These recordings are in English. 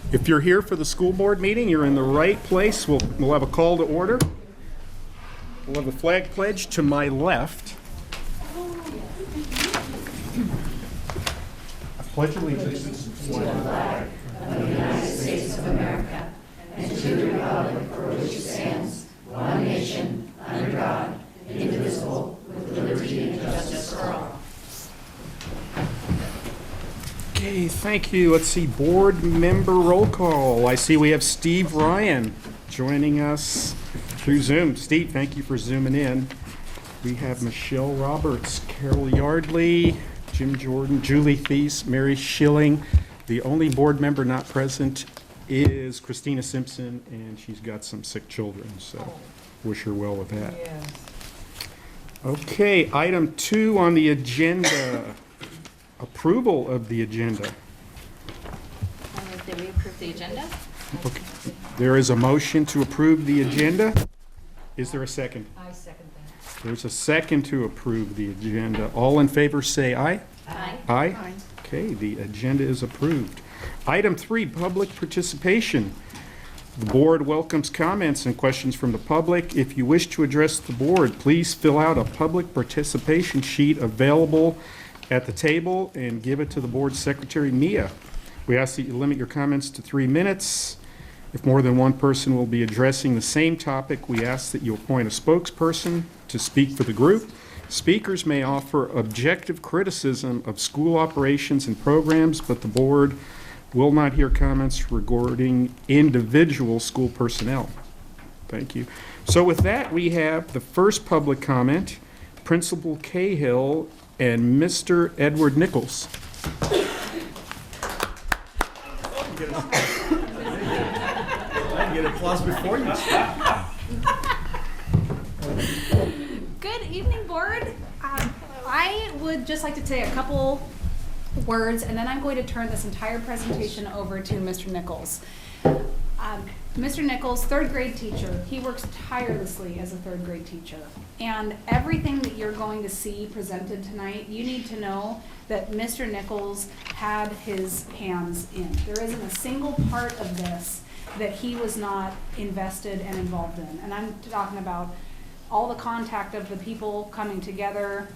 If you're here for the school board meeting, you're in the right place. We'll have a call to order. We'll have a flag pledge to my left. I pledge allegiance to the flag of the United States of America and to the republic for which it stands, one nation, under God, indivisible, with liberty and justice for all. Okay, thank you. Let's see, board member roll call. I see we have Steve Ryan joining us through Zoom. Steve, thank you for zooming in. We have Michelle Roberts, Carol Yardley, Jim Jordan, Julie Thies, Mary Schilling. The only board member not present is Christina Simpson, and she's got some sick children, so wish her well with that. Yes. Okay, item 2 on the agenda. Approval of the agenda. I move that we approve the agenda. Okay. There is a motion to approve the agenda. Is there a second? I second that. There's a second to approve the agenda. All in favor say aye. Aye. Aye. Okay, the agenda is approved. Item 3, public participation. The board welcomes comments and questions from the public. If you wish to address the board, please fill out a public participation sheet available at the table and give it to the board secretary, Mia. We ask that you limit your comments to 3 minutes. If more than one person will be addressing the same topic, we ask that you appoint a spokesperson to speak for the group. Speakers may offer objective criticism of school operations and programs, but the board will not hear comments regarding individual school personnel. Thank you. So with that, we have the first public comment, Principal Cahill and Mr. Edward Nichols. I can get applause before you. Good evening, board. I would just like to say a couple words, and then I'm going to turn this entire presentation over to Mr. Nichols. Mr. Nichols, third grade teacher. He works tirelessly as a third grade teacher. And everything that you're going to see presented tonight, you need to know that Mr. Nichols had his hands in. There isn't a single part of this that he was not invested and involved in. And I'm talking about all the contact of the people coming together,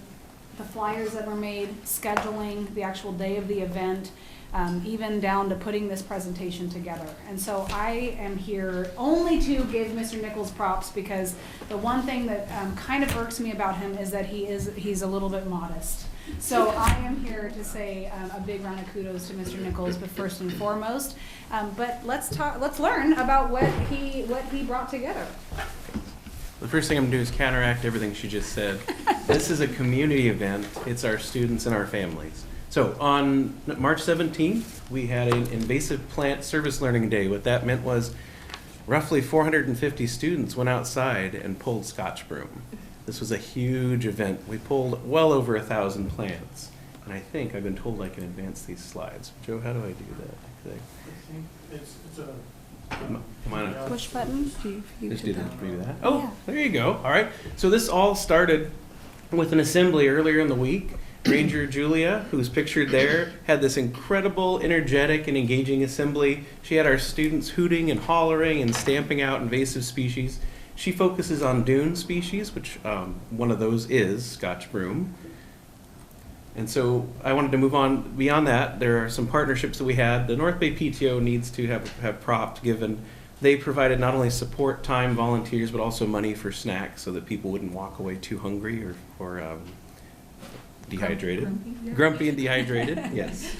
the flyers that were made, scheduling the actual day of the event, even down to putting this presentation together. And so I am here only to give Mr. Nichols props, because the one thing that kind of irks me about him is that he's a little bit modest. So I am here to say a big round of kudos to Mr. Nichols, but first and foremost. But let's learn about what he brought together. The first thing I'm going to do is counteract everything she just said. This is a community event. It's our students and our families. So on March 17th, we had an invasive plant service learning day. What that meant was roughly 450 students went outside and pulled Scotch broom. This was a huge event. We pulled well over 1,000 plants. And I think I've been told I can advance these slides. Joe, how do I do that? It's Push button. Just do that. Oh, there you go. All right. So this all started with an assembly earlier in the week. Ranger Julia, who's pictured there, had this incredible, energetic, and engaging assembly. She had our students hooting and hollering and stamping out invasive species. She focuses on dune species, which one of those is Scotch broom. And so I wanted to move on beyond that. There are some partnerships that we had. The North Bay PTO needs to have props given. They provided not only support, time, volunteers, but also money for snacks so that people wouldn't walk away too hungry or dehydrated. Grumpy and dehydrated, yes.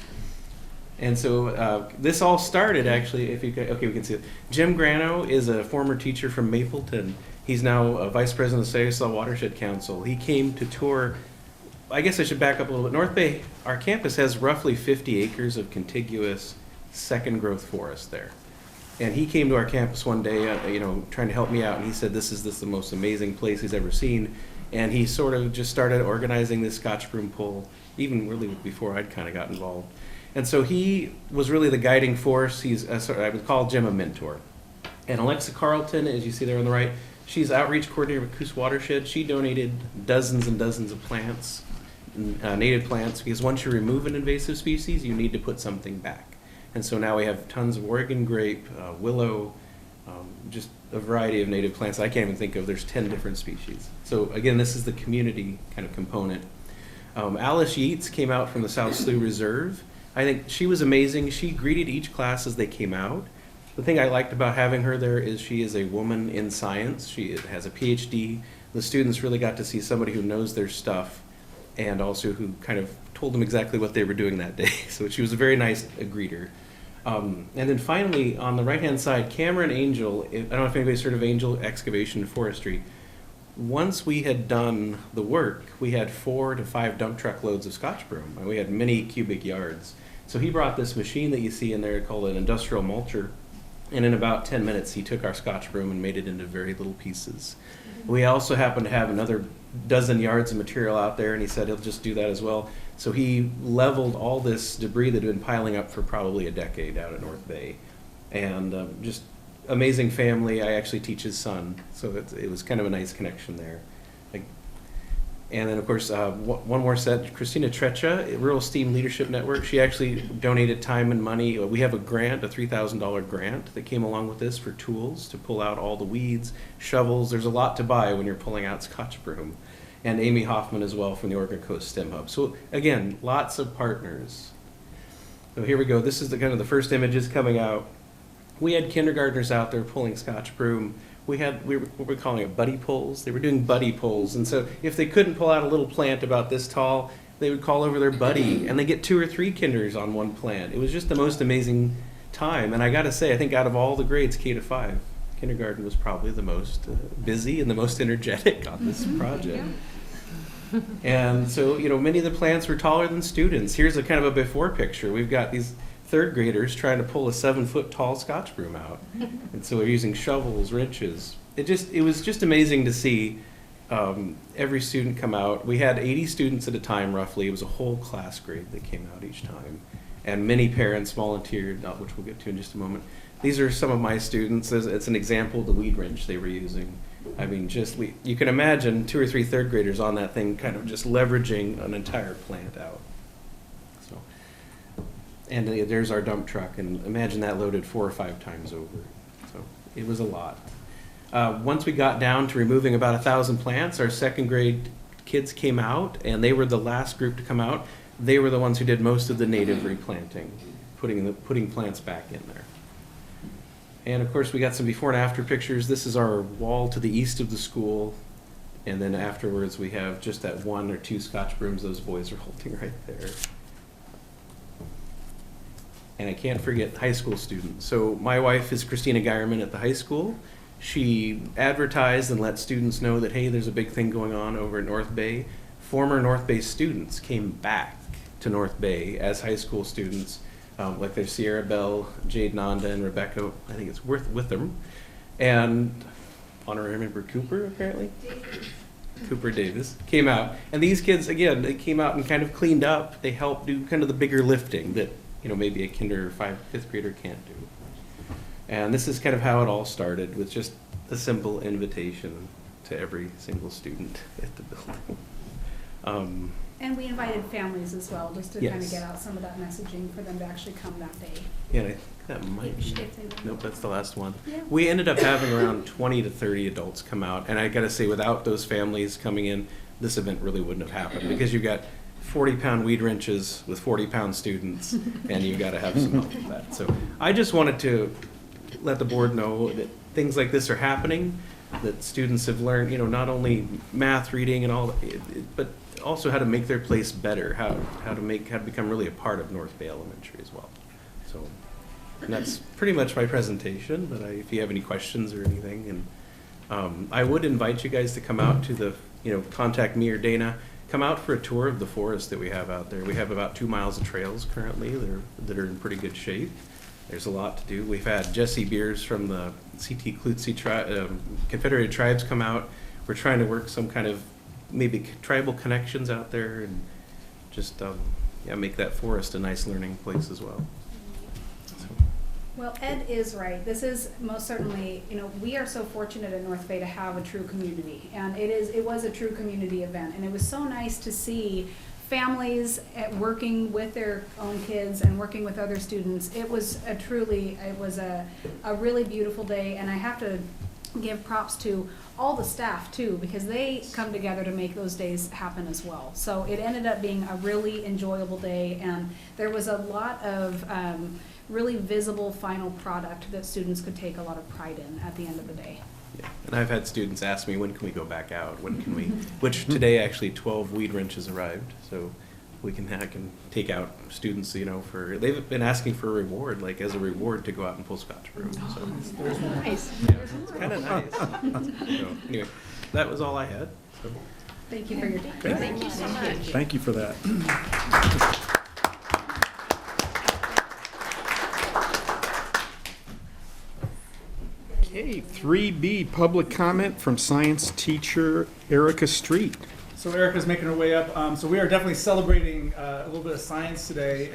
And so this all started actually, we can see it. Jim Grano is a former teacher from Mapleton. He's now a vice president of the Saysaw Watershed Council. He came to tour. I guess I should back up a little bit. North Bay, our campus has roughly 50 acres of contiguous second growth forest there. And he came to our campus one day, trying to help me out, and he said this is the most amazing place he's ever seen. And he sort of just started organizing this Scotch broom pull, even really before I'd kind of got involved. And so he was really the guiding force. I would call Jim a mentor. And Alexa Carlton, as you see there on the right, she's outreach coordinator with Coos Watershed. She donated dozens and dozens of plants, native plants, because once you remove an invasive species, you need to put something back. And so now we have tons of Oregon grape, willow, just a variety of native plants I can't even think of. There's 10 different species. So again, this is the community kind of component. Alice Yeats came out from the South Slough Reserve. I think she was amazing. She greeted each class as they came out. The thing I liked about having her there is she is a woman in science. She has a PhD. The students really got to see somebody who knows their stuff and also who kind of told them exactly what they were doing that day. So she was a very nice greeter. And then finally, on the right-hand side, Cameron Angel, I don't know if anybody's heard of Angel Excavation and Forestry. Once we had done the work, we had 4 to 5 dump truck loads of Scotch broom, and we had many cubic yards. So he brought this machine that you see in there called an industrial mulcher, and in about 10 minutes he took our Scotch broom and made it into very little pieces. We also happened to have another dozen yards of material out there, and he said he'll just do that as well. So he leveled all this debris that had been piling up for probably a decade out at North Bay. And just amazing family. I actually teach his son, so it was kind of a nice connection there. And then, of course, one more set, Christina Trecha, Rural STEAM Leadership Network. She actually donated time and money. We have a grant, a $3,000 grant that came along with this for tools to pull out all the weeds, shovels. There's a lot to buy when you're pulling out Scotch broom. And Amy Hoffman as well from the Oregon Coast STEM Hub. So again, lots of partners. So here we go. This is the kind of the first images coming out. We had kindergartners out there pulling Scotch broom. We were what we're calling it buddy pulls. They were doing buddy pulls. And so if they couldn't pull out a little plant about this tall, they would call over their buddy, and they get 2 or 3 kinders on one plant. It was just the most amazing time. And I got to say, I think out of all the grades, K to 5, kindergarten was probably the most busy and the most energetic on this project. And so, many of the plants were taller than students. Here's a kind of a before picture. We've got these 3rd graders trying to pull a 7-foot tall Scotch broom out. And so we're using shovels, wrenches. It was just amazing to see every student come out. We had 80 students at a time, roughly. It was a whole class grade that came out each time. And many parents volunteered, which we'll get to in just a moment. These are some of my students. It's an example of the weed wrench they were using. I mean, you can imagine 2 or 3 3rd graders on that thing kind of just leveraging an entire plant out. So, and there's our dump truck, and imagine that loaded 4 or 5 times over. So it was a lot. Once we got down to removing about 1,000 plants, our 2nd grade kids came out, and they were the last group to come out. They were the ones who did most of the native replanting, putting plants back in there. And of course, we got some before and after pictures. This is our wall to the east of the school. And then afterwards, we have just that 1 or 2 Scotch brooms those boys are holding right there. And I can't forget high school students. So my wife is Christina Geierman at the high school. She advertised and let students know that, hey, there's a big thing going on over at North Bay. Former North Bay students came back to North Bay as high school students. Like there's Sierra Bell, Jade Nanda, and Rebecca, I think it's Witham, and honorary member Cooper, apparently? Cooper Davis, came out. And these kids, again, they came out and kind of cleaned up. They helped do kind of the bigger lifting that, maybe a kinder or 5th grader can't do. And this is kind of how it all started, with just a simple invitation to every single student at the building. And we invited families as well, just to kind of Yes. get out some of that messaging for them to actually come that day. Yeah, I think that might be. If they want. Nope, that's the last one. Yeah. We ended up having around 20 to 30 adults come out, and I gotta say, without those families coming in, this event really wouldn't have happened, because you've got 40-pound weed wrenches with 40-pound students, and you gotta have some help with that. So I just wanted to let the board know that things like this are happening, that students have learned, not only math, reading, and all, but also how to make their place better, how to become really a part of North Bay Elementary as well. So, and that's pretty much my presentation, but if you have any questions or anything, and I would invite you guys to come out to the, contact me or Dana, come out for a tour of the forest that we have out there. We have about 2 miles of trails currently that are in pretty good shape. There's a lot to do. We've had Jesse Beers from the CT Klutzy Confederated Tribes come out. We're trying to work some kind of maybe tribal connections out there, and just make that forest a nice learning place as well. So. Well, Ed is right. This is most certainly, we are so fortunate at North Bay to have a true community, and it was a true community event, and it was so nice to see families at working with their own kids and working with other students. It was a really beautiful day, and I have to give props to all the staff too, because they come together to make those days happen as well. So it ended up being a really enjoyable day, and there was a lot of really visible final product that students could take a lot of pride in at the end of the day. Yeah. And I've had students ask me, when can we go back out? When can we? Which today actually 12 weed wrenches arrived, so I can take out students, they've been asking for a reward, like as a reward to go out and pull Scotch Brew. So Nice. yeah, it's kind of nice. So anyway, that was all I had. So. Thank you for your time. Thank you so much. Thank you for that. Okay, 3B, public comment from science teacher Erica Street. So Erica's making her way up. So we are definitely celebrating a little bit of science today,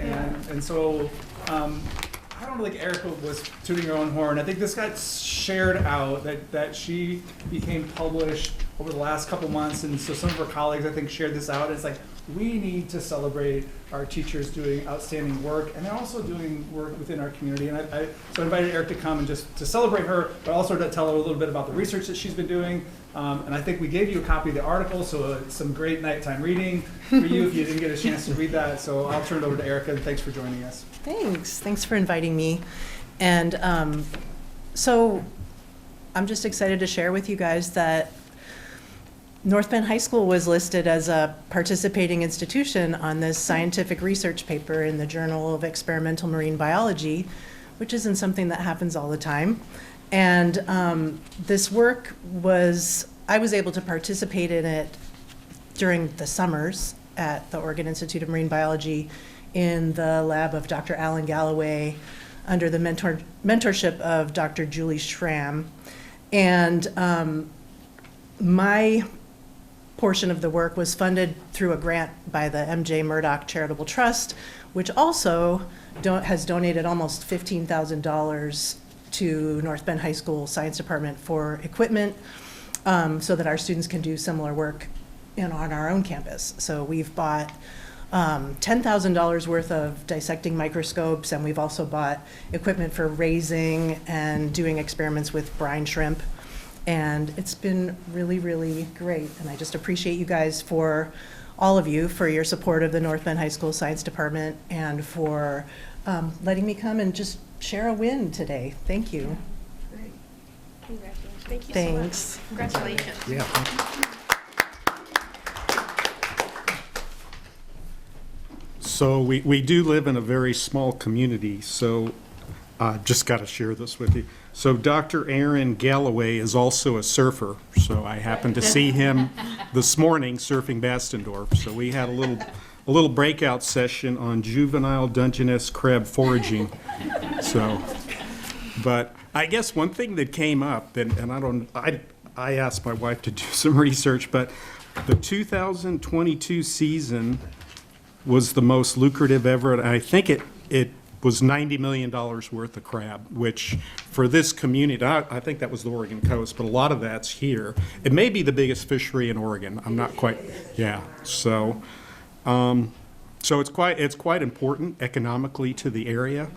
and so I don't think Erica was tooting her own horn. I think this got shared out that she became published over the last couple months, and so some of her colleagues I think shared this out. It's like, we need to celebrate our teachers doing outstanding work, and they're also doing work within our community. And so I invited Eric to come and just to celebrate her, but also to tell her a little bit about the research that she's been doing. And I think we gave you a copy of the article, so some great nighttime reading for you if you didn't get a chance to read that. So I'll turn it over to Erica, and thanks for joining us. Thanks for inviting me. And so I'm just excited to share with you guys that North Bend High School was listed as a participating institution on this scientific research paper in the Journal of Experimental Marine Biology, which isn't something that happens all the time. And this work I was able to participate in it during the summers at the Oregon Institute of Marine Biology in the lab of Dr. Alan Galloway under the mentorship of Dr. Julie Schramm. And my portion of the work was funded through a grant by the MJ Murdoch Charitable Trust, which also has donated almost $15,000 to North Bend High School Science Department for equipment so that our students can do similar work on our own campus. So we've bought $10,000 worth of dissecting microscopes, and we've also bought equipment for raising and doing experiments with brine shrimp. And it's been really, really great. And I just appreciate you guys, all of you, for your support of the North Bend High School Science Department and for letting me come and just share a win today. Thank you. Great. Congratulations. Thank you Thanks. so much. Congratulations. Yeah. So we do live in a very small community, so just got to share this with you. So Dr. Aaron Galloway is also a surfer, so I happened to see him this morning surfing Bastendorf. So we had a little breakout session on juvenile Dungeness crab foraging. So, but I guess one thing that came up, and I asked my wife to do some research, but the 2022 season was the most lucrative ever, and I think it was $90 million worth of crab, which for this community, I think that was the Oregon coast, but a lot of that's here. It may be the biggest fishery in Oregon. I'm not quite, yeah. So, so it's quite important economically to the area.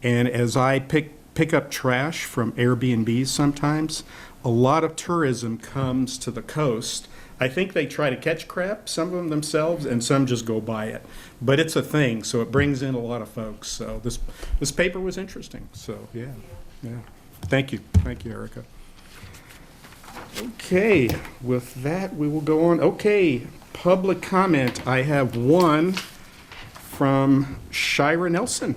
And as I pick up trash from Airbnbs sometimes, a lot of tourism comes to the coast. I think they try to catch crab, some of them themselves, and some just go buy it. But it's a thing, so it brings in a lot of folks. So this paper was interesting. So yeah. Thank you, Erica. Okay, with that we will go on. Okay, public comment. I have one from Shira Nelson.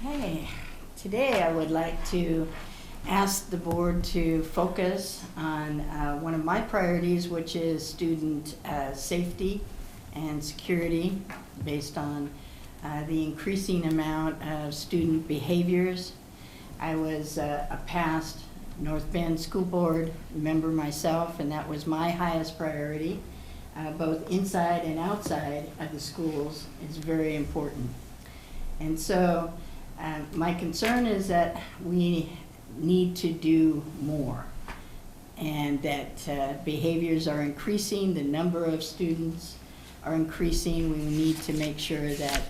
Okay, today I would like to ask the board to focus on one of my priorities, which is student safety and security based on the increasing amount of student behaviors. I was a past North Bend School Board member myself, and that was my highest priority. Both inside and outside of the schools is very important. And so my concern is that we need to do more, and that behaviors are increasing, the number of students are increasing. We need to make sure that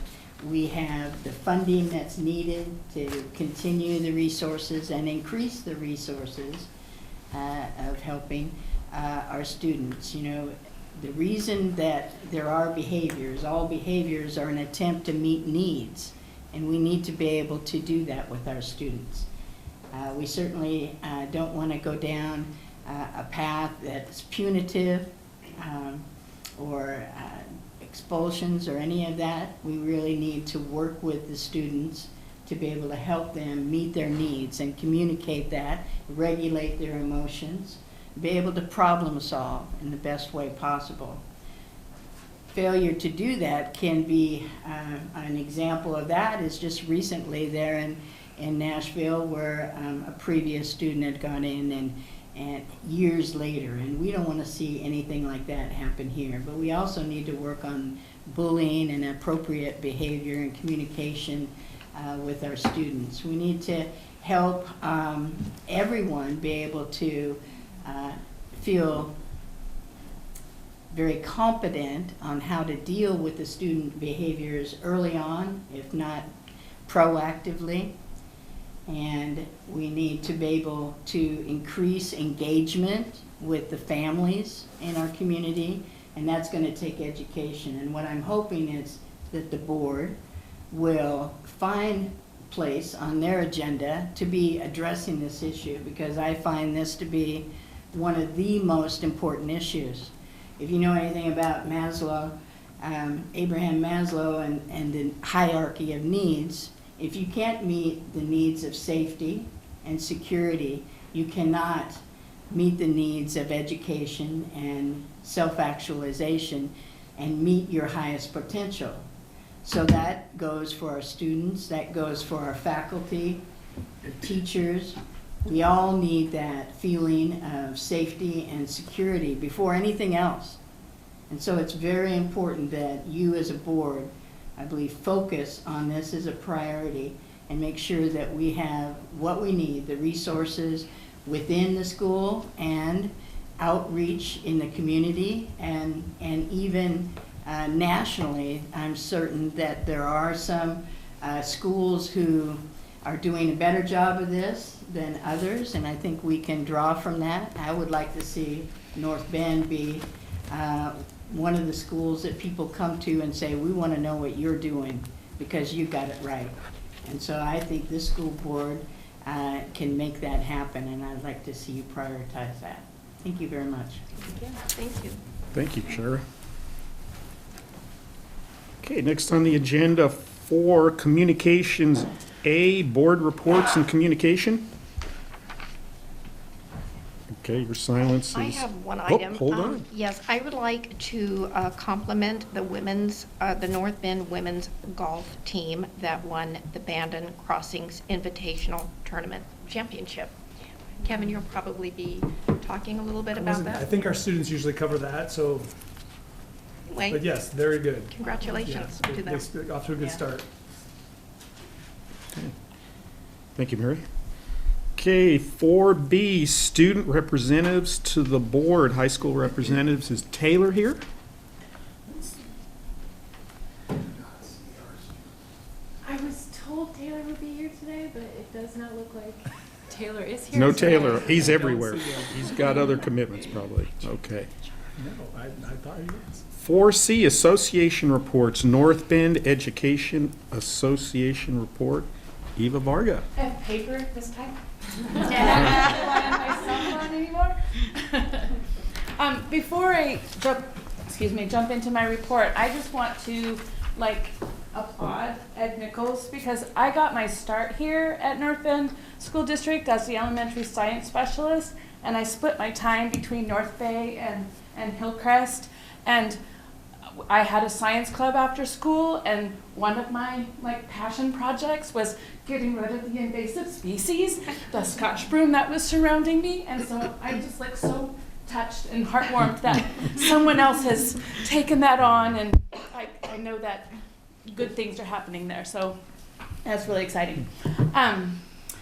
we have the funding that's needed to continue the resources and increase the resources of helping our students. You know, the reason that there are behaviors, all behaviors are an attempt to meet needs, and we need to be able to do that with our students. We certainly don't want to go down a path that's punitive or expulsions or any of that. We really need to work with the students to be able to help them meet their needs and communicate that, regulate their emotions, be able to problem solve in the best way possible. Failure to do that can be, an example of that is just recently there in Nashville, where a previous student had gone in and years later, and we don't want to see anything like that happen here. But we also need to work on bullying and appropriate behavior and communication with our students. We need to help everyone be able to feel very competent on how to deal with the student behaviors early on, if not proactively. And we need to be able to increase engagement with the families in our community, and that's going to take education. And what I'm hoping is that the board will find place on their agenda to be addressing this issue, because I find this to be one of the most important issues. If you know anything about Maslow, Abraham Maslow and the hierarchy of needs, if you can't meet the needs of safety and security, you cannot meet the needs of education and self-actualization and meet your highest potential. So that goes for our students, that goes for our faculty, the teachers. We all need that feeling of safety and security before anything else. And so it's very important that you as a board, I believe, focus on this as a priority and make sure that we have what we need, the resources within the school and outreach in the community, and even nationally. I'm certain that there are some schools who are doing a better job of this than others, and I think we can draw from that. I would like to see North Bend be one of the schools that people come to and say, we want to know what you're doing because you got it right. And so I think this school board can make that happen, and I'd like to see you prioritize that. Thank you very much. Thank you. Thank you, Shara. Okay, next on the agenda for communications, A, board reports and communication. Okay, your silence is... I have one Oh, item. hold on. Yes, I would like to compliment the women's, the North Bend women's golf team that won the Bandon Crossings Invitational Tournament Championship. Kevin, you'll probably be talking a little bit about I that. think our students usually cover that, so, but Anyway, yes, very good. congratulations Yes, to them. they're off to a good start. Thank you, Mary. Okay, 4B, student representatives to the board. High school representatives. Is Taylor here? I was told Taylor would be here today, but it does not look like Taylor is here. No today. Taylor. He's I don't everywhere. see him. He's got other commitments probably. Okay. No, I thought he was. 4C, association reports. North Bend Education Association report. Eva Varga. I have paper this time. And I don't rely on my cell phone anymore. Before I jump into my report, I just want to applaud Ed Nichols, because I got my start here at North Bend School District as the elementary science specialist, and I split my time between North Bay and Hillcrest, and I had a science club after school, and one of my passion projects was getting rid of the invasive species, the Scotch broom that was surrounding me, and so I'm just so touched and heartwarmed that someone else has taken that on, and I know that good things are happening there, so that's really exciting.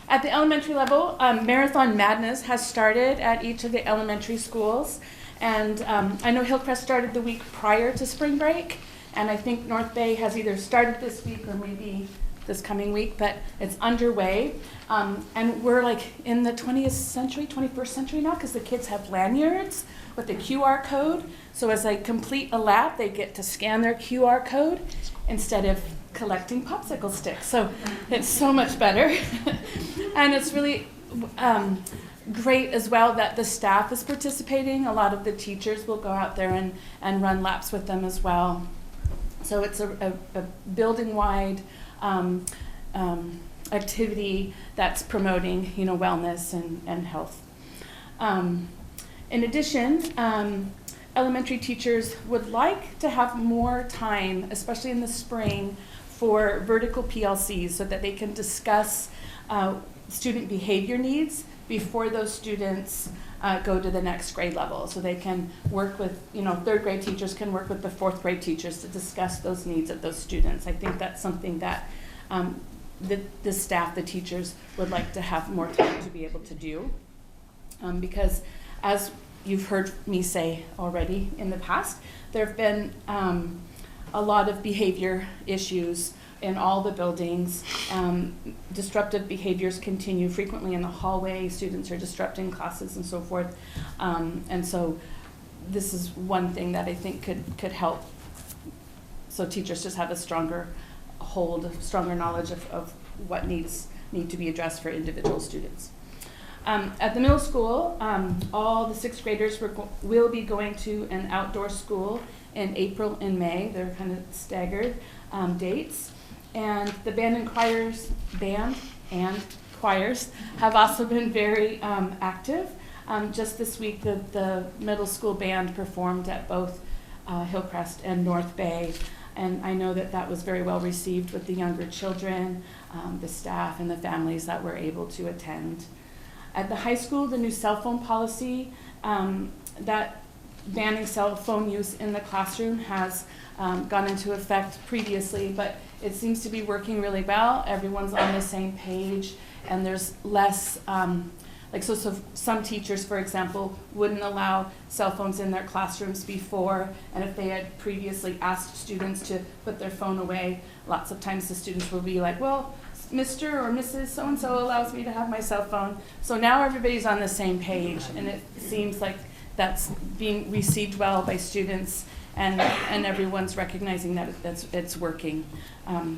At the elementary level, Marathon Madness has started at each of the elementary schools. And I know Hillcrest started the week prior to spring break. And I think North Bay has either started this week or maybe this coming week, but it's underway. And we're like in the 20th century, 21st century now, because the kids have lanyards with the QR code. So as they complete a lap, they get to scan their QR code instead of collecting popsicle sticks. So it's so much better. And it's really great as well that the staff is participating. A lot of the teachers will go out there and run laps with them as well. So it's a building-wide activity that's promoting, wellness and health. In addition, elementary teachers would like to have more time, especially in the spring, for vertical PLCs so that they can discuss student behavior needs before those students go to the next grade level. So they can work with, third grade teachers can work with the fourth grade teachers to discuss those needs of those students. I think that's something that the staff, the teachers, would like to have more time to be able to do. Because as you've heard me say already in the past, there have been a lot of behavior issues in all the buildings. Disruptive behaviors continue frequently in the hallway. Students are disrupting classes and so forth. And so this is one thing that I think could help. So teachers just have a stronger hold, stronger knowledge of what need to be addressed for individual students. At the middle school, all the sixth graders will be going to an outdoor school in April and May. They're kind of staggered dates. And the band and choirs have also been very active. Just this week, the middle school band performed at both Hillcrest and North Bay. And I know that was very well received with the younger children, the staff, and the families that were able to attend. At the high school, the new cell phone policy that banning cell phone use in the classroom has gone into effect previously, but it seems to be working really well. Everyone's on the same page, and there's less, so some teachers, for example, wouldn't allow cell phones in their classrooms before, and if they had previously asked students to put their phone away, lots of times the students will be like, well, Mr. or Mrs. So-and-so allows me to have my cell phone. So now everybody's on the same page, and it seems like that's being received well by students, and everyone's recognizing that it's working.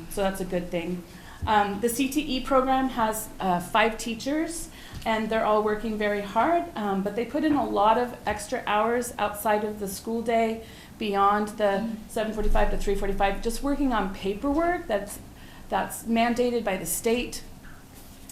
So that's a good thing. The CTE program has 5 teachers, and they're all working very hard, but they put in a lot of extra hours outside of the school day, beyond the 7:45 to 3:45, just working on paperwork that's mandated by the state.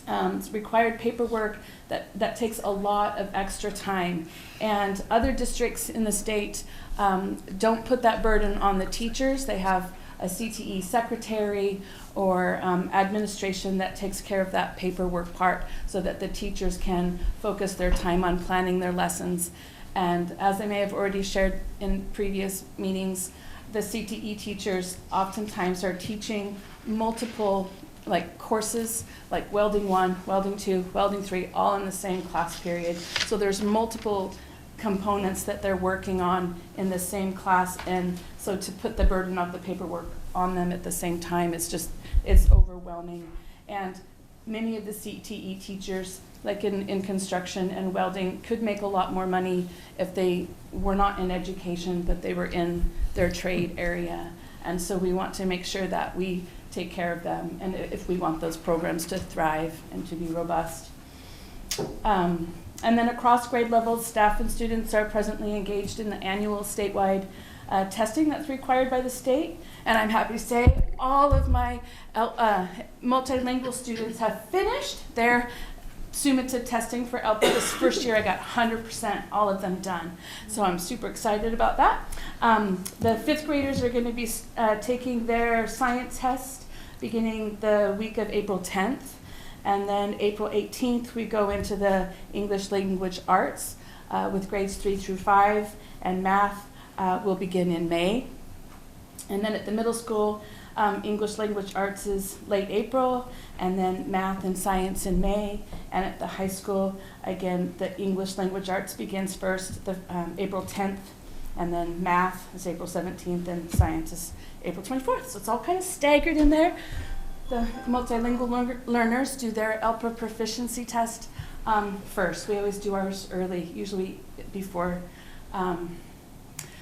It's required paperwork that takes a lot of extra time. And other districts in the state don't put that burden on the teachers. They have a CTE secretary or administration that takes care of that paperwork part so that the teachers can focus their time on planning their lessons. And as I may have already shared in previous meetings, the CTE teachers oftentimes are teaching multiple courses, like welding 1, welding 2, welding 3, all in the same class period. So there's multiple components that they're working on in the same class, and so to put the burden of the paperwork on them at the same time, it's overwhelming. And many of the CTE teachers, like in construction and welding, could make a lot more money if they were not in education, but they were in their trade area. And so we want to make sure that we take care of them, and if we want those programs to thrive and to be robust. And then across grade levels, staff and students are presently engaged in the annual statewide testing that's required by the state. And I'm happy to say all of my multilingual students have finished their summative testing for ELPA. This first year I got 100%, all of them done. So I'm super excited about that. The 5th graders are going to be taking their science test beginning the week of April 10th. And then April 18th, we go into the English language arts with grades 3 through 5, and math will begin in May. And then at the middle school, English language arts is late April, and then math and science in May. And at the high school, again, the English language arts begins first, April 10th, and then math is April 17th, and science is April 24th. So it's all kind of staggered in there. The multilingual learners do their ELPA proficiency test first. We always do ours early, usually before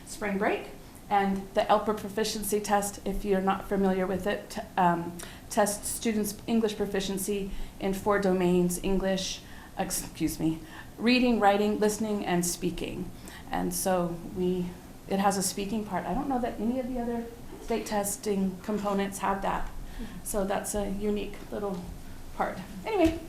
spring break. And the ELPA proficiency test, if you're not familiar with it, tests students' English proficiency in 4 domains: English, reading, writing, listening, and speaking. And so it has a speaking part. I don't know that any of the other state testing components have that. So that's a unique little part. Anyway,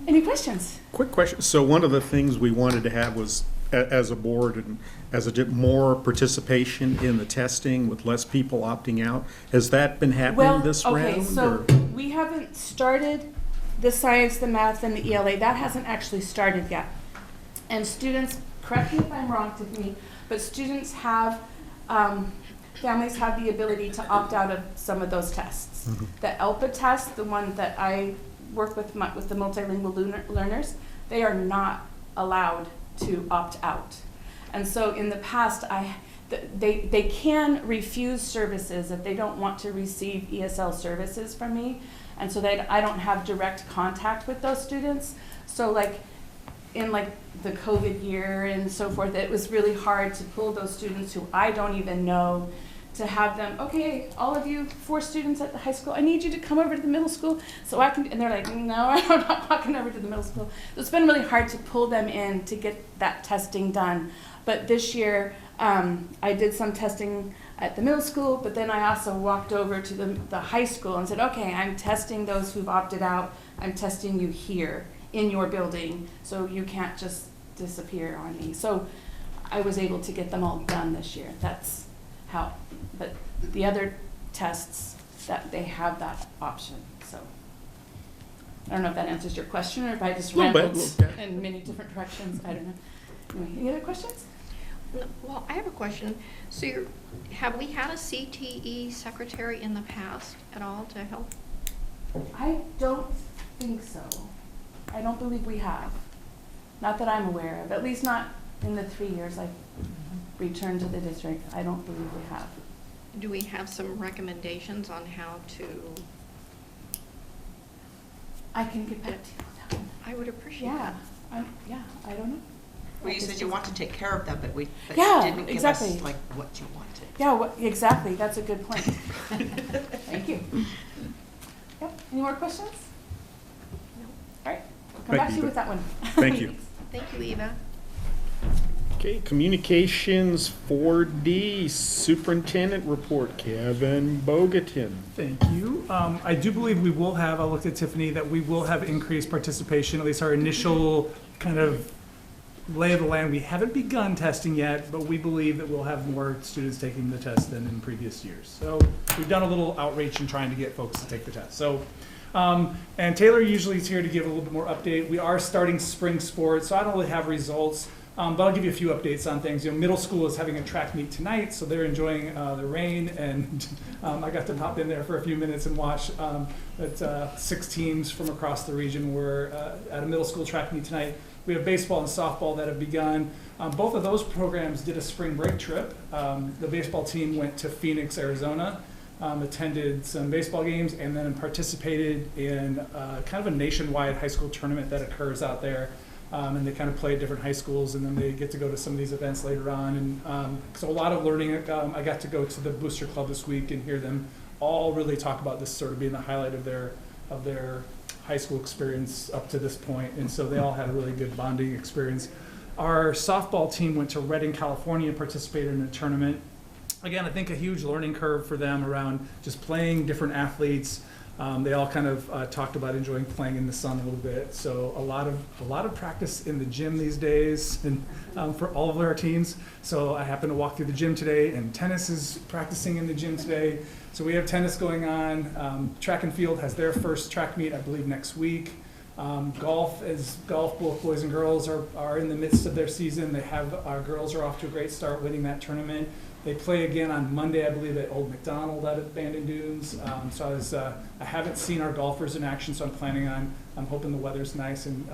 any questions? Quick question. So one of the things we wanted to have was, as a board and as more participation in the testing with less people opting out. Has that been happening this round? So we haven't started the science, the math, and the ELA. That hasn't actually started yet. And students, correct me if I'm wrong, Tiffany, but students have, families have the ability to opt out of some of those tests. Mm-hmm. The ELPA test, the one that I work with the multilingual learners, they are not allowed to opt out. And so in the past, they can refuse services if they don't want to receive ESL services from me. And so I don't have direct contact with those students. So like in like the COVID year and so forth, it was really hard to pull those students who I don't even know, to have them, okay, all of you 4 students at the high school, I need you to come over to the middle school so I can, and they're like, no, I'm not walking over to the middle school. So it's been really hard to pull them in to get that testing done. But this year, I did some testing at the middle school, but then I also walked over to the high school and said, okay, I'm testing those who've opted out. I'm testing you here in your building, so you can't just disappear on me. So I was able to get them all done this year. That's how, but the other tests, that they have that option. So I don't know if that answers your question or if I just rambled in many different directions. I don't know. Anyway, any other questions? Well, I have a question. So have we had a CTE secretary in the past at all to help? I don't think so. I don't believe we have. Not that I'm aware of, at least not in the 3 years I've returned to the district. I don't believe we have. Do we have some recommendations on how to? I can get back to you on that one. I would appreciate Yeah, that. I don't know. Well, you said you want to take care of them, but you Yeah, didn't give exactly. us like what you wanted. Yeah, exactly. That's a good point. Thank you. Yep. Any more questions? No. All right. I'll come Thank back to you. you with that one. Thank you. Thank you, Eva. Okay, communications 4D, superintendent report, Kevin Bogatin. Thank you. I do believe we will have, I looked at Tiffany, that we will have increased participation, at least our initial kind of lay of the land. We haven't begun testing yet, but we believe that we'll have more students taking the test than in previous years. So we've done a little outreach in trying to get folks to take the test. So, and Taylor usually is here to give a little bit more update. We are starting spring sports, so I don't really have results. But I'll give you a few updates on things. You know, middle school is having a track meet tonight, so they're enjoying the rain, and I got to pop in there for a few minutes and watch. That 6 teams from across the region were at a middle school track meet tonight. We have baseball and softball that have begun. Both of those programs did a spring break trip. The baseball team went to Phoenix, Arizona, attended some baseball games, and then participated in kind of a nationwide high school tournament that occurs out there. And they kind of play at different high schools, and then they get to go to some of these events later on. And so a lot of learning. I got to go to the Booster Club this week and hear them all really talk about this sort of being the highlight of their high school experience up to this point. And so they all had a really good bonding experience. Our softball team went to Redding, California, and participated in a tournament. Again, I think a huge learning curve for them around just playing different athletes. They all kind of talked about enjoying playing in the sun a little bit. So a lot of practice in the gym these days, and for all of our teams. So I happened to walk through the gym today, and tennis is practicing in the gym today. So we have tennis going on. Track and field has their first track meet, I believe, next week. Golf, both boys and girls are in the midst of their season. Our girls are off to a great start winning that tournament. They play again on Monday, I believe, at Old McDonald out at Bandon Dunes. I haven't seen our golfers in action, so I'm hoping the weather's nice and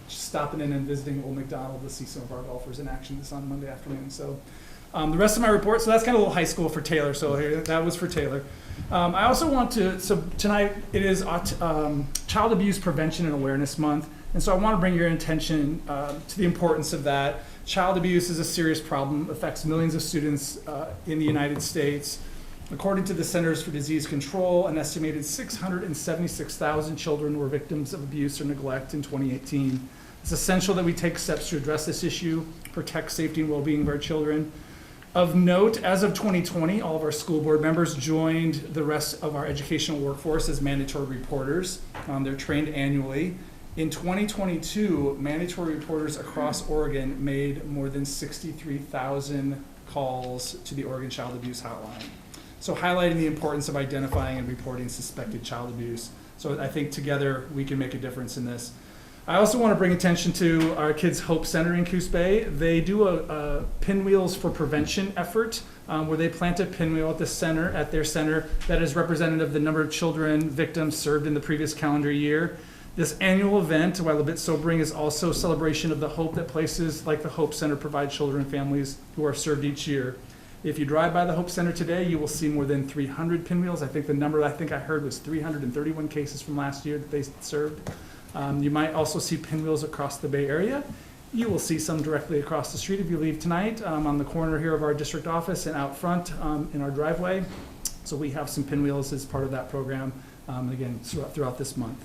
stopping in and visiting Old McDonald to see some of our golfers in action this on Monday afternoon. So the rest of my report, so that's kind of a little high school for Taylor. So here, that was for Taylor. I also want to, so tonight it is Child Abuse Prevention and Awareness Month. And so I want to bring your attention to the importance of that. Child abuse is a serious problem, affects millions of students in the United States. According to the Centers for Disease Control, an estimated 676,000 children were victims of abuse or neglect in 2018. It's essential that we take steps to address this issue, protect safety and well-being of our children. Of note, as of 2020, all of our school board members joined the rest of our educational workforce as mandatory reporters. They're trained annually. In 2022, mandatory reporters across Oregon made more than 63,000 calls to the Oregon Child Abuse Hotline. So highlighting the importance of identifying and reporting suspected child abuse. So I think together we can make a difference in this. I also want to bring attention to our Kids Hope Center in Coos Bay. They do a Pinwheels for Prevention effort where they plant a pinwheel at their center that is representative of the number of children victims served in the previous calendar year. This annual event, while a bit sobering, is also a celebration of the hope that places like the Hope Center provide children and families who are served each year. If you drive by the Hope Center today, you will see more than 300 pinwheels. I think the number I heard was 331 cases from last year that they served. You might also see pinwheels across the Bay Area. You will see some directly across the street if you leave tonight on the corner here of our district office and out front in our driveway. So we have some pinwheels as part of that program, again, throughout this month.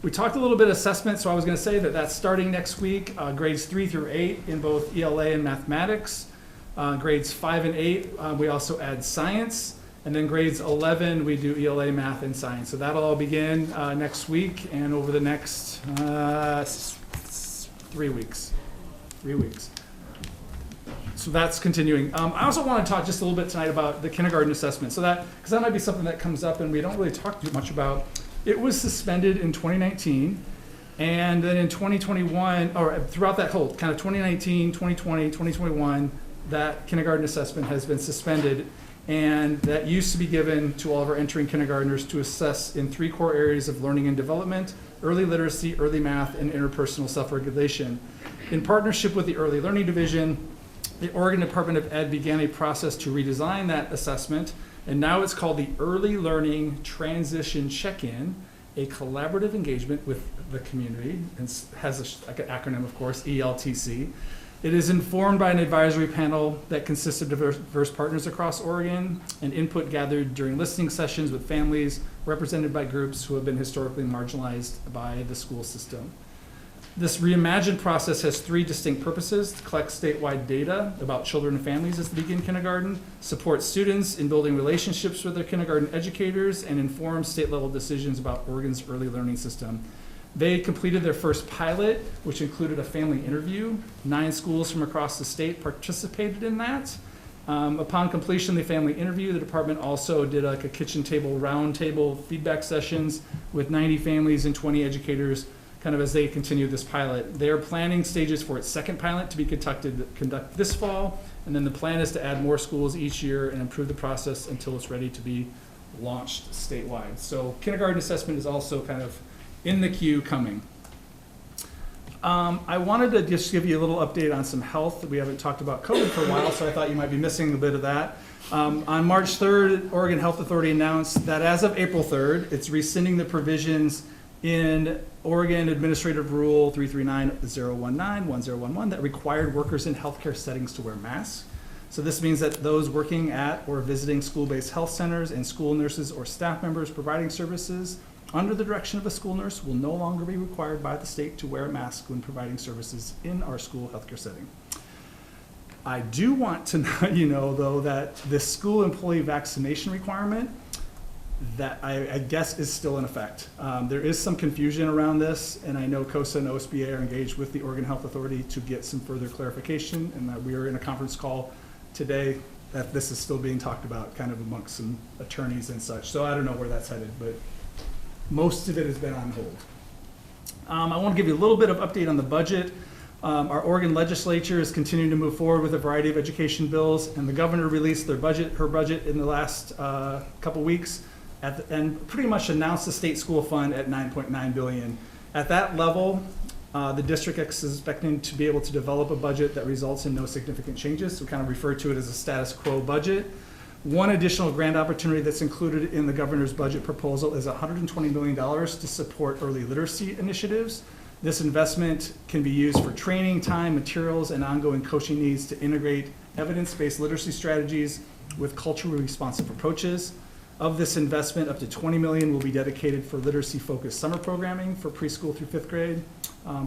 We talked a little bit assessment, so I was going to say that that's starting next week, grades 3 through 8 in both ELA and mathematics. Grades 5 and 8, we also add science. And then grades 11, we do ELA, math, and science. So that'll all begin next week and over the next 3 weeks. 3 weeks. So that's continuing. I also want to talk just a little bit tonight about the kindergarten assessment. So because that might be something that comes up and we don't really talk too much about. It was suspended in 2019, and then in 2021, or throughout that whole kind of 2019, 2020, 2021, that kindergarten assessment has been suspended, and that used to be given to all of our entering kindergartners to assess in 3 core areas of learning and development: early literacy, early math, and interpersonal self-regulation. In partnership with the Early Learning Division, the Oregon Department of Ed began a process to redesign that assessment. And now it's called the Early Learning Transition Check-In, a collaborative engagement with the community, and has an acronym, of course, ELTC. It is informed by an advisory panel that consists of diverse partners across Oregon, and input gathered during listening sessions with families represented by groups who have been historically marginalized by the school system. This reimagined process has 3 distinct purposes: to collect statewide data about children and families as they begin kindergarten, support students in building relationships with their kindergarten educators, and inform state-level decisions about Oregon's early learning system. They completed their first pilot, which included a family interview. 9 schools from across the state participated in that. Upon completion of the family interview, the department also did a kitchen table, round table feedback sessions with 90 families and 20 educators kind of as they continue this pilot. They are planning stages for its second pilot to be conducted this fall, and then the plan is to add more schools each year and improve the process until it's ready to be launched statewide. So kindergarten assessment is also kind of in the queue coming. I wanted to just give you a little update on some health. We haven't talked about COVID for a while, so I thought you might be missing a bit of that. On March 3rd, Oregon Health Authority announced that as of April 3rd, it's rescinding the provisions in Oregon Administrative Rule 339-019-1011 that required workers in healthcare settings to wear masks. So this means that those working at or visiting school-based health centers and school nurses or staff members providing services under the direction of a school nurse will no longer be required by the state to wear a mask when providing services in our school healthcare setting. I do want to let you know, though, that this school employee vaccination requirement that I guess is still in effect. There is some confusion around this, and I know COSA and OSBA are engaged with the Oregon Health Authority to get some further clarification, and that we are in a conference call today that this is still being talked about kind of amongst some attorneys and such. So I don't know where that's headed, but most of it has been on hold. I want to give you a little bit of update on the budget. Our Oregon legislature is continuing to move forward with a variety of education bills, and the governor released her budget in the last couple weeks, and pretty much announced the state school fund at $9.9 billion. At that level, the district is expecting to be able to develop a budget that results in no significant changes. So we kind of refer to it as a status quo budget. One additional grant opportunity that's included in the governor's budget proposal is $120 million to support early literacy initiatives. This investment can be used for training, time, materials, and ongoing coaching needs to integrate evidence-based literacy strategies with culturally responsive approaches. Of this investment, up to $20 million will be dedicated for literacy-focused summer programming for preschool through 5th grade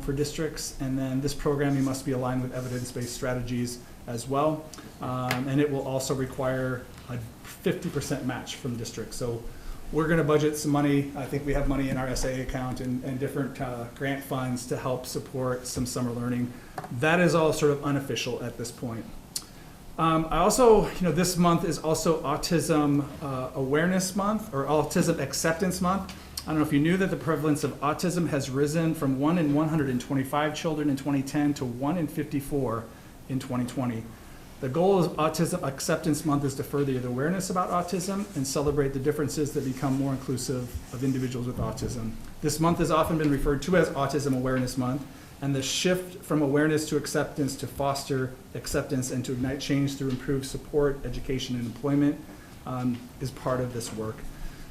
for districts, and then this programming must be aligned with evidence-based strategies as well. And it will also require a 50% match from districts. So we're going to budget some money. I think we have money in our SA account and different grant funds to help support some summer learning. That is all sort of unofficial at this point. I also, this month is also Autism Awareness Month, or Autism Acceptance Month. I don't know if you knew that the prevalence of autism has risen from 1 in 125 children in 2010 to 1 in 54 in 2020. The goal of Autism Acceptance Month is to further the awareness about autism and celebrate the differences that become more inclusive of individuals with autism. This month has often been referred to as Autism Awareness Month, and the shift from awareness to acceptance to foster acceptance and to ignite change through improved support, education, and employment is part of this work.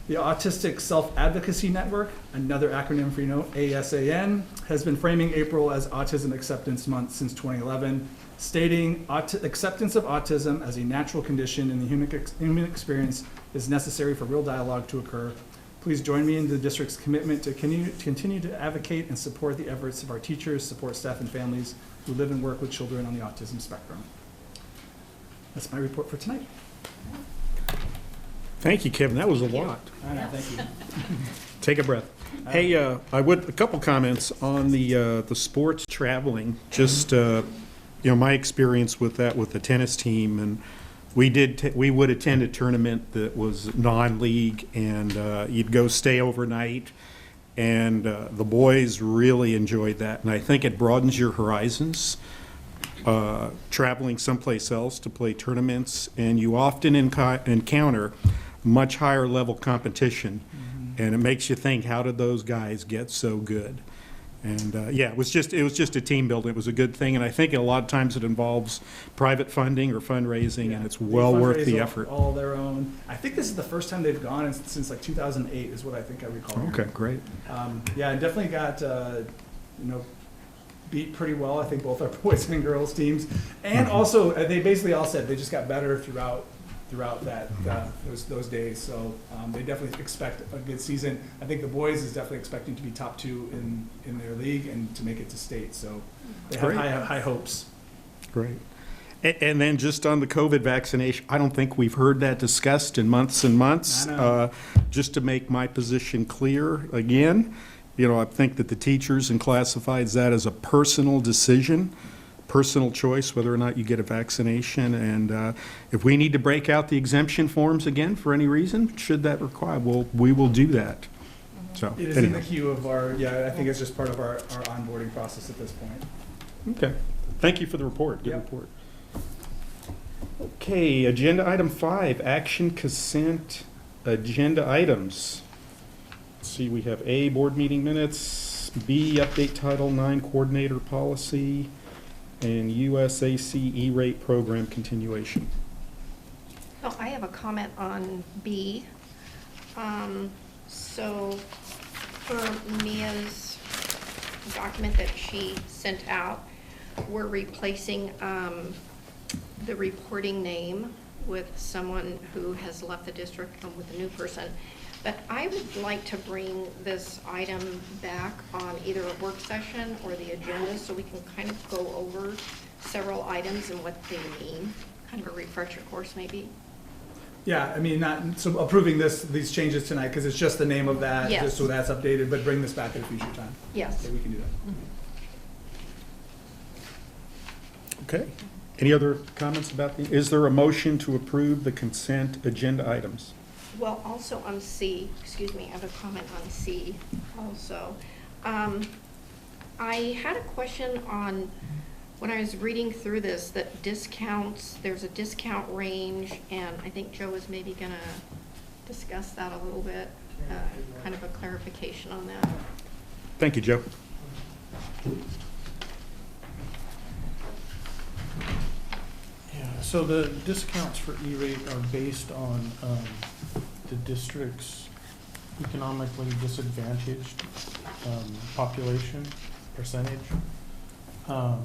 The Autistic Self-Advocacy Network, another acronym for ASAN, has been framing April as Autism Acceptance Month since 2011, stating acceptance of autism as a natural condition in the human experience is necessary for real dialogue to occur. Please join me in the district's commitment to continue to advocate and support the efforts of our teachers, support staff, and families who live and work with children on the autism spectrum. That's my report for tonight. Thank you, Kevin. That was a lot. I know, thank you. Take a breath. Hey, a couple comments on the sports traveling. Just my experience with that with the tennis team, and we would attend a tournament that was non-league, and you'd go stay overnight, and the boys really enjoyed that, and I think it broadens your horizons. Traveling someplace else to play tournaments, and you often encounter much higher level competition, and it makes you think, how did those guys get so good? And it was just a team building. It was a good thing, and I think a lot of times it involves private funding or fundraising, and it's well worth the effort. All their own. I think this is the first time they've gone since like 2008 is what I think I recall. Okay, great. Yeah, and definitely got beat pretty well. I think both our boys and girls teams, and also they basically all said they just got better throughout that those days. So they definitely expect a good season. I think the boys is definitely expecting to be top 2 in their league and to make it to state. So they have high hopes. Great. And then just on the COVID vaccination, I don't think we've heard that discussed in months and months. I know. Just to make my position clear again, I think that the teachers and classifies that as a personal decision, personal choice, whether or not you get a vaccination. And if we need to break out the exemption forms again for any reason, should that require, we will do that. So It is in the queue of our, I think it's just part of our onboarding process at this point. Okay. Thank you for the report. Good Yep. report. Okay, agenda item 5, action consent agenda items. Let's see, we have A, board meeting minutes, B, update Title IX coordinator policy, and USAC E-rate program continuation. Oh, I have a comment on B. So for Mia's document that she sent out, we're replacing the reporting name with someone who has left the district and with a new person. But I would like to bring this item back on either a work session or the agenda so we can kind of go over several items and what they mean, kind of a refresher course maybe. Yeah, I mean, so approving these changes tonight, because it's just the name of that, Yes. just so that's updated, but bring this back at a future time. Yes. Yeah, we can do that. Okay. Any other comments about is there a motion to approve the consent agenda items? Well, also on C, excuse me, I have a comment on C also. I had a question on, when I was reading through this, that discounts, there's a discount range, and I think Joe is maybe gonna discuss that a little bit, kind of a clarification on that. Thank you, Joe. Yeah, so the discounts for E-rate are based on the district's economically disadvantaged population percentage.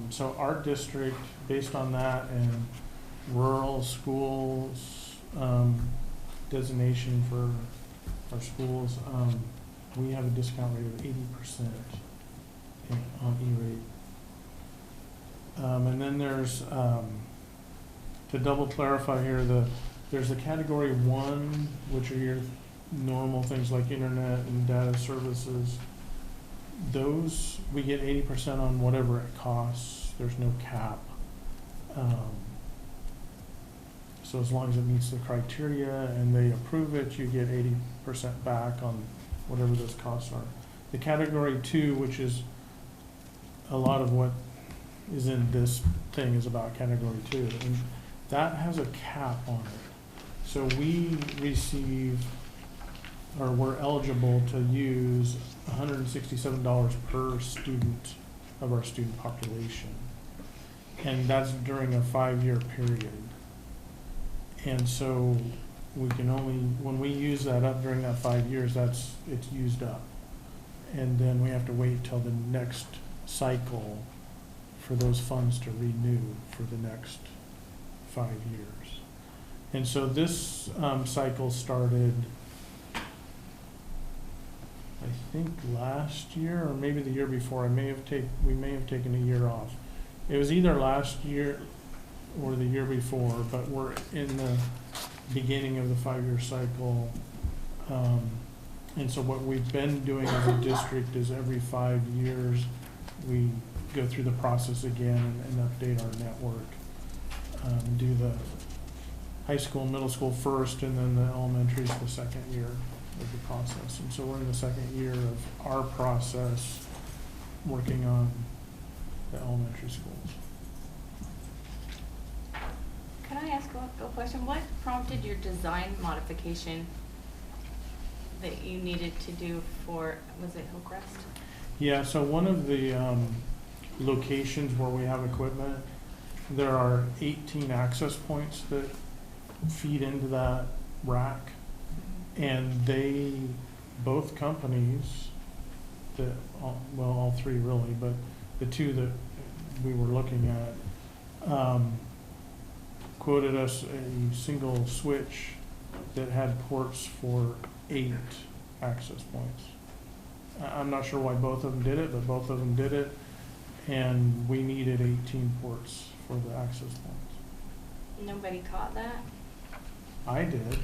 So our district, based on that and rural schools designation for our schools, we have a discount rate of 80% on E-rate. And then there's, to double clarify here, there's a category 1, which are your normal things like internet and data services. Those, we get 80% on whatever it costs. There's no cap. So as long as it meets the criteria and they approve it, you get 80% back on whatever those costs are. The category 2, which is a lot of what is in this thing, is about category 2. And that has a cap on it. So we receive, or we're eligible to use $167 per student of our student population. And that's during a 5-year period. And so we can only, when we use that up during that 5 years, it's used up. And then we have to wait till the next cycle for those funds to renew for the next 5 years. And so this cycle started, I think last year or maybe the year before. We may have taken a year off. It was either last year or the year before, but we're in the beginning of the 5-year cycle. And so what we've been doing as a district is every 5 years, we go through the process again and update our network. Do the high school and middle school first, and then the elementary is the second year of the process. And so we're in the second year of our process working on the elementary schools. Can I ask a question? What prompted your design modification that you needed to do for, was it Hillcrest? Yeah, so one of the locations where we have equipment, there are 18 access points that feed into that rack. And both companies, all three really, but the two that we were looking at, quoted us a single switch that had ports for 8 access points. I'm not sure why both of them did it, but both of them did it, and we needed 18 ports for the access points. Nobody caught that? I did.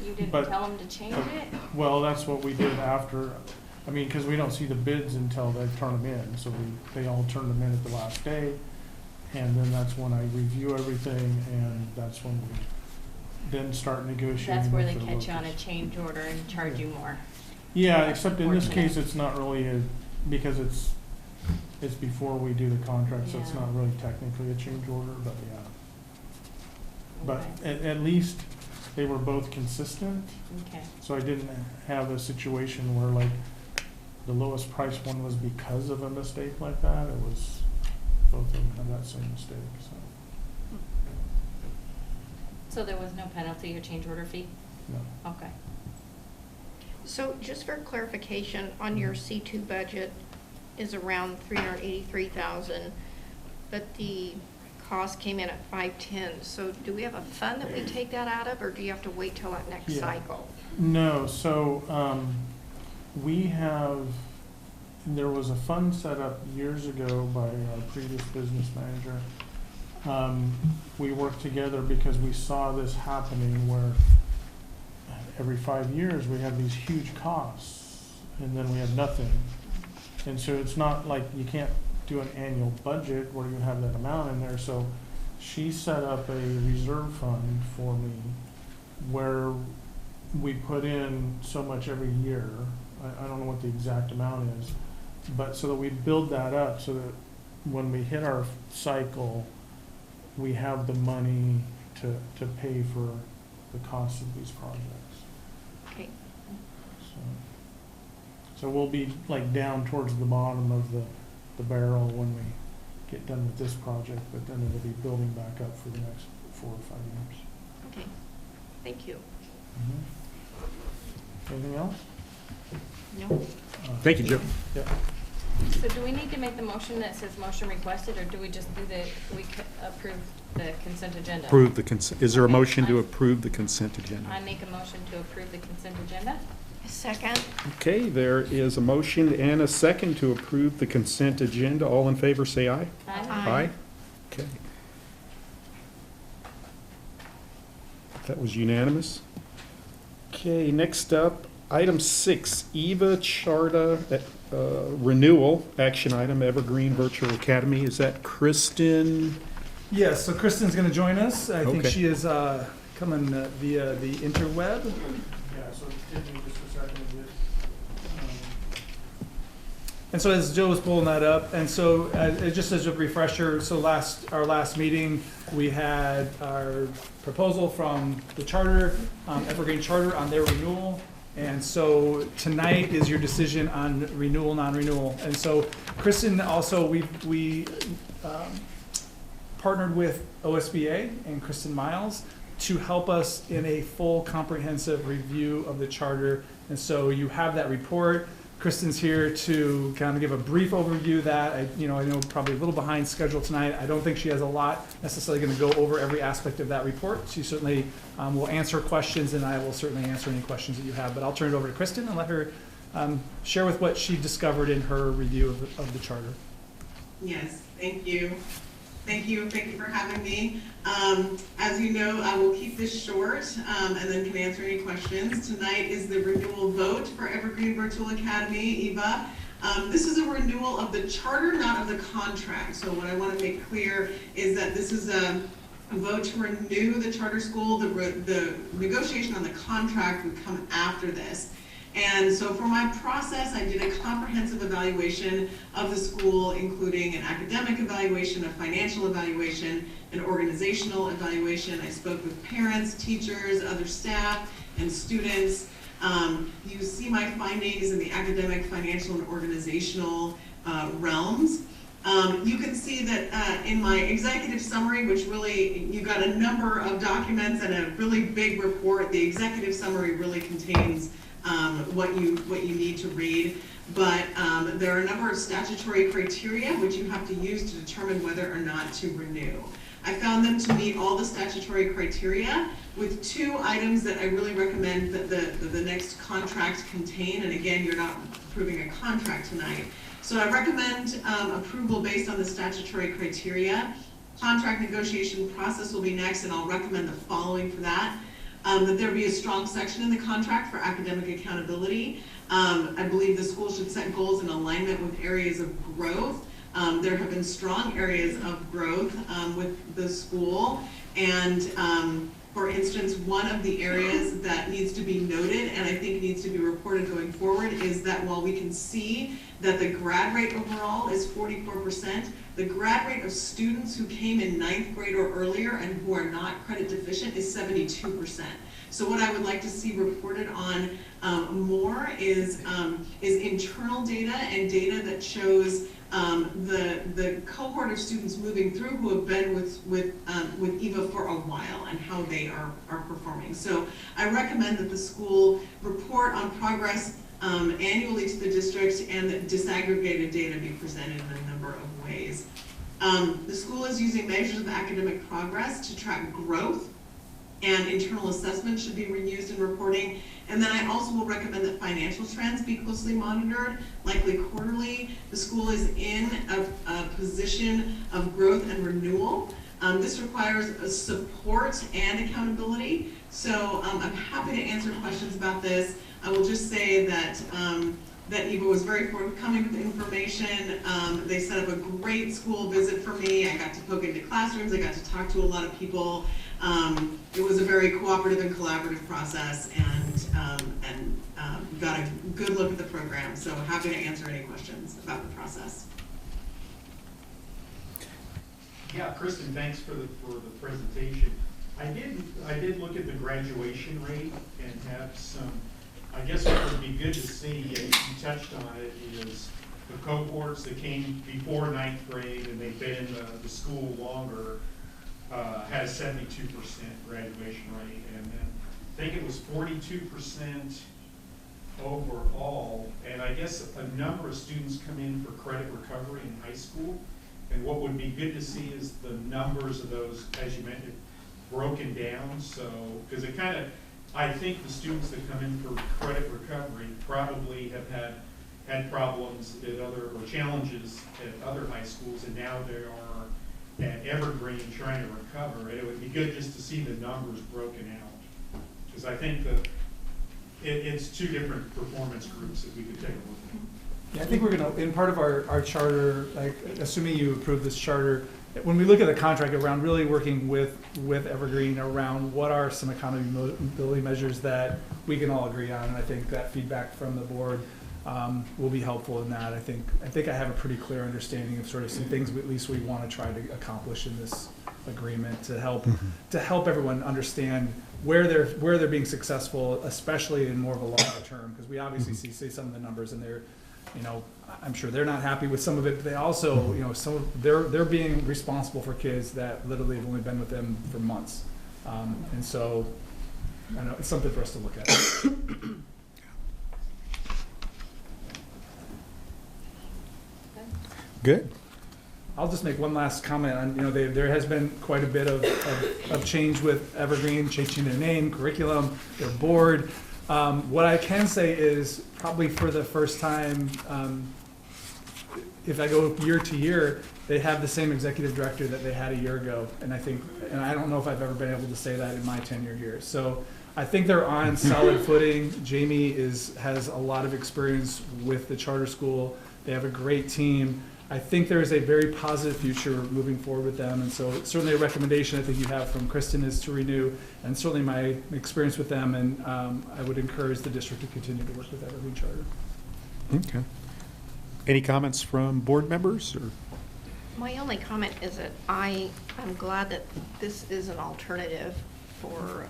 You didn't But- tell them to change it? Well, that's what we did after, because we don't see the bids until they turn them in, so they all turn them in at the last day, and then that's when I review everything, and that's when we then start negotiating. That's where they with the catch you on a locals. change order and charge you more. Yeah, except in this Unfortunate. case, it's not really because it's before we do the contract, so it's Yeah. not really technically a change order, but yeah. But Okay. at least they were both consistent, Okay. so I didn't have a situation where like the lowest price one was because of a mistake like that. It was, both of them had that same mistake, so, So there was no penalty or change order fee? no. Okay. So just for clarification, on your C2 budget is around $383,000, but the cost came in at $510. So do we have a fund that we take that out of, or do you have to wait till that next Yeah. cycle? No, so there was a fund set up years ago by our previous business manager. We worked together because we saw this happening where every 5 years we have these huge costs and then we have nothing. And so it's not like you can't do an annual budget where you have that amount in there. So she set up a reserve fund for me where we put in so much every year. I don't know what the exact amount is, But so that we build that up so that when we hit our cycle, we have the money to pay for the cost of these projects. Okay. So we'll be like down towards the bottom of the barrel when we get done with this project, but then it'll be building back up for the next 4 or 5 years. Okay, thank you. Anything else? No? Thank you, Joe. Yeah. So do we need to make the motion that says motion requested, or do we just do approve the consent agenda? Approve the consent. Is there a Okay, motion to I- approve the consent agenda? I make a motion to approve the consent agenda. Second? Okay, there is a motion and a second to approve the consent agenda. All in favor, say aye. Aye. Okay. That was unanimous. Okay, next up, item 6, EVA Charta renewal, action item, Evergreen Virtual Academy. Is that Kristen? Yes, so Kristen's going to join us. I think Okay. she is coming via the interweb. Yeah, so give me just a second. And so as Joe was pulling that up, and so just as a refresher, so our last meeting, we had our proposal from the charter, Evergreen Charter, on their renewal. And so tonight is your decision on renewal, non-renewal. And so Kristen also, we partnered with OSBA and Kristen Miles to help us in a full comprehensive review of the charter. And so you have that report. Kristen's here to kind of give a brief overview of that. I know probably a little behind schedule tonight. I don't think she has a lot necessarily going to go over every aspect of that report. She certainly will answer questions, and I will certainly answer any questions that you have. But I'll turn it over to Kristen and let her share with what she discovered in her review of the charter. Yes, thank you. Thank you for having me. As you know, I will keep this short and then can answer any questions. Tonight is the renewal vote for Evergreen Virtual Academy, EVA. This is a renewal of the charter, not of the contract. So what I want to make clear is that this is a vote to renew the charter school. The negotiation on the contract would come after this. And so for my process, I did a comprehensive evaluation of the school, including an academic evaluation, a financial evaluation, an organizational evaluation. I spoke with parents, teachers, other staff, and students. You see my findings in the academic, financial, and organizational realms. You can see that in my executive summary, which really, you got a number of documents and a really big report. The executive summary really contains what you need to read, but there are a number of statutory criteria which you have to use to determine whether or not to renew. I found them to meet all the statutory criteria with 2 items that I really recommend that the next contract contain, and again, you're not approving a contract tonight. So I recommend approval based on the statutory criteria. Contract negotiation process will be next, and I'll recommend the following for that. That there be a strong section in the contract for academic accountability. I believe the school should set goals in alignment with areas of growth. There have been strong areas of growth with the school, and for instance, one of the areas that needs to be noted and I think needs to be reported going forward is that while we can see that the grad rate overall is 44%, the grad rate of students who came in 9th grade or earlier and who are not credit deficient is 72%. So what I would like to see reported on more is internal data and data that shows the cohort of students moving through who have been with EVA for a while and how they are performing. So I recommend that the school report on progress annually to the district and that disaggregated data be presented in a number of ways. The school is using measures of academic progress to track growth, and internal assessment should be reused in reporting. And then I also will recommend that financial trends be closely monitored, likely quarterly. The school is in a position of growth and renewal. This requires a support and accountability. So I'm happy to answer questions about this. I will just say that that EVA was very forthcoming with information. They set up a great school visit for me. I got to poke into classrooms. I got to talk to a lot of people. It was a very cooperative and collaborative process, and and got a good look at the program. So happy to answer any questions about the process. Yeah, Kristen, thanks for the presentation. I did look at the graduation rate and have some, I guess what would be good to see, you touched on it, is the cohorts that came before ninth grade and they've been in the school longer, had a 72% graduation rate. And then I think it was 42% overall. And I guess a number of students come in for credit recovery in high school. And what would be good to see is the numbers of those, as you mentioned, broken down. So, because it kind of, I think the students that come in for credit recovery probably have had problems at other, or challenges at other high schools, and now they are at Evergreen trying to recover. And it would be good just to see the numbers broken out. Because I think that it's two different performance groups that we could take a look at. Yeah, I think we're gonna, in part of our charter, like, assuming you approve this charter, when we look at the contract around really working with Evergreen around what are some accountability measures that we can all agree on, and I think that feedback from the board will be helpful in that. I think I have a pretty clear understanding of sort of some things at least we want to try to accomplish in this agreement to help everyone understand where they're being successful, especially in more of a longer term, because we obviously see some of the numbers and they're, you know, I'm sure they're not happy with some of it, but they also, you know, they're being responsible for kids that literally have only been with them for months. And so, I know, it's something for us to look at. Good. I'll just make one last comment on, you know, there has been quite a bit of change with Evergreen, changing their name, curriculum, their board. What I can say is probably for the first time, if I go year to year, they have the same executive director that they had a year ago. And I don't know if I've ever been able to say that in my tenure here. So I think they're on solid footing. Jamie has a lot of experience with the charter school. They have a great team. I think there is a very positive future moving forward with them. And so certainly a recommendation I think you have from Kristen is to renew, and certainly my experience with them. And I would encourage the district to continue to work with Evergreen Charter. Okay. Any comments from board members? Or? My only comment is that I'm glad that this is an alternative for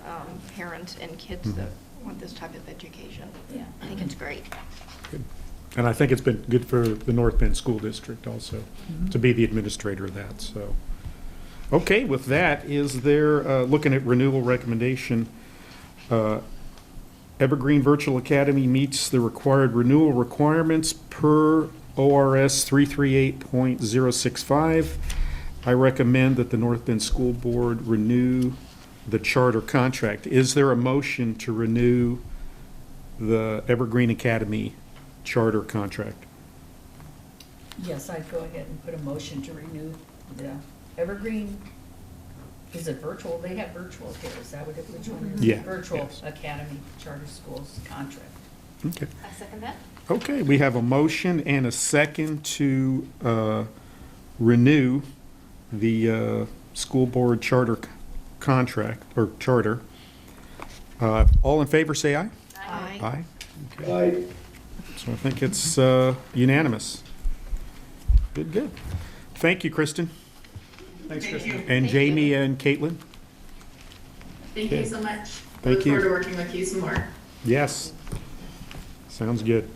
parents and kids that want this type of education. Yeah, I think it's great. Good. And I think it's been good for the North Bend School District also to be the administrator of that. So, okay, with that, is there, looking at renewal recommendation, Evergreen Virtual Academy meets the required renewal requirements per ORS 338.065. I recommend that the North Bend School Board renew the charter contract. Is there a motion to renew the Evergreen Academy charter contract? Yes, I'd go ahead and put a motion to renew the Evergreen, is it virtual? They have virtual here, is that what it, which one is? Yeah. Virtual Yes. Academy Charter Schools contract. Okay. I second that. Okay, we have a motion and a second to renew the school board charter contract, or charter. All in favor, say aye. Aye. Aye. Okay. So I think it's unanimous. Good, good. Thank you, Kristen. Thanks, Thank Kristen. you. And Thank Jamie you. and Caitlin? Thank Okay. you so much. Thank Look you. forward to working with you some more. Yes. Sounds good.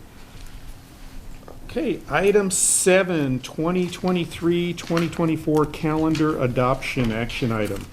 Okay, item 7, 2023-2024 calendar adoption action item.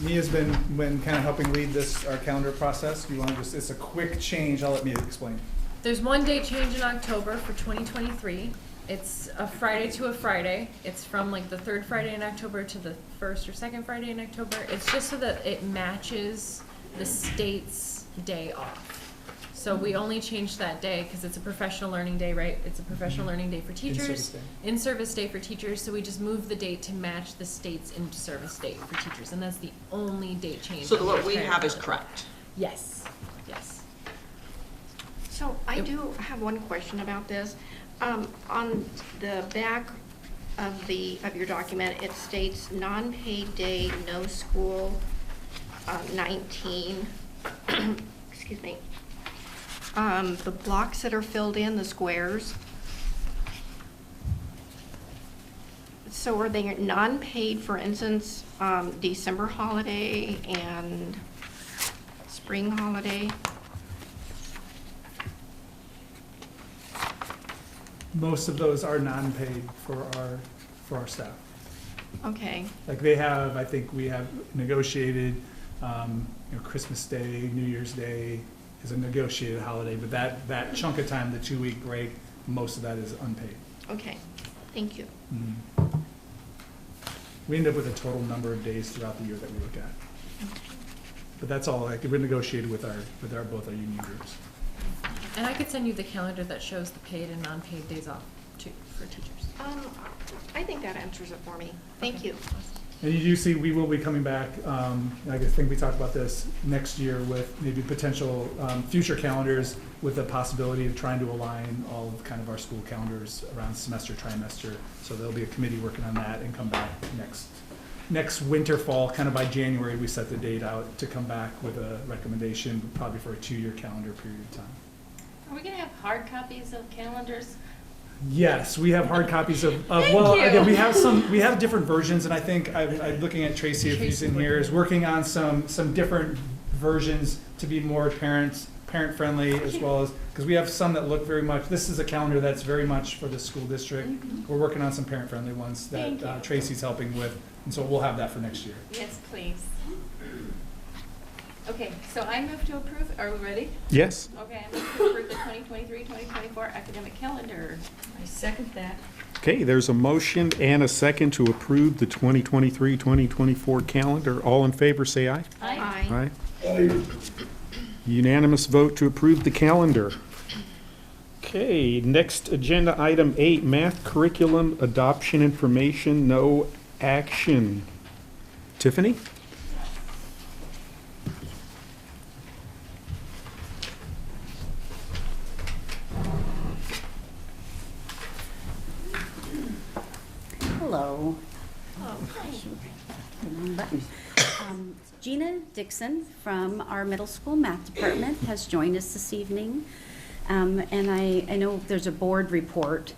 Mia's been kind of helping lead this, our calendar process. Do you want to just, it's a quick change. I'll let Mia explain. There's one date change in October for 2023. It's a Friday to a Friday. It's from like the third Friday in October to the first or second Friday in October. It's just so that it matches the state's day off. So we only changed that day because it's a professional learning day, right? It's a professional learning day for teachers. In-service day. In-service day for teachers. So we just moved the date to match the state's in-service date for teachers. And that's the only date change. So on what the we entire have is calendar. correct. Yes, yes. So I do have one question about this. On the back of your document, it states non-paid day, no school 19, excuse me, the blocks that are filled in, the squares. So are they non-paid, for instance, December holiday and spring holiday? Most of those are non-paid for our staff. Okay, Like they have, I think we have negotiated, Christmas Day, New Year's Day is a negotiated holiday, but that chunk of time, the 2-week break, most of that is unpaid. okay, thank you. We end up with a total number of days throughout the year that we look at. But that's all, like, we're negotiated with both our union groups. And I could send you the calendar that shows the paid and non-paid days off too, for teachers. I think that answers it for me. Thank Okay. you. And you do see, we will be coming back, I think we talked about this next year with maybe potential future calendars with the possibility of trying to align all of kind of our school calendars around semester, trimester. So there'll be a committee working on that and come back next winter, fall, kind of by January, we set the date out to come back with a recommendation, probably for a 2-year calendar period of time. Are we gonna have hard copies of calendars? Yes, we have hard copies of Thank well, you. again, we have different versions, and I think I'm looking at Tracy, if he's in here, is working on some different versions to be more parent friendly, as well as, because we have some that look very much, this is a calendar that's very much for the school district. We're working on some parent friendly ones Thank that you. Tracy's helping with, and so we'll have that for next year. Yes, please. Okay, so I move to approve, are we ready? Yes? Okay, I move to approve the 2023-2024 academic calendar. I second that. Okay, there's a motion and a second to approve the 2023-2024 calendar. All in favor, say aye. Aye. Aye. Unanimous vote to approve the calendar. Okay, next agenda item 8, math curriculum adoption information, no action. Tiffany? Hello. Wrong button. Gina Dixon from our middle school math department has joined us this evening. And I know there's a board report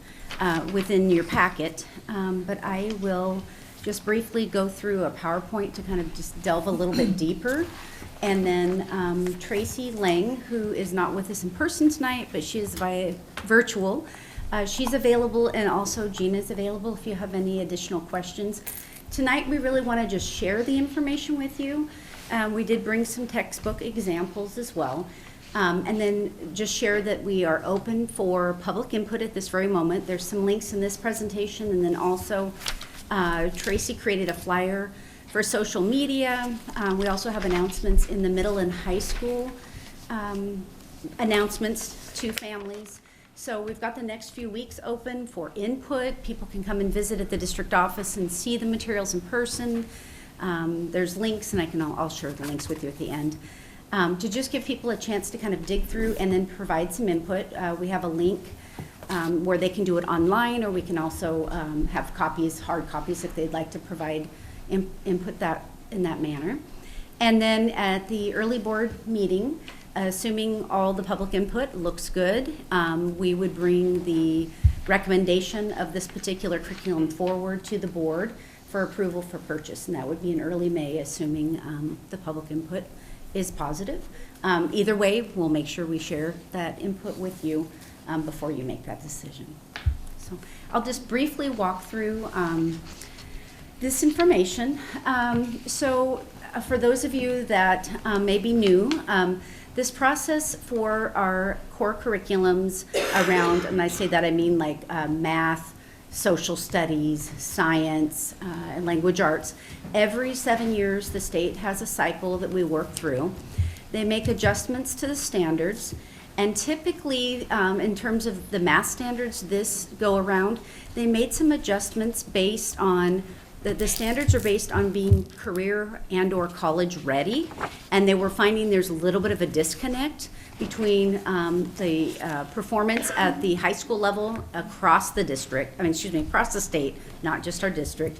within your packet, but I will just briefly go through a PowerPoint to kind of just delve a little bit deeper. And then Tracy Lang, who is not with us in person tonight, but she is via virtual, she's available, and also Gina's available if you have any additional questions. Tonight, we really want to just share the information with you. We did bring some textbook examples as well. And then just share that we are open for public input at this very moment. There's some links in this presentation, and then also Tracy created a flyer for social media. We also have announcements in the middle and high school, announcements to families. So we've got the next few weeks open for input. People can come and visit at the district office and see the materials in person. There's links, and I'll share the links with you at the end. To just give people a chance to kind of dig through and then provide some input. We have a link where they can do it online, or we can also have copies, hard copies, if they'd like to provide input that in that manner. And then at the early board meeting, assuming all the public input looks good, we would bring the recommendation of this particular curriculum forward to the board for approval for purchase, and that would be in early May, assuming the public input is positive. Either way, we'll make sure we share that input with you before you make that decision. So I'll just briefly walk through this information. For those of you that may be new, this process for our core curriculums around, and I say that I mean like math, social studies, science, and language arts. Every 7 years, the state has a cycle that we work through. They make adjustments to the standards, and typically, in terms of the math standards this go around, they made some adjustments based on the standards are based on being career and or college ready, and they were finding there's a little bit of a disconnect between the performance at the high school level across the district, across the state, not just our district,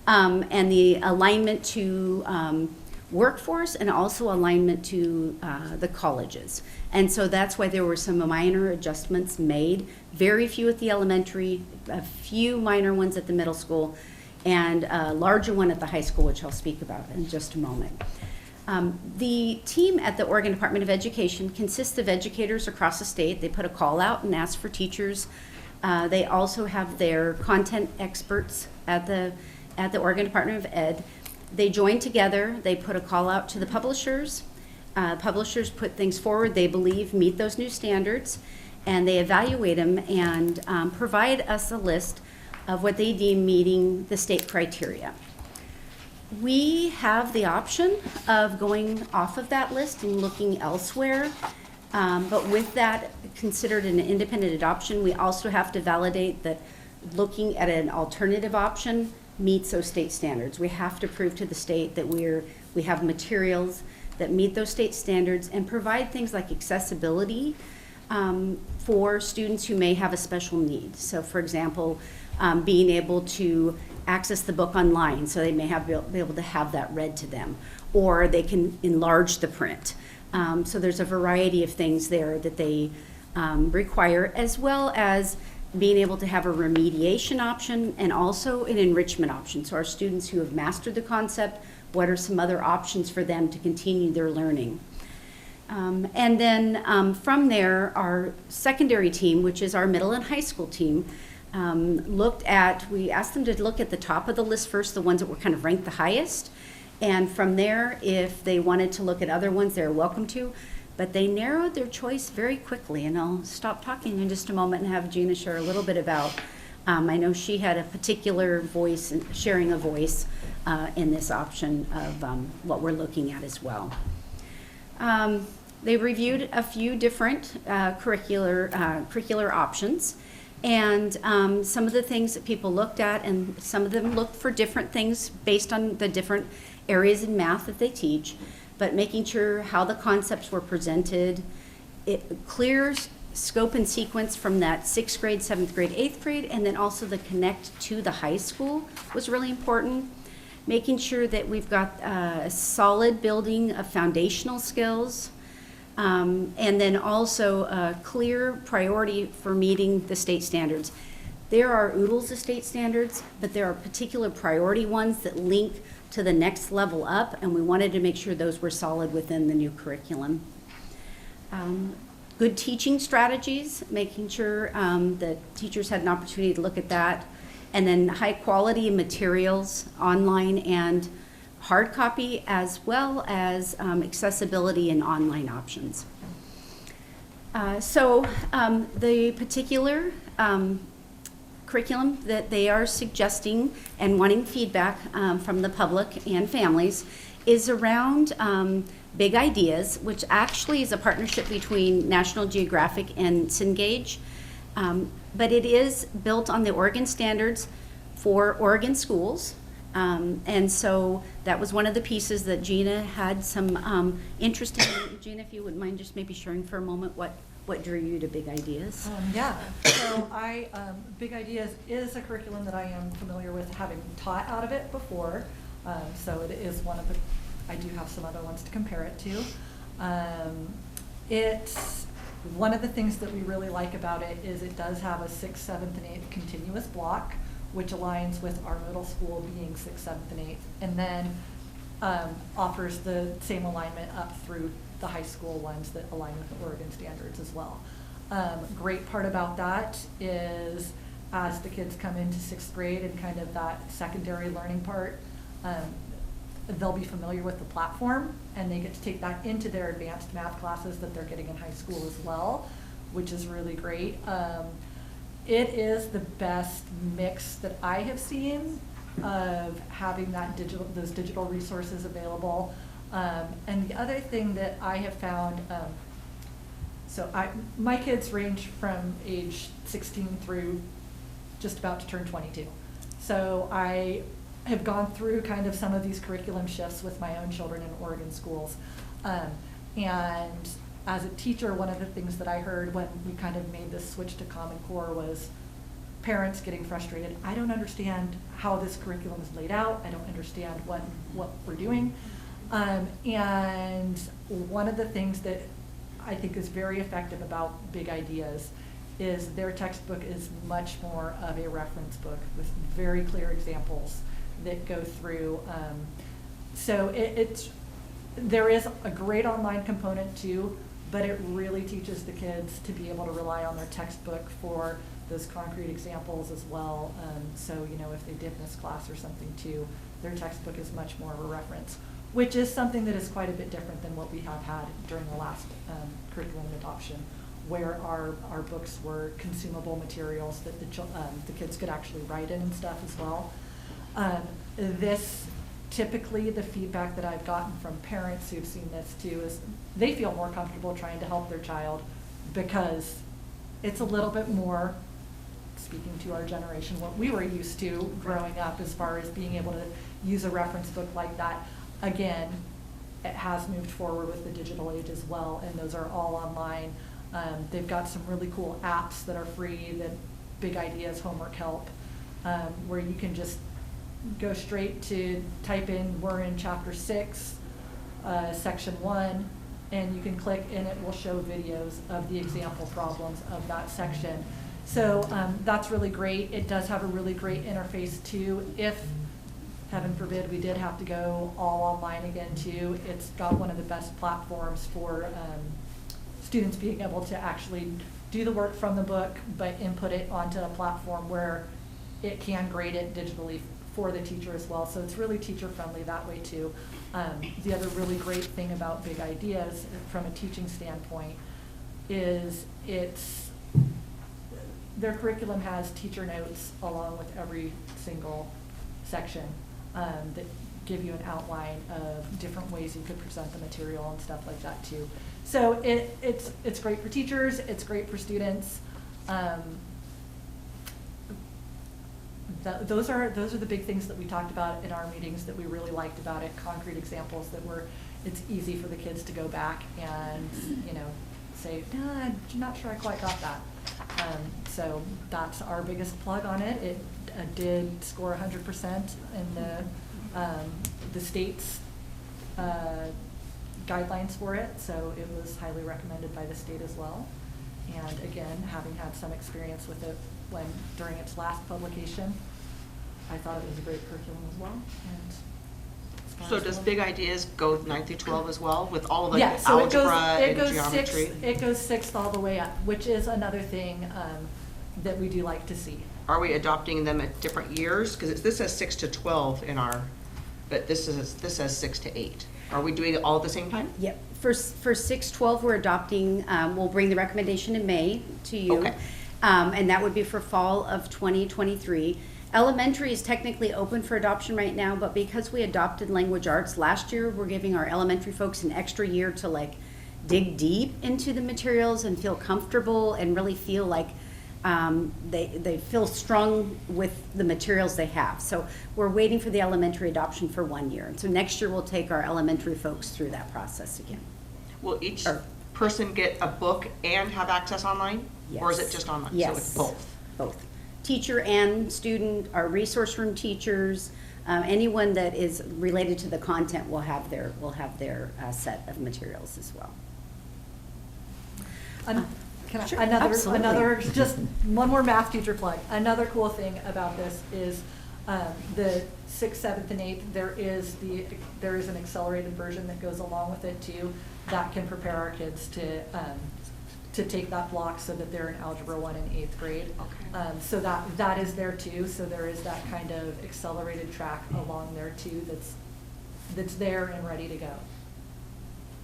and the alignment to workforce and also alignment to the colleges. And so that's why there were some minor adjustments made, very few at the elementary, a few minor ones at the middle school, and a larger one at the high school, which I'll speak about in just a moment. The team at the Oregon Department of Education consists of educators across the state. They put a call out and ask for teachers. They also have their content experts at the Oregon Department of Ed. They join together, they put a call out to the publishers. Publishers put things forward they believe meet those new standards, and they evaluate them and provide us a list of what they deem meeting the state criteria. We have the option of going off of that list and looking elsewhere, but with that considered an independent adoption, we also have to validate that looking at an alternative option meets those state standards. We have to prove to the state that we have materials that meet those state standards and provide things like accessibility for students who may have a special need. So for example, being able to access the book online, so they may be able to have that read to them, or they can enlarge the print. So there's a variety of things there that they require, as well as being able to have a remediation option and also an enrichment option. So our students who have mastered the concept, what are some other options for them to continue their learning? And then from there, our secondary team, which is our middle and high school team, we asked them to look at the top of the list first, the ones that were kind of ranked the highest. And from there, if they wanted to look at other ones, they're welcome to. But they narrowed their choice very quickly, and I'll stop talking in just a moment and have Gina share a little bit about, I know she had a particular voice, and sharing a voice in this option of what we're looking at as well. They reviewed a few different curricular options, and some of the things that people looked at, and some of them looked for different things based on the different areas in math that they teach, but making sure how the concepts were presented, clear scope and sequence from that 6th grade, 7th grade, 8th grade, and then also the connect to the high school was really important. Making sure that we've got a solid building of foundational skills, and then also a clear priority for meeting the state standards. There are oodles of state standards, but there are particular priority ones that link to the next level up, and we wanted to make sure those were solid within the new curriculum. Good teaching strategies, making sure that teachers had an opportunity to look at that, and then high quality materials, online and hard copy, as well as accessibility and online options. The particular curriculum that they are suggesting and wanting feedback from the public and families is around Big Ideas, which actually is a partnership between National Geographic and Cengage. But it is built on the Oregon standards for Oregon schools. And so that was one of the pieces that Gina had some interest in. Gina, if you wouldn't mind just maybe sharing for a moment what drew you to Big Ideas? Yeah, so Big Ideas is a curriculum that I am familiar with, having taught out of it before. So it is one of the, I do have some other ones to compare it to. It's one of the things that we really like about it is it does have a 6th, 7th, and 8th continuous block, which aligns with our middle school being 6th, 7th, and 8th, and then offers the same alignment up through the high school ones that align with the Oregon standards as well. Great part about that is as the kids come into 6th grade and kind of that secondary learning part, they'll be familiar with the platform, and they get to take that into their advanced math classes that they're getting in high school as well, which is really great. It is the best mix that I have seen of having those digital resources available. And the other thing that I have found, my kids range from age 16 through just about to turn 22. So I have gone through kind of some of these curriculum shifts with my own children in Oregon schools. And as a teacher, one of the things that I heard when we kind of made this switch to Common Core was parents getting frustrated. I don't understand how this curriculum is laid out. I don't understand what we're doing. And one of the things that I think is very effective about Big Ideas is their textbook is much more of a reference book with very clear examples that go through. So there is a great online component too, but it really teaches the kids to be able to rely on their textbook for those concrete examples as well. So, you know, if they did miss class or something too, their textbook is much more of a reference, which is something that is quite a bit different than what we have had during the last curriculum adoption, where our books were consumable materials that the kids could actually write in and stuff as well. This, typically the feedback that I've gotten from parents who've seen this too is they feel more comfortable trying to help their child because it's a little bit more, speaking to our generation, what we were used to growing up as far as being able to use a reference book like that. Again, it has moved forward with the digital age as well, and those are all online. They've got some really cool apps that are free, that Big Ideas Homework Help, where you can just go straight to type in, we're in chapter 6, section 1, and you can click and it will show videos of the example problems of that section. So that's really great. It does have a really great interface too. If, heaven forbid, we did have to go all online again too, it's got one of the best platforms for students being able to actually do the work from the book, but input it onto a platform where it can grade it digitally for the teacher as well. So it's really teacher friendly that way too. The other really great thing about Big Ideas from a teaching standpoint is their curriculum has teacher notes along with every single section that give you an outline of different ways you could present the material and stuff like that too. So it's great for teachers, it's great for students. Those are the big things that we talked about in our meetings that we really liked about it. Concrete examples that it's easy for the kids to go back and, you know, say, nah, I'm not sure I quite got that. So that's our biggest plug on it. It did score 100% in the state's guidelines for it, so it was highly recommended by the state as well. And again, having had some experience with it during its last publication, I thought it was a great curriculum as well. And So does Big Ideas go 9 through 12 as well with all the yeah, so algebra and geometry? It goes 6th all the way up, which is another thing that we do like to see. Are we adopting them at different years? Because this says 6 to 12 in our, but this says 6 to 8. Are we doing it all at the same time? Yep. For 6-12, we're adopting, we'll bring the recommendation in May to you. Okay. And that would be for fall of 2023. Elementary is technically open for adoption right now, but because we adopted language arts last year, we're giving our elementary folks an extra year to like dig deep into the materials and feel comfortable and really feel like they feel strong with the materials they have. So we're waiting for the elementary adoption for 1 year. And so next year we'll take our elementary folks through that process again. Will each person get a book and have access online? Yes. Or is it just online? Yes. So it's both? Both. Teacher and student, our resource room teachers, anyone that is related to the content will have their set of materials as well. Can I, Sure, another, just one more math teacher plug. Another cool thing about this is the 6th, 7th, and 8th, there is an accelerated version that goes along with it too, that can prepare our kids to take that block so that they're in Algebra 1 in 8th grade. Okay. So that is there too, so there is that kind of accelerated track along there too that's there and ready to go.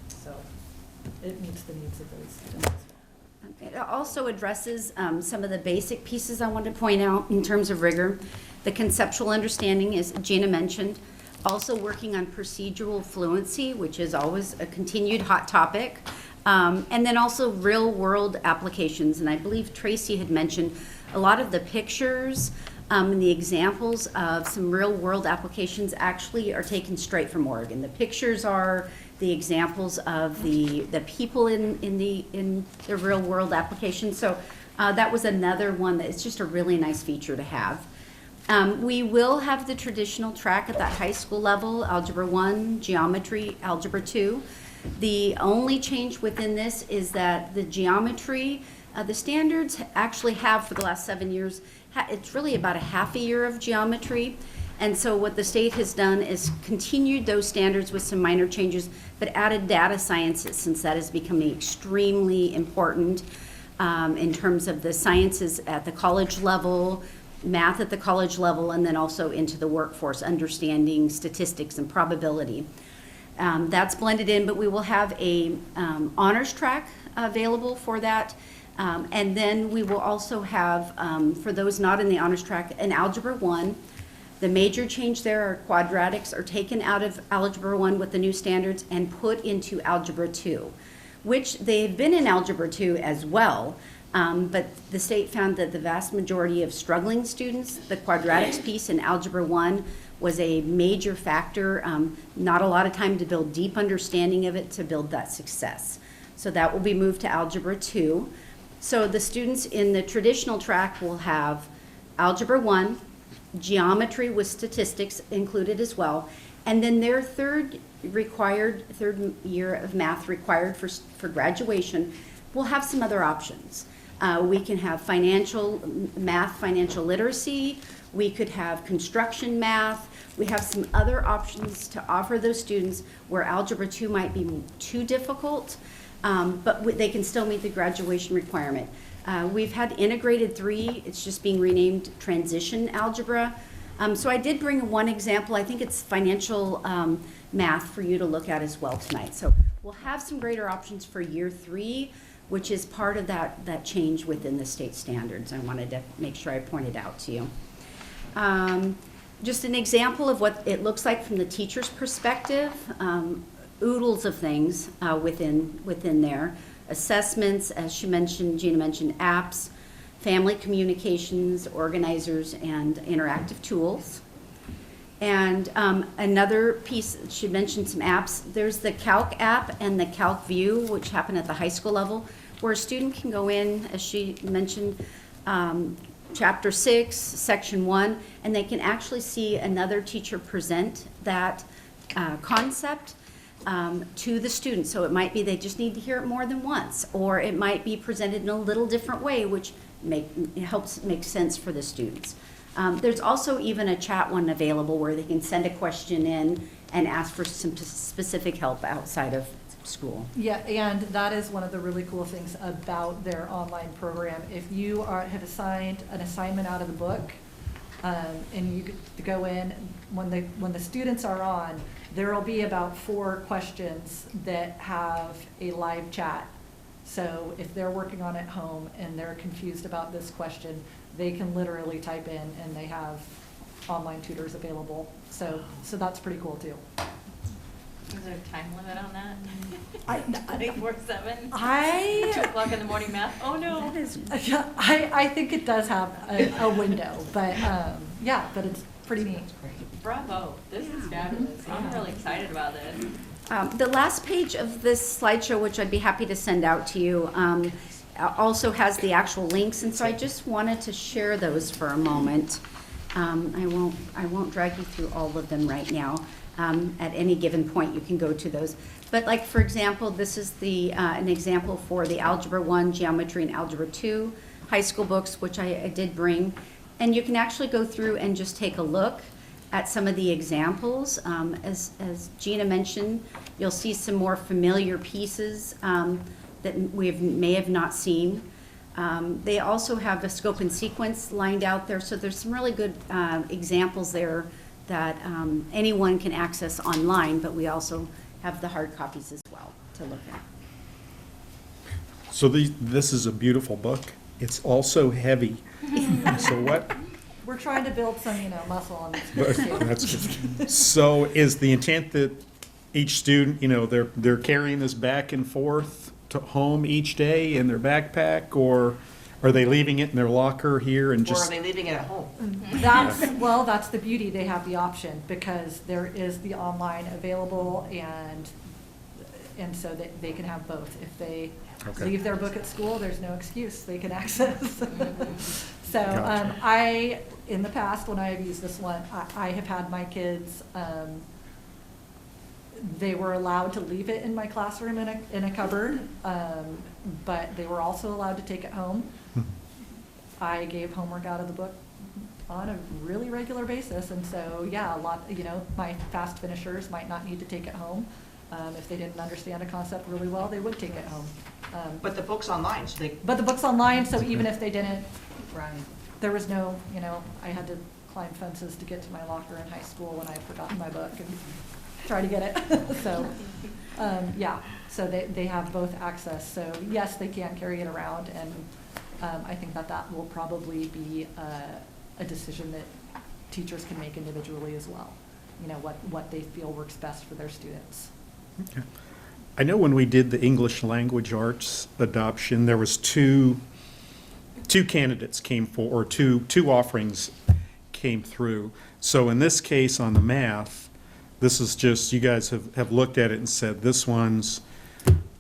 So it meets the needs of those students. It also addresses some of the basic pieces I wanted to point out in terms of rigor. The conceptual understanding, as Gina mentioned, also working on procedural fluency, which is always a continued hot topic, and then also real-world applications. And I believe Tracy had mentioned a lot of the pictures and the examples of some real-world applications actually are taken straight from Oregon. The pictures are the examples of the people in the real-world application. So that was another one that is just a really nice feature to have. We will have the traditional track at that high school level, Algebra 1, Geometry, Algebra 2. The only change within this is that the geometry, the standards actually have for the last 7 years, it's really about a half a year of geometry. And so what the state has done is continued those standards with some minor changes, but added data sciences, since that is becoming extremely important in terms of the sciences at the college level, math at the college level, and then also into the workforce, understanding statistics and probability. That's blended in, but we will have a honors track available for that. And then we will also have, for those not in the honors track, an Algebra 1. The major change there are quadratics are taken out of Algebra 1 with the new standards and put into Algebra 2, which they've been in Algebra 2 as well. But the state found that the vast majority of struggling students, the quadratics piece in Algebra 1 was a major factor. Not a lot of time to build deep understanding of it to build that success. So that will be moved to Algebra 2. So the students in the traditional track will have Algebra 1, geometry with statistics included as well, and then their third year of math required for graduation will have some other options. We can have financial literacy, we could have construction math, we have some other options to offer those students where Algebra 2 might be too difficult, but they can still meet the graduation requirement. We've had integrated 3, it's just being renamed transition algebra. So I did bring one example, I think it's financial math for you to look at as well tonight. So we'll have some greater options for year 3, which is part of that change within the state standards. I wanted to make sure I pointed out to you. Just an example of what it looks like from the teacher's perspective, oodles of things within there. Assessments, as she mentioned, Gina mentioned, apps, family communications, organizers, and interactive tools. And another piece, she mentioned some apps. There's the Calc app and the Calc View, which happen at the high school level, where a student can go in, as she mentioned, Chapter 6, Section 1, and they can actually see another teacher present that concept to the students. So it might be they just need to hear it more than once, or it might be presented in a little different way, which helps make sense for the students. There's also even a chat one available where they can send a question in and ask for some specific help outside of school. Yeah, and that is one of the really cool things about their online program. If you have assigned an assignment out of the book, and you get to go in, when the students are on, there will be about 4 questions that have a live chat. So if they're working on it at home and they're confused about this question, they can literally type in and they have online tutors available. So that's pretty cool too. Is there a time limit on that? 24/7? 2 o'clock in the morning math? Oh no. I think it does have a window, but yeah, but it's pretty neat. Bravo, this is fabulous. I'm really excited about this. The last page of this slideshow, which I'd be happy to send out to you, also has the actual links, and so I just wanted to share those for a moment. I won't drag you through all of them right now. At any given point, you can go to those. But like, for example, this is an example for the Algebra 1, Geometry, and Algebra 2 high school books, which I did bring. And you can actually go through and just take a look at some of the examples. As Gina mentioned, you'll see some more familiar pieces that we may have not seen. They also have a scope and sequence lined out there, so there's some really good examples there that anyone can access online, but we also have the hard copies as well to look at. So this is a beautiful book. It's also heavy. So what? We're trying to build some, muscle on this. That's good. So is the intent that each student, they're carrying this back and forth to home each day in their backpack, or are they leaving it in their locker here and just? Or are they leaving it at home? That's the beauty. They have the option because there is the online available, and so that they can have both if they Okay. leave their book at school, there's no excuse, they can access. So, Gotcha. in the past, when I have used this one, I have had my kids, they were allowed to leave it in my classroom in a cupboard, but they were also allowed to take it home. I gave homework out of the book on a really regular basis, and so, yeah, my fast finishers might not need to take it home. If they didn't understand a concept really well, they would take it home. But the book's online, so they. But the book's online, so even if they didn't, there was no, I had to climb fences to get to my locker in high school when I had forgotten my book and try to get it. So, yeah, so they have both access. So yes, they can carry it around, and I think that will probably be a decision that teachers can make individually as well. What they feel works best for their students. Okay. I know when we did the English language arts adoption, there was two candidates came for, or two offerings came through. So in this case, on the math, this is just, you guys have looked at it and said, this one's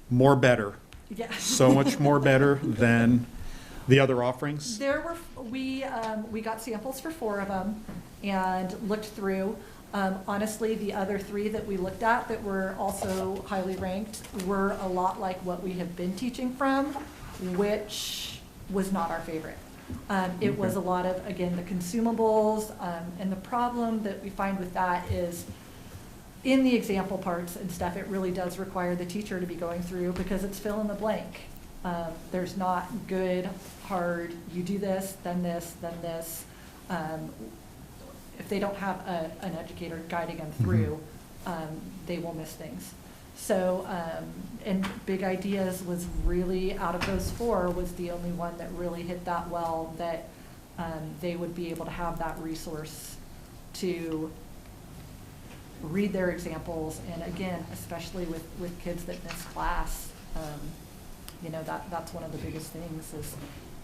more better. Yeah. So much more better than the other offerings? We got samples for 4 of them and looked through. Honestly, the other 3 that we looked at that were also highly ranked were a lot like what we have been teaching from, which was not our favorite. It was a lot of, again, the consumables, and the problem that we find with that is in the example parts and stuff, it really does require the teacher to be going through because it's fill in the blank. There's not good, hard, you do this, then this, then this. If they don't have an educator guiding them through, they will miss things. So, and Big Ideas was really, out of those 4, was the only one that really hit that well, that they would be able to have that resource to read their examples. And again, especially with kids that miss class, that's one of the biggest things is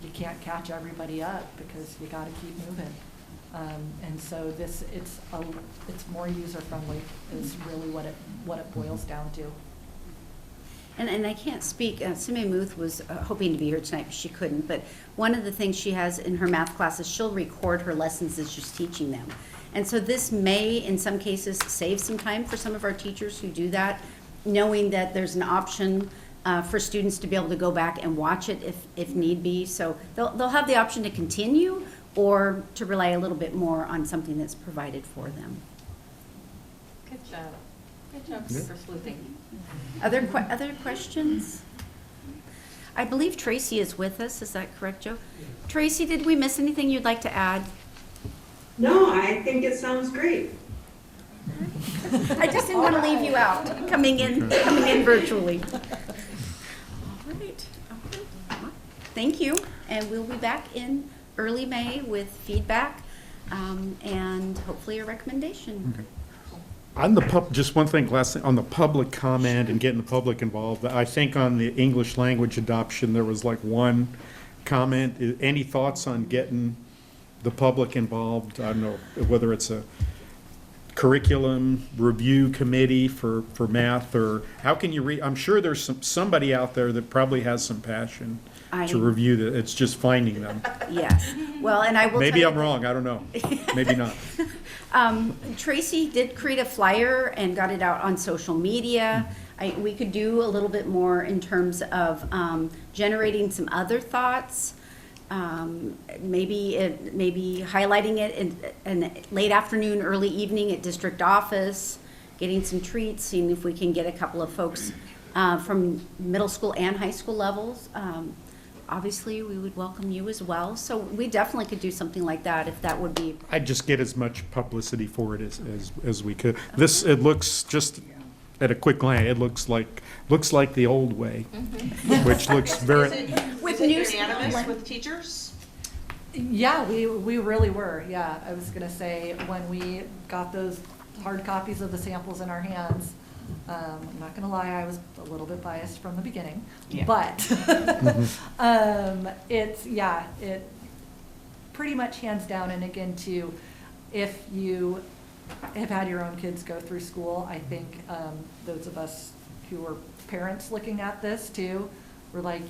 you can't catch everybody up because you got to keep moving. And so it's more user-friendly is really what it boils down to. And I can't speak, Sime Muth was hoping to be here tonight, but she couldn't. But one of the things she has in her math classes, she'll record her lessons as she's teaching them. And so this may, in some cases, save some time for some of our teachers who do that, knowing that there's an option for students to be able to go back and watch it if need be. So they'll have the option to continue or to rely a little bit more on something that's provided for them. Good job. Good job for sleuthing. Other questions? I believe Tracy is with us. Is that correct, Joe? Tracy, did we miss anything you'd like to add? No, I think it sounds great. I just didn't want to leave you out, coming in virtually. All right. Thank you, and we'll be back in early May with feedback and hopefully a recommendation. Okay. On the just one thing, last thing, on the public comment and getting the public involved, I think on the English language adoption, there was like one comment. Any thoughts on getting the public involved? I don't know whether it's a curriculum review committee for math, or how can you I'm sure there's somebody out there that probably has some passion to review that. It's just finding them. Yes. Well, and I will Maybe tell I'm you wrong. I don't know. Maybe not. Tracy did create a flyer and got it out on social media. We could do a little bit more in terms of generating some other thoughts. Maybe highlighting it in late afternoon, early evening at district office, getting some treats, seeing if we can get a couple of folks from middle school and high school levels. Obviously, we would welcome you as well. So we definitely could do something like that if that would be. I'd just get as much publicity for it as we could. It looks just at a quick glance, it looks like the old way, which looks very. Is it unanimous with teachers? Yeah, we really were. Yeah, I was going to say when we got those hard copies of the samples in our hands, I'm not going to lie, I was a little bit biased from the beginning, but it pretty much hands down. And again, too, if you have had your own kids go through school, I think those of us who are parents looking at this too, were like,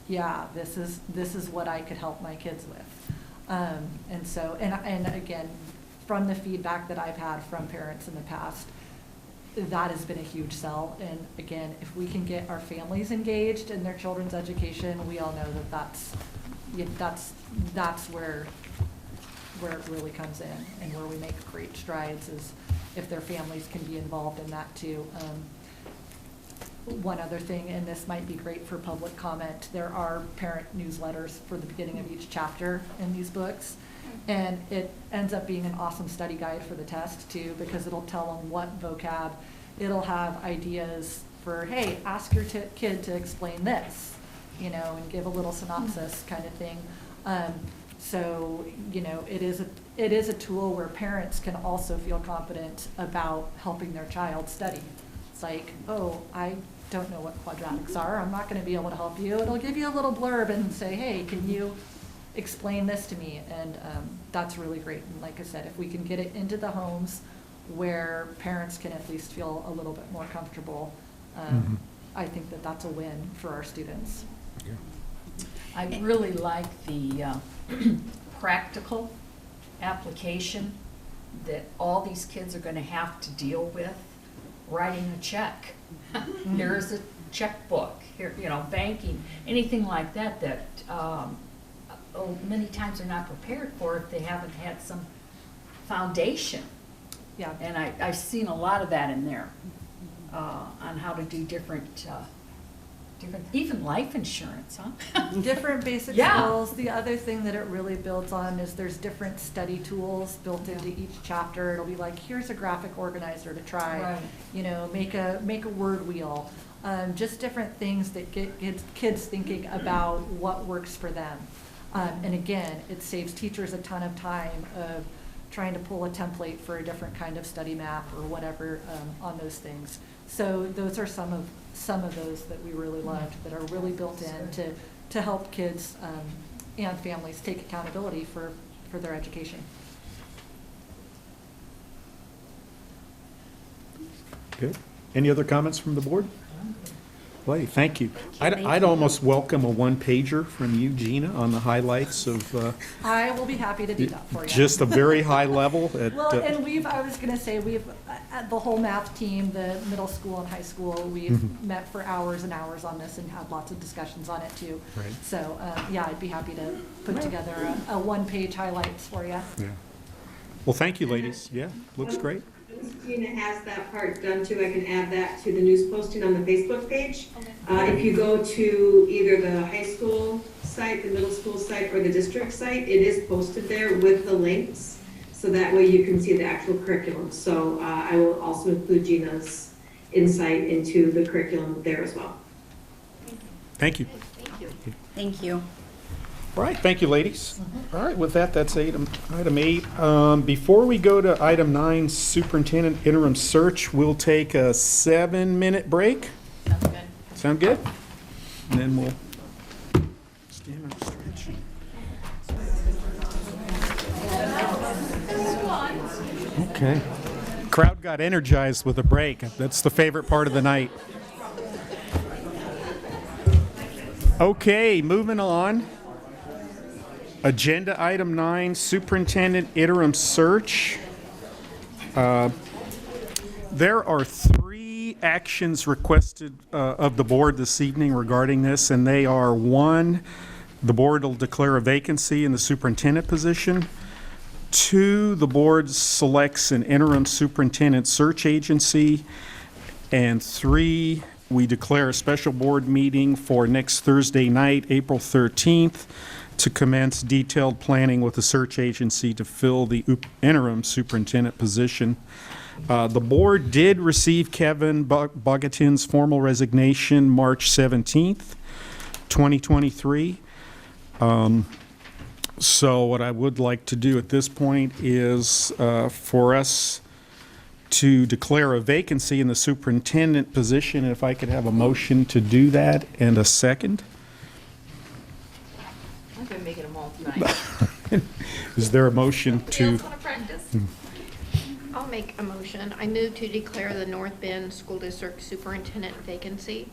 yeah, this is what I could help my kids with. And so, and again, from the feedback that I've had from parents in the past, that has been a huge sell. And again, if we can get our families engaged in their children's education, we all know that that's where it really comes in, and where we make great strides is if their families can be involved in that too. One other thing, and this might be great for public comment, there are parent newsletters for the beginning of each chapter in these books. And it ends up being an awesome study guide for the test too, because it'll tell them what vocab, it'll have ideas for, hey, ask your kid to explain this, you know, and give a little synopsis kind of thing. So, you know, it is a tool where parents can also feel confident about helping their child study. It's like, oh, I don't know what quadratics are, I'm not going to be able to help you. It'll give you a little blurb and say, hey, can you explain this to me? And that's really great. And like I said, if we can get it into the homes where parents can at least feel a little bit more comfortable, I think that that's a win for our students. I really like the practical application that all these kids are going to have to deal with. Writing a check. Here's a checkbook. Here, you know, banking, anything like that many times they're not prepared for if they haven't had some foundation. Yeah. And I've seen a lot of that in there on how to do different, even life insurance, huh? Different basic skills. The other thing that it really builds on is there's different study tools built into each chapter. It'll be like, here's a graphic organizer to try. Right. You know, make a word wheel. Just different things that get kids thinking about what works for them. And again, it saves teachers a ton of time of trying to pull a template for a different kind of study map or whatever on those things. So those are some of those that we really loved, that are really built in to help kids and families take accountability for their education. Good. Any other comments from the board? Blake, thank you. I'd almost welcome a one-pager from you, Gina, on the highlights of I will be happy to do that for you. just a very high level. Well, and I was going to say, the whole math team, the middle school and high school, we've met for hours and hours on this and had lots of discussions on it too. Right. So, yeah, I'd be happy to put together a one-page highlights for you. Yeah. Well, thank you, ladies. Yeah, looks great. Gina has that part done too. I can add that to the news posting on the Facebook page. If you go to either the high school site, the middle school site, or the district site, it is posted there with the links. So that way you can see the actual curriculum. So I will also include Gina's insight into the curriculum there as well. Thank you. Thank you. Thank you. All right, thank you, ladies. All right, with that, that's item 8. Before we go to item 9, superintendent interim search, we'll take a 7-minute break. Sounds good. Sound good? And then we'll stand up, stretch. Okay. Crowd got energized with a break. That's the favorite part of the night. Okay, moving on. Agenda item 9, superintendent interim search. There are 3 actions requested of the board this evening regarding this, and they are: 1, the board will declare a vacancy in the superintendent position; 2, the board selects an interim superintendent search agency; and 3, we declare a special board meeting for next Thursday night, April 13th, to commence detailed planning with the search agency to fill the interim superintendent position. The board did receive Kevin Bogatin's formal resignation March 17th, 2023. So what I would like to do at this point is for us to declare a vacancy in the superintendent position. If I could have a motion to do that and a second. I've been making them all tonight. Is there a motion Nobody to? else wanna practice? I'll make a motion. I move to declare the North Bend School District Superintendent vacancy.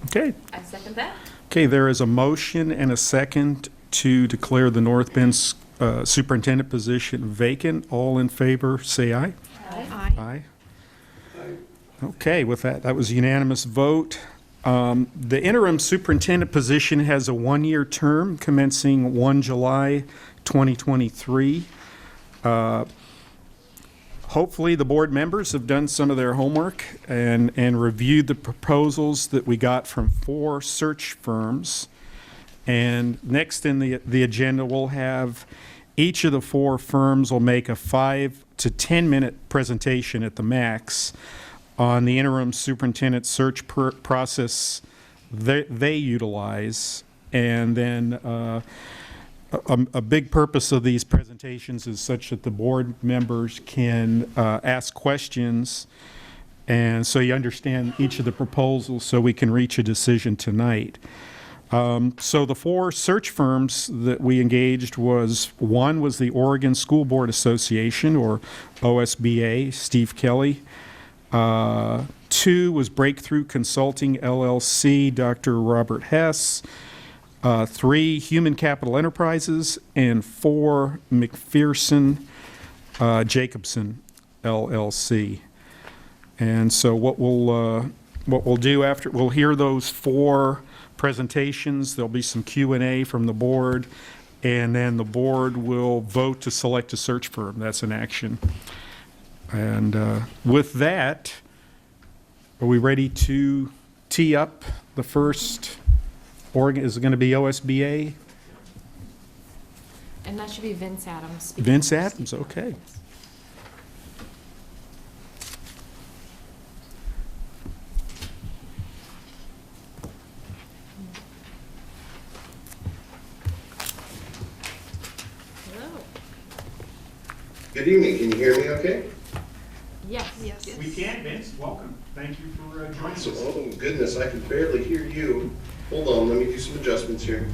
Okay. I second that. Okay, there is a motion and a second to declare the North Bend superintendent position vacant. All in favor, say aye. Aye. Aye. Okay, with that, that was a unanimous vote. The interim superintendent position has a one-year term commencing 1 July 2023. Hopefully, the board members have done some of their homework and reviewed the proposals that we got from 4 search firms. And next in the agenda, we'll have each of the 4 firms will make a 5 to 10 minute presentation at the max on the interim superintendent search process they utilize. And then a big purpose of these presentations is such that the board members can ask questions, and so you understand each of the proposals so we can reach a decision tonight. So the 4 search firms that we engaged one was the Oregon School Board Association, or OSBA, Steve Kelly. 2 was Breakthrough Consulting, LLC, Dr. Robert Hess. 3, Human Capital Enterprises, and 4, McPherson Jacobson, LLC. And so what we'll do after, we'll hear those 4 presentations. There'll be some Q&A from the board, and then the board will vote to select a search firm. That's an action. And with that, are we ready to tee up the first? Oregon, is it going to be OSBA? And that should be Vince Adams. Vince Adams, okay. Hello. Good evening, can you hear me okay? Yes. Yes. We can, Vince. Welcome. Thank you for joining us. Oh goodness, I can barely hear you. Hold on, let me do some adjustments here.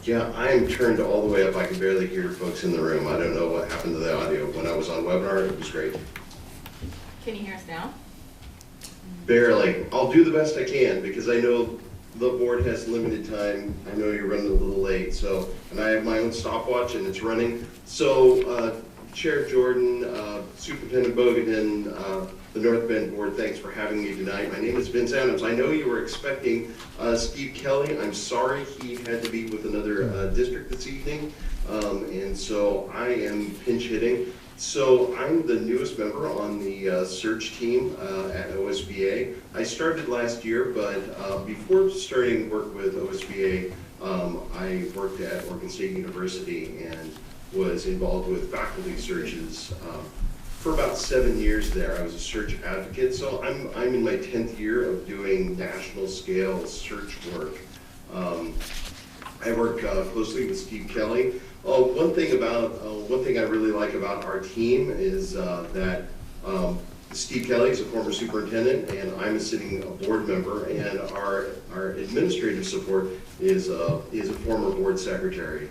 Yeah, I am turned all the way up. I can barely hear folks in the room. I don't know what happened to the audio. When I was on webinar, it was great. Can you hear us now? Barely. I'll do the best I can because I know the board has limited time. I know you're running a little late, so, and I have my own stopwatch and it's running. So, Chair Jordan, Superintendent Bogaden, the North Bend Board, thanks for having me tonight. My name is Vince Adams. I know you were expecting Steve Kelly. I'm sorry he had to be with another district this evening, and so I am pinch hitting. So I'm the newest member on the search team at OSBA. I started last year, but before starting work with OSBA, I worked at Oregon State University and was involved with faculty searches for about 7 years there. I was a search advocate, so I'm in my 10th year of doing national scale search work. I work closely with Steve Kelly. One thing I really like about our team is that Steve Kelly is a former superintendent, and I'm a sitting board member, and our administrative support is a former board secretary.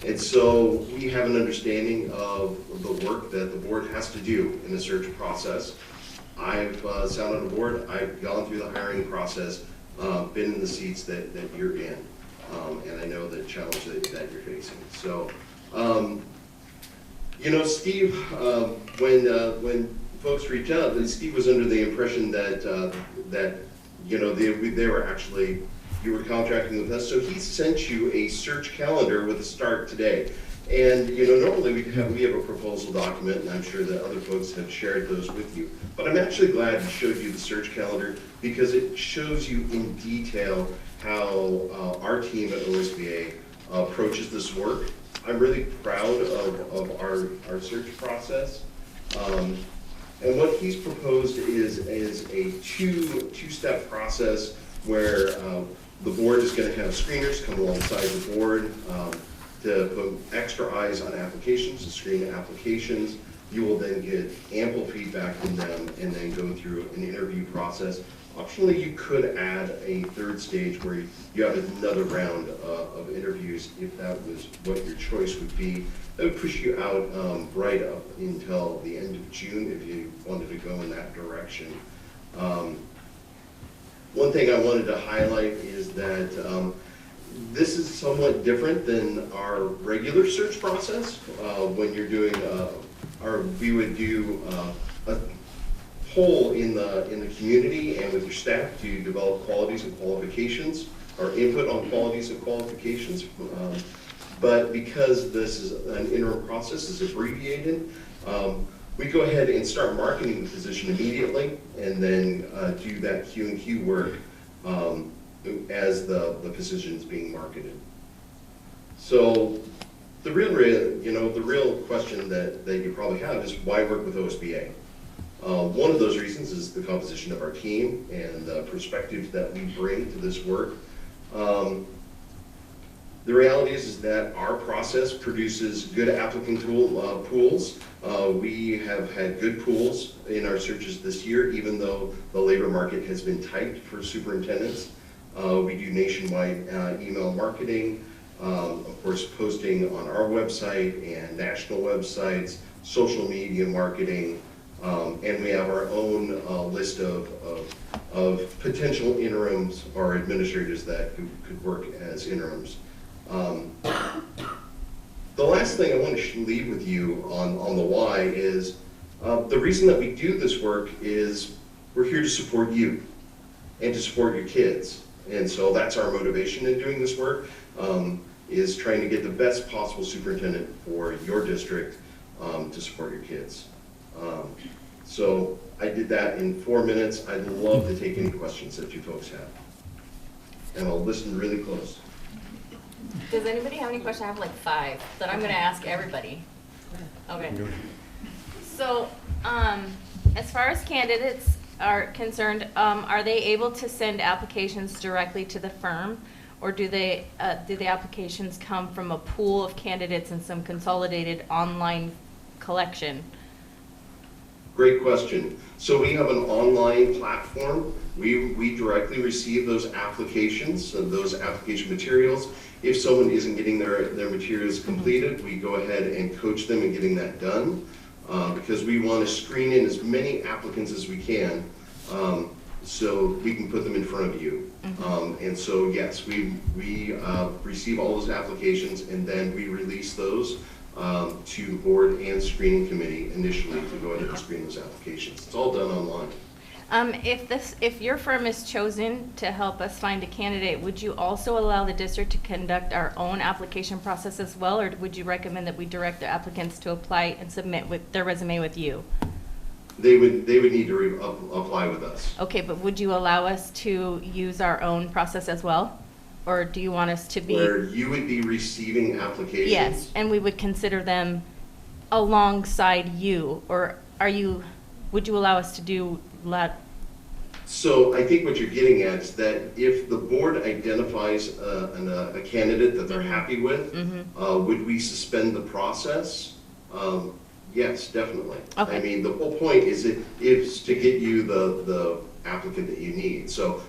And so we have an understanding of the work that the board has to do in the search process. I've sat on a board, I've gone through the hiring process, been in the seats that you're in, and I know the challenge that you're facing. So, you know, Steve, when folks reach out, Steve was under the impression that you know, they were actually, you were contracting with us, so he sent you a search calendar with a start today. And you know, normally we have a proposal document, and I'm sure that other folks have shared those with you. But I'm actually glad he showed you the search calendar because it shows you in detail how our team at OSBA approaches this work. I'm really proud of our search process. And what he's proposed is a two-step process where the board is going to have screeners come alongside the board to put extra eyes on applications, to screen applications. You will then get ample feedback from them and then go through an interview process. Optionally, you could add a third stage where you have another round of interviews if that was what your choice would be. That would push you out right up until the end of June if you wanted to go in that direction. One thing I wanted to highlight is that this is somewhat different than our regular search process. When you're doing, we would do a poll in the community and with your staff to develop qualities and qualifications, or input on qualities and qualifications. But because this is an interim process, it's abbreviated, we go ahead and start marketing the position immediately, and then do that Q&Q work as the position is being marketed. So the real question that you probably have is why work with OSBA? One of those reasons is the composition of our team and the perspectives that we bring to this work. The reality is that our process produces good applicant pools. We have had good pools in our searches this year, even though the labor market has been tight for superintendents. We do nationwide email marketing, of course, posting on our website and national websites, social media marketing, and we have our own list of potential interims or administrators that could work as interims. The last thing I want to leave with you on the why is the reason that we do this work is we're here to support you and to support your kids. And so that's our motivation in doing this work, is trying to get the best possible superintendent for your district to support your kids. So I did that in 4 minutes. I'd love to take any questions that you folks have. And I'll listen really close. Does anybody have any questions? I have like 5 that I'm going to ask everybody. Okay. So, as far as candidates are concerned, are they able to send applications directly to the firm, or do the applications come from a pool of candidates and some consolidated online collection? Great question. So we have an online platform. We directly receive those applications, those application materials. If someone isn't getting their materials completed, we go ahead and coach them in getting that done, because we want to screen in as many applicants as we can, so we can put them in front of you. And so yes, we receive all those applications, and then we release those to the board and screening committee initially to go ahead and screen those applications. It's all done online. If your firm is chosen to help us find a candidate, would you also allow the district to conduct our own application process as well, or would you recommend that we direct the applicants to apply and submit with their resume with you? They would need to apply with us. Okay, but would you allow us to use our own process as well? Or do you want us to be? Where you would be receiving applications? Yes, and we would consider them alongside you, or would you allow us to do So I think what you're getting at is that if the board identifies a candidate that they're happy with, would we suspend the process? Yes, definitely. Okay. I mean, the whole point is to get you the applicant that you need. So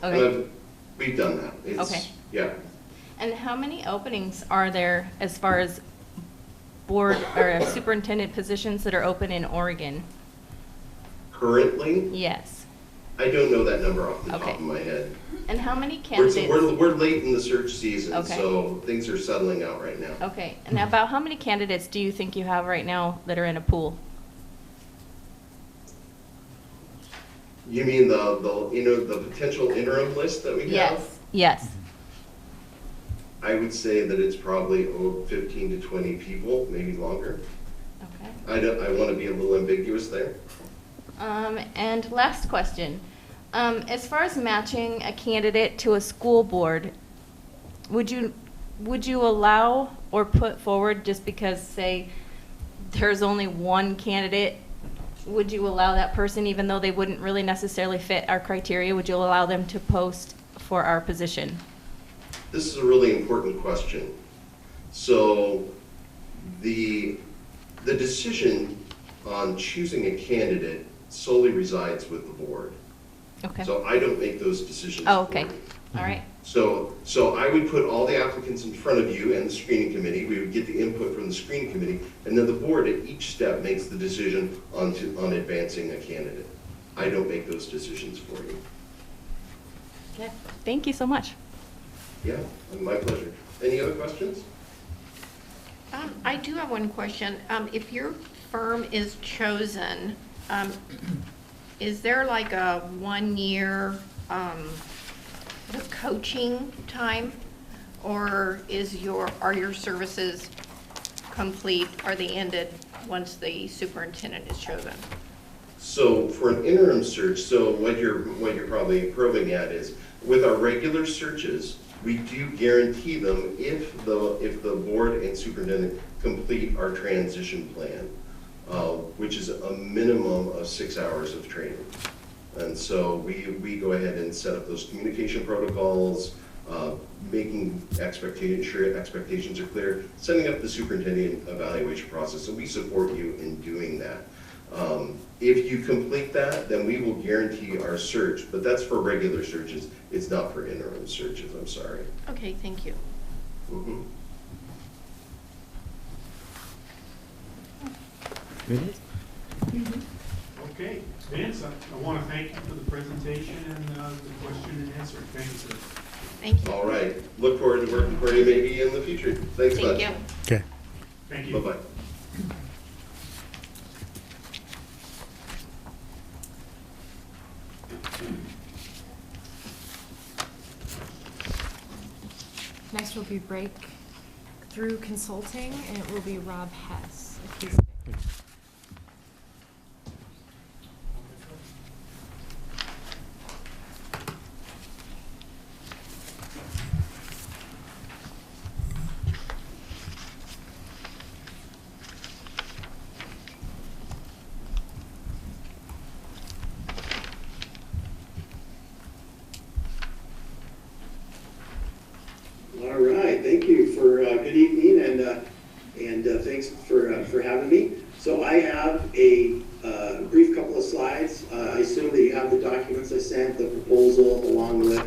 we've done that. Okay. Yeah. And how many openings are there as far as board or superintendent positions that are open in Oregon? Currently? Yes. I don't know that number off the top of my head. And how many candidates? We're late in the search season, Okay. so things are settling out right now. Okay, and about how many candidates do you think you have right now that are in a pool? You mean the potential interim list that we have? Yes. Yes. I would say that it's probably 15 to 20 people, maybe longer. Okay. I want to be a little ambiguous there. And last question. As far as matching a candidate to a school board, would you allow or put forward, just because, say, there's only one candidate, would you allow that person, even though they wouldn't really necessarily fit our criteria, would you allow them to post for our position? This is a really important question. So the decision on choosing a candidate solely resides with the board. Okay. So I don't make those decisions. Oh, for okay. you. All right. So I would put all the applicants in front of you and the screening committee. We would get the input from the screening committee, and then the board at each step makes the decision on advancing a candidate. I don't make those decisions for you. Okay. Thank you so much. Yeah, my pleasure. Any other questions? I do have one question. If your firm is chosen, is there like a 1 year coaching time? Or are your services complete, are they ended once the superintendent is chosen? So for an interim search, so what you're probably probing at is, with our regular searches, we do guarantee them if the board and superintendent complete our transition plan, which is a minimum of 6 hours of training. And so we go ahead and set up those communication protocols, making sure expectations are clear, setting up the superintendent evaluation process, and we support you in doing that. If you complete that, then we will guarantee our search, but that's for regular searches. It's not for interim searches, I'm sorry. Okay, thank you. Mhm. Okay, Vince, I want to thank you for the presentation and the question and answer. Thank you, sir. Thank you. All right, look forward to working for you maybe in the future. Thanks much. Thank you. Okay. Thank you. Bye-bye. Next will be Breakthrough Consulting, and it will be Rob Hess, if he's there. All right, thank you for good evening, and thanks for having me. So I have a brief couple of slides. I assume that you have the documents I sent, the proposal, along with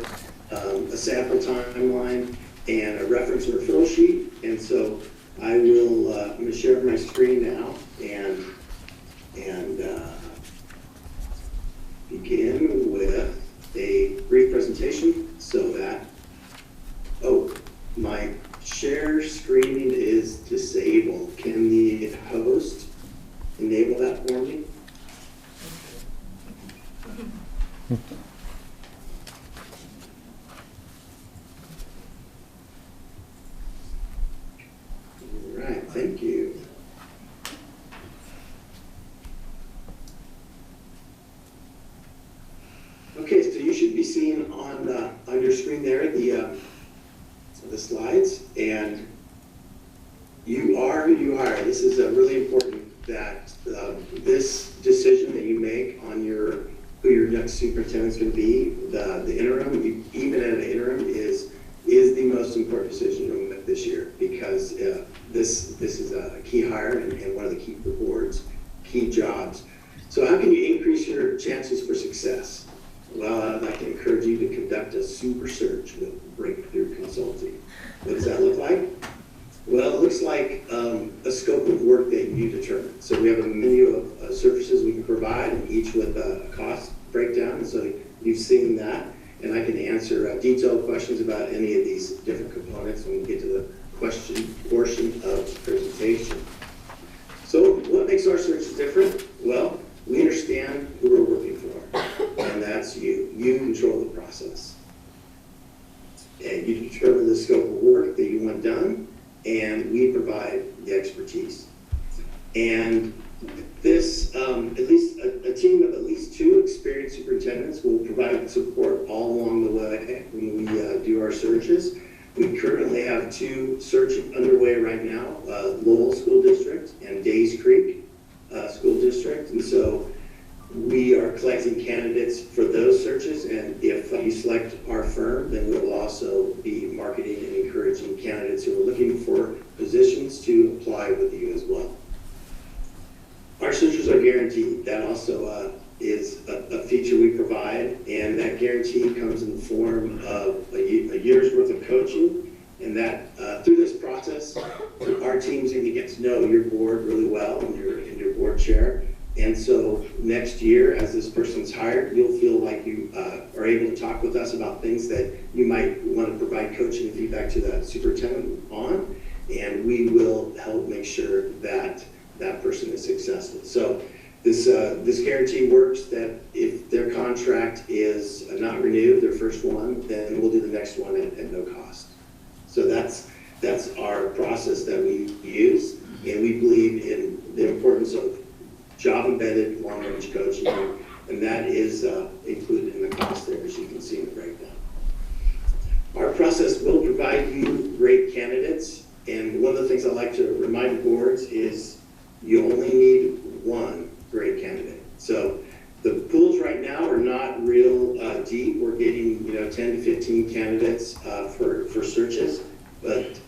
a sample timeline and a reference and referral sheet. And so I will I'm going to share my screen now and begin with a brief presentation so that. Oh, my share screening is disabled. Can the host enable that for me? All right, thank you. Okay, so you should be seeing on your screen there the slides, and you are who you are. This is really important that this decision that you make on who your next superintendent is going to be, the interim, even at an interim, is the most important decision you'll make this year, because this is a key hire and one of the key board's key jobs. So how can you increase your chances for success? Well, I'd like to encourage you to conduct a super search with Breakthrough Consulting. What does that look like? Well, it looks like a scope of work that you determine. So we have a menu of services we can provide, and each with a cost breakdown. And so you've seen that, and I can answer detailed questions about any of these different components when we get to the question portion of the presentation. So what makes our search different? Well, we understand who we're working for, and that's you. You control the process. And you determine the scope of work that you want done, and we provide the expertise. And this, at least a team of at least 2 experienced superintendents will provide support all along the way when we do our searches. We currently have 2 searches underway right now, Lowell School District and Days Creek School District. And so we are collecting candidates for those searches, and if you select our firm, then we'll also be marketing and encouraging candidates who are looking for positions to apply with you as well. Our searches are guaranteed. That also is a feature we provide, and that guarantee comes in the form of a year's worth of coaching, and that through this process, our team's going to get to know your board really well and your board chair. And so next year, as this person's hired, you'll feel like you are able to talk with us about things that you might want to provide coaching and feedback to that superintendent on, and we will help make sure that that person is successful. So this guarantee works that if their contract is not renewed, their first one, then we'll do the next one at no cost. So that's our process that we use, and we believe in the importance of job-embedded long-range coaching, and that is included in the cost there, as you can see in the breakdown. Our process will provide you great candidates, and one of the things I like to remind boards is you only need one great candidate. So the pools right now are not real deep. We're getting 10 to 15 candidates for searches, but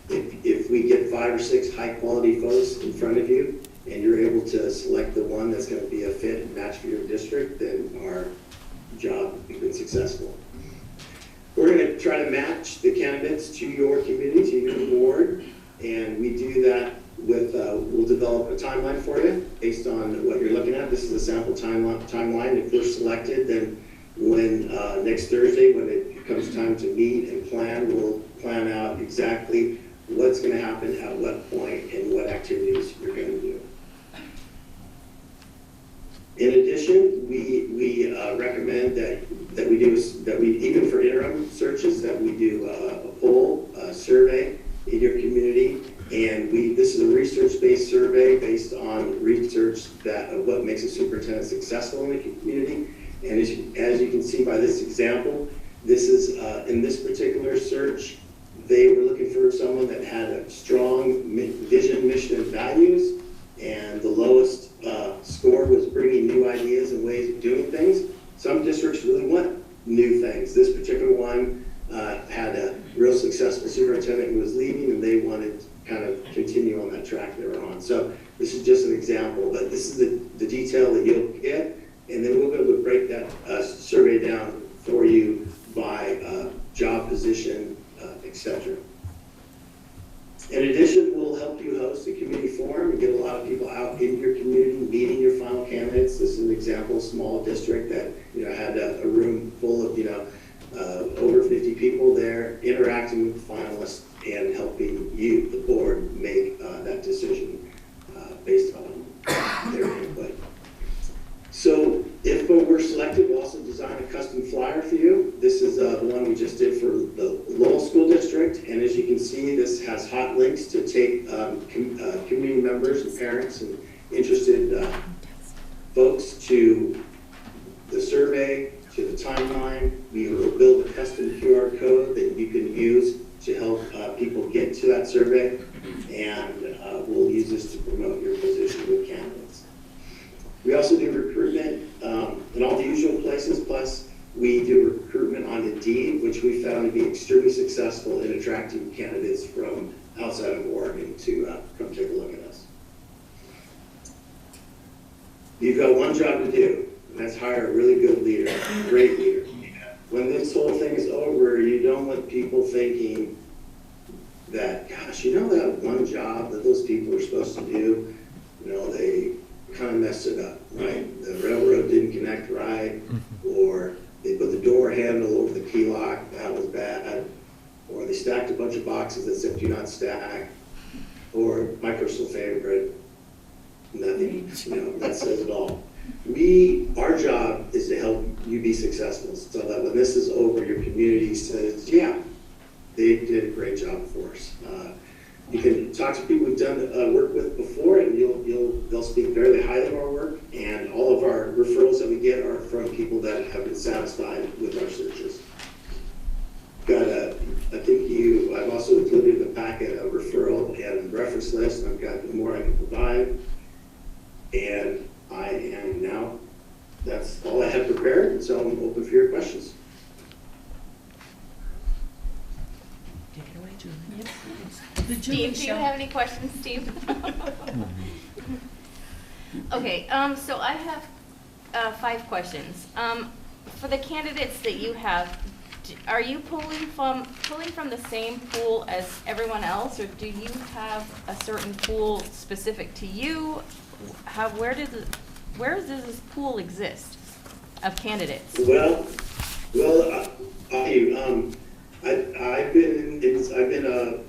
if we get 5 or 6 high-quality folks in front of you, and you're able to select the one that's going to be a fit and match for your district, then our job has been successful. We're going to try to match the candidates to your community, to your board, and we do that with, we'll develop a timeline for you based on what you're looking at. This is a sample timeline. If we're selected, then when next Thursday, when it comes time to meet and plan, we'll plan out exactly what's going to happen at what point and what activities you're going to do. In addition, we recommend that we even for interim searches, that we do a poll, survey in your community, and this is a research-based survey based on research of what makes a superintendent successful in the community. And as you can see by this example, this is in this particular search, they were looking for someone that had a strong vision, mission, and values, and the lowest score was bringing new ideas and ways of doing things. Some districts really want new things. This particular one had a real successful superintendent who was leaving, and they wanted to kind of continue on that track they were on. So this is just an example, but this is the detail that you'll get, and then we'll be able to break that survey down for you by job position, etc. In addition, we'll help you host a community forum and get a lot of people out in your community, meeting your final candidates. This is an example, small district that had a room full of over 50 people there, interacting with the finalists and helping you, the board, make that decision based on their input. So if we're selected, we'll also design a custom flyer for you. This is the one we just did for the Lowell School District, and as you can see, this has hot links to take community members and parents and interested folks to the survey, to the timeline. We will build a custom QR code that you can use to help people get to that survey, and we'll use this to promote your position with candidates. We also do recruitment in all the usual places, plus we do recruitment on Indeed, which we found to be extremely successful in attracting candidates from outside of Oregon to come take a look at us. You've got one job to do, and that's hire a really good leader, a great leader. When this whole thing is over, you don't want people thinking that, gosh, that one job that those people are supposed to do, they kind of messed it up, right? The railroad didn't connect right, or they put the door handle over the key lock, that was bad, or they stacked a bunch of boxes that said do not stack, or my personal favorite, nothing, that says it all. Our job is to help you be successful, so that when this is over, your community says, yeah, they did a great job for us. You can talk to people we've done work with before, and they'll speak very highly of our work. And all of our referrals that we get are from people that have been satisfied with our searches. I've also included in the packet a referral and reference list. I've got more I can provide, and that's all I have prepared. So I'm open for your questions. Take it away, Julie. Yep. Steve, do you have any questions, Steve? Okay, so I have 5 questions. For the candidates that you have, are you pulling from the same pool as everyone else, or do you have a certain pool specific to you? Where does this pool exist of candidates? Well, I've been a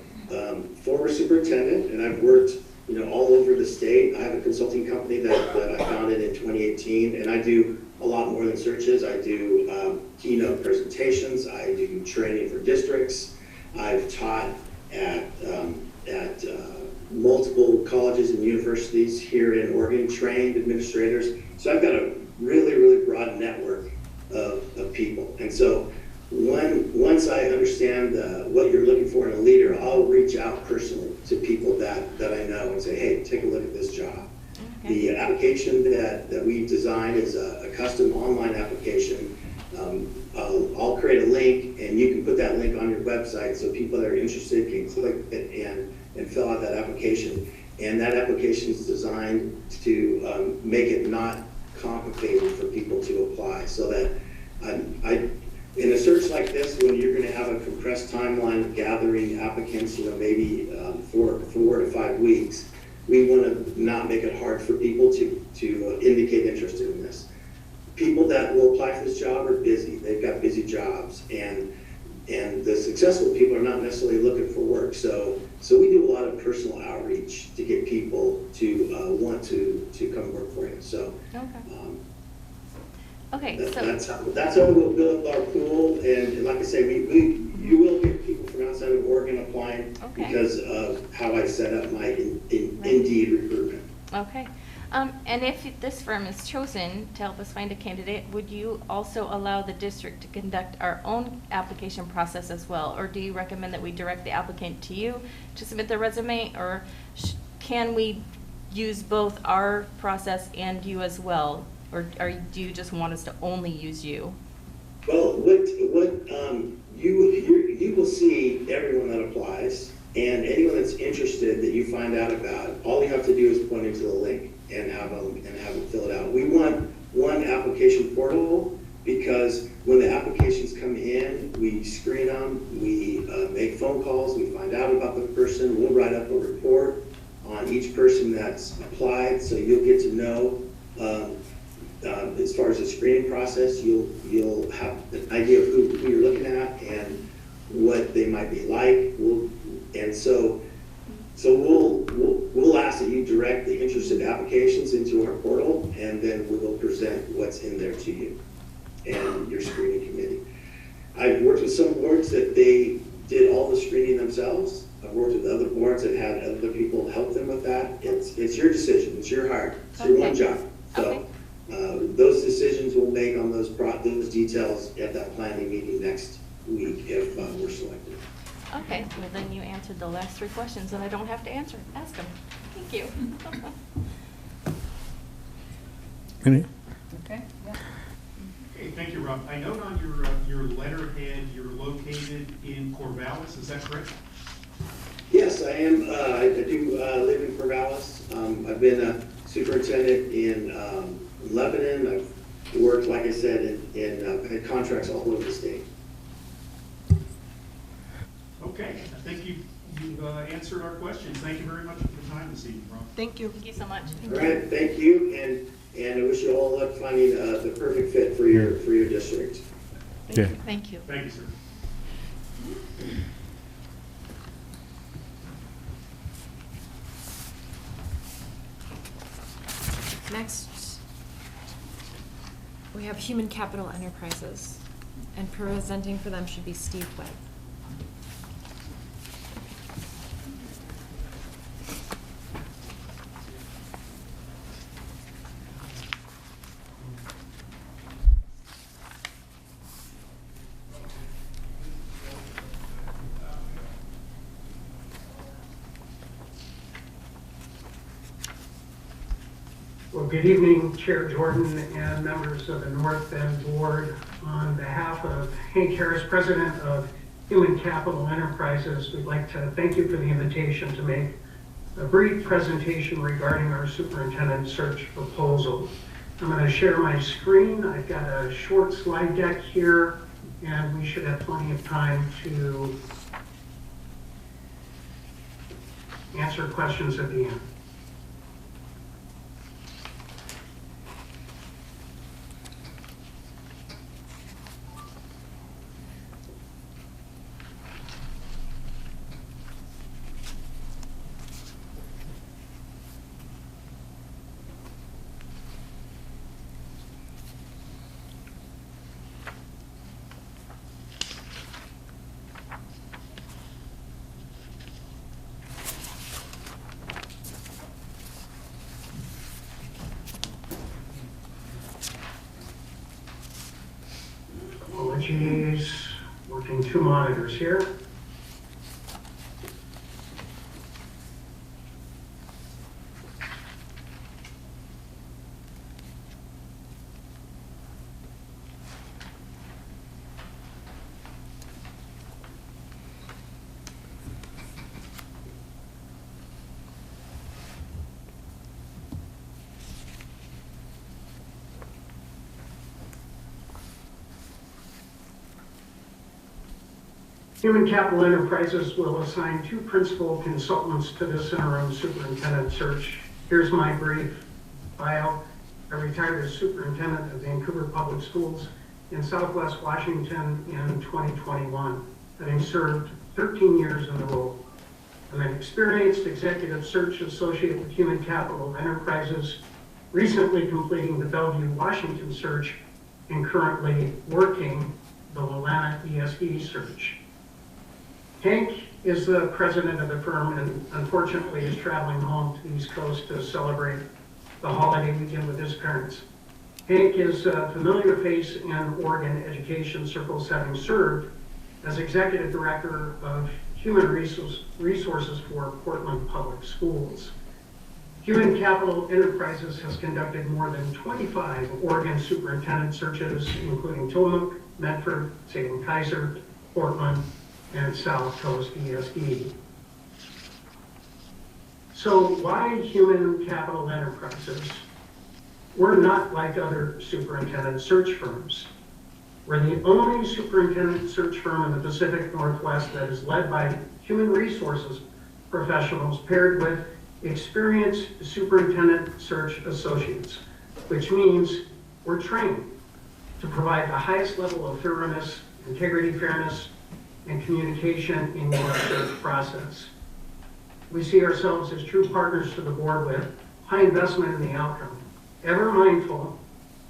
former superintendent, and I've worked, all over the state. I have a consulting company that I founded in 2018, and I do a lot more than searches. I do keynote presentations. I do training for districts. I've taught at multiple colleges and universities here in Oregon, trained administrators. So I've got a really, really broad network of people. And so once I understand what you're looking for in a leader, I'll reach out personally to people that I know and say, hey, take a look at this job. Okay. The application that we designed is a custom online application. I'll create a link, and you can put that link on your website so people that are interested can click it and fill out that application. And that application is designed to make it not complicated for people to apply, so that in a search like this, when you're going to have a compressed timeline of gathering applicants, maybe 4 to 5 weeks, we want to not make it hard for people to indicate interest in this. People that will apply for this job are busy. They've got busy jobs, and the successful people are not necessarily looking for work. So we do a lot of personal outreach to get people to want to come work for you. So. Okay. That's how we'll build our pool, and like I say, you will get people from outside of Oregon applying because of how I set up my Indeed recruitment. Okay. And if this firm is chosen to help us find a candidate, would you also allow the district to conduct our own application process as well? Or do you recommend that we direct the applicant to you to submit their resume, or can we use both our process and you as well? Or do you just want us to only use you? Well, you will see everyone that applies, and anyone that's interested that you find out about. All you have to do is point them to the link and have them fill it out. We want one application portal because when the applications come in, we screen them, we make phone calls, we find out about the person. We'll write up a report on each person that's applied, so you'll get to know. As far as the screening process, you'll have an idea of who you're looking at and what they might be like. We'll ask that you direct the interested applications into our portal, and then we'll present what's in there to you and your screening committee. I've worked with some boards that they did all the screening themselves. I've worked with other boards that had other people help them with that. It's your decision. It's your heart. It's your one job. So. Those decisions we'll make on those details at that planning meeting next week if we're selected. Okay, well then you answered the last 3 questions and I don't have to ask them. Thank you. Any? Okay, yeah. Okay, thank you, Rob. I note on your letterhead, you're located in Corvallis, is that correct? Yes, I am. I do live in Corvallis. I've been a superintendent in Lebanon. I've worked, like I said, in had contracts all over the state. Okay, I think you've answered our questions. Thank you very much for the time this evening, Rob. Thank you. Thank you so much. All right, thank you, and I wish you all luck finding the perfect fit for your district. Thank you. Thank you, sir. Next, we have Human Capital Enterprises, and presenting for them should be Steve Webb. Well, good evening, Chair Jordan and members of the North Bend Board. On behalf of Hank Harris, President of Human Capital Enterprises, we'd like to thank you for the invitation to make a brief presentation regarding our superintendent search proposal. I'm going to share my screen. I've got a short slide deck here, and we should have plenty of time to answer questions at the end. Apologies, working two monitors here. Human Capital Enterprises will assign 2 principal consultants to this interim superintendent search. Here's my brief bio. I retired as superintendent of Vancouver Public Schools in Southwest Washington in 2021, having served 13 years in the role. I'm an experienced executive search associate with Human Capital Enterprises, recently completing the Bellevue, Washington search, and currently working the Willamette ESD search. Hank is the president of the firm and unfortunately is traveling home to the East Coast to celebrate the holiday weekend with his parents. Hank is a familiar face in Oregon education circles, having served as executive director of human resources for Portland Public Schools. Human Capital Enterprises has conducted more than 25 Oregon superintendent searches, including Tillamook, Medford, Salem-Keizer, Portland, and South Coast ESD. So why Human Capital Enterprises? We're not like other superintendent search firms. We're the only superintendent search firm in the Pacific Northwest that is led by human resources professionals paired with experienced superintendent search associates, which means we're trained to provide the highest level of thoroughness, integrity, fairness, and communication in your search process. We see ourselves as true partners to the board with high investment in the outcome, ever mindful